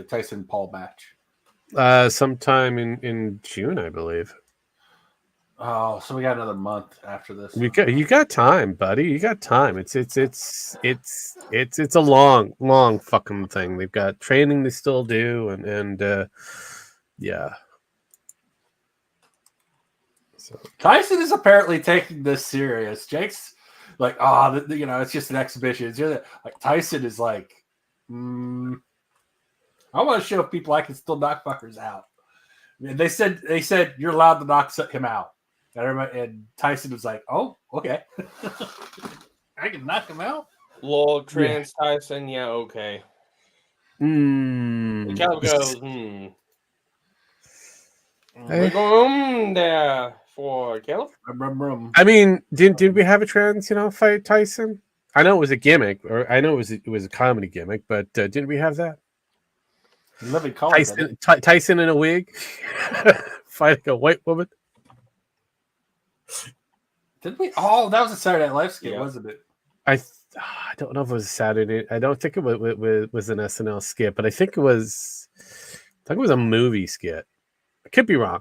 Tyson Paul match? Sometime in June, I believe. Oh, so we got another month after this. You got time, buddy. You got time. It's a long fucking thing. They've got training they still do, and yeah. So Tyson is apparently taking this serious. Jake's like, it's just an exhibition. It's just, like Tyson is like, I want to show people I can still knock fuckers out. I mean, they said you're allowed to knock him out. And Tyson was like, "Oh, okay, I can knock him out." Lord Trans Tyson, yeah, okay. The cow goes, We're going there for kill. I mean, did we have a trans, fight Tyson? I know it was a gimmick, or I know it was a comedy gimmick, but didn't we have that? Tyson in a wig fighting a white woman. Did we? Oh, that was a Saturday Night Live skit, wasn't it? I don't know if it was a Saturday. I don't think it was an SNL skit, but I think it was a movie skit. I could be wrong.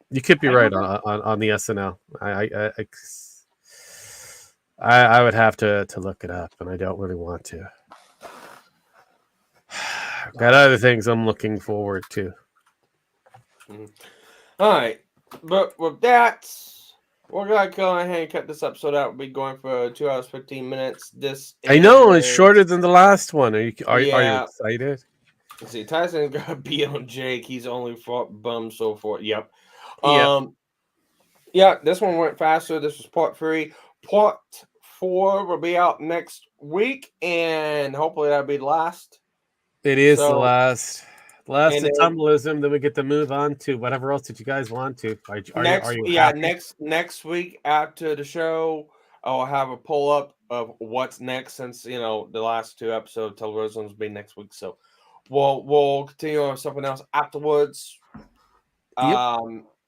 You could be right on the SNL. I would have to look it up, and I don't really want to. Got other things I'm looking forward to. All right, but with that, we're gonna go ahead and cut this episode out. We'll be going for 2 hours 15 minutes. I know it's shorter than the last one. Are you excited? See, Tyson's gonna be on Jake. He's only fought bum so far. Yep. Yeah, this one went faster. This was part 3. Part 4 will be out next week, and hopefully that'll be the last. It is the last of Tumblrism. Then we get to move on to whatever else that you guys want to. Are you happy? Next week after the show, I'll have a pull up of what's next, since the last 2 episodes of Tumblrism will be next week. So we'll continue on something else afterwards.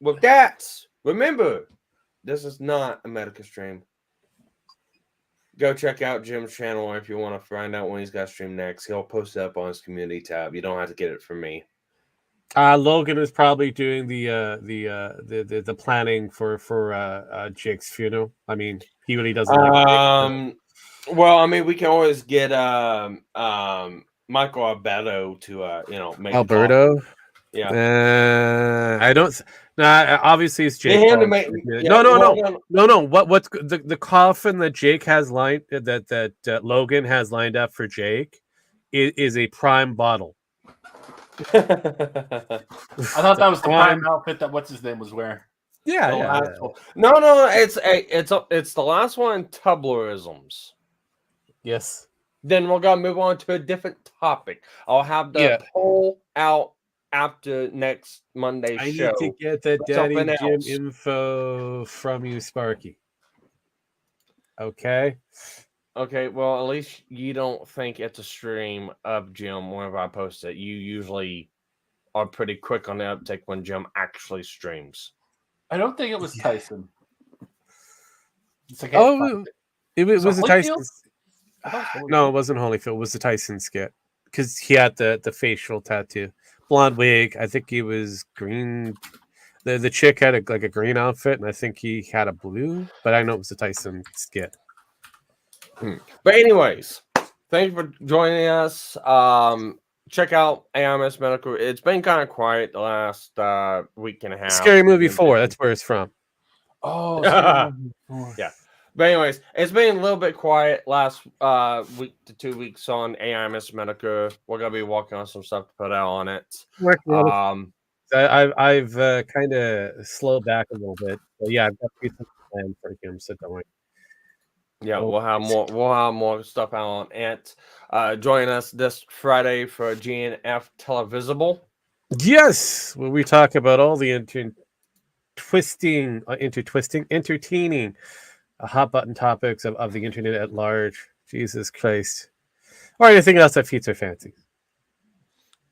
With that, remember, this is not a Metokur stream. Go check out Jim's channel if you want to find out when he's got to stream next. He'll post it up on his community tab. You don't have to get it from me. Logan is probably doing the planning for Jake's funeral. I mean, he really doesn't. Well, I mean, we can always get Michael Alberto to make Alberto. Yeah. I don't. Nah, obviously it's Jake. No. What's the coffin that Jake has lined that Logan has lined up for Jake is a prime bottle. I thought that was the prime outfit that what's his name was wearing. Yeah. No, it's the last one. Tumblrisms. Yes. Then we're gonna move on to a different topic. I'll have the poll out after next Monday's show. I need to get the Daddy Jim info from you, Sparky. Okay. Well, at least you don't think it's a stream of Jim whenever I post it. You usually are pretty quick on the uptake when Jim actually streams. I don't think it was Tyson. It's like it was the Tyson. No, it wasn't Holyfield. It was the Tyson skit because he had the facial tattoo. Blonde wig. I think he was green. The chick had a green outfit, and I think he had a blue. But I know it was the Tyson skit. But anyways, thank you for joining us. Check out MisterMetokur. It's been kind of quiet the last week and a half. Scary Movie 4. That's where it's from. Oh, yeah. But anyways, it's been a little bit quiet last week to 2 weeks on MisterMetokur. We're gonna be working on some stuff to put out on it. I've kind of slowed back a little bit. But yeah, I've got something planned for him. So don't worry. Yeah, we'll have more stuff out on it. Join us this Friday for GNF Televisible. Yes, where we talk about all the entertaining hot button topics of the internet at large. Jesus Christ. Or anything else that feeds our fancy.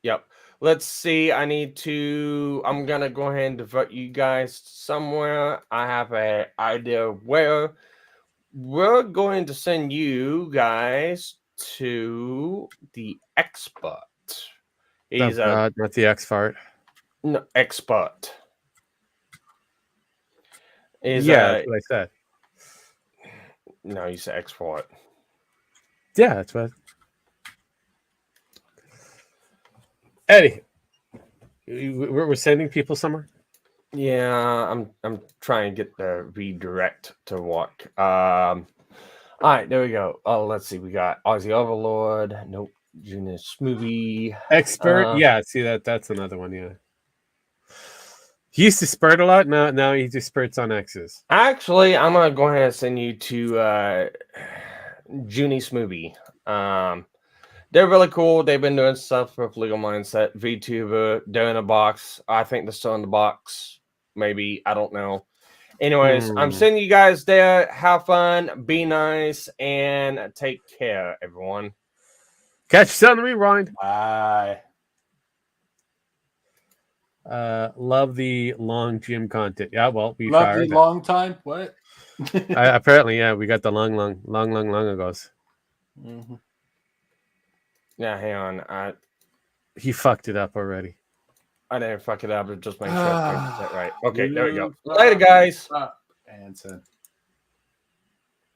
Yep. Let's see. I'm going to go ahead and divert you guys somewhere. I have an idea where we're going to send you guys to the expert. He's not the expert. No, expert. Is that's what I said. No, you said export. Yeah, that's what. Eddie, we're sending people somewhere. Yeah, I'm trying to get the redirect to work. All right, there we go. Oh, let's see. We got Aussie Overlord. Nope. Junior Smoothie. Expert. Yeah, see that's another one. Yeah. He used to spurt a lot. Now he just spurts on X's. Actually, I'm gonna go ahead and send you to Junie Smoothie. They're really cool. They've been doing stuff with Legal Mindset, VTuber. They're in a box. I think they're still in the box. Maybe, I don't know. Anyways, I'm sending you guys there. Have fun, be nice, and take care, everyone. Catch you on the rewind. Bye. Love the long gym content. Yeah, well, we Love fired the it. long time. What? Apparently, yeah, we got the long agos. Mm-hmm. Yeah, hang on. He fucked it up already. I didn't fuck it up, but just make sure I pronounced it right. Okay, there we go. Later, guys. And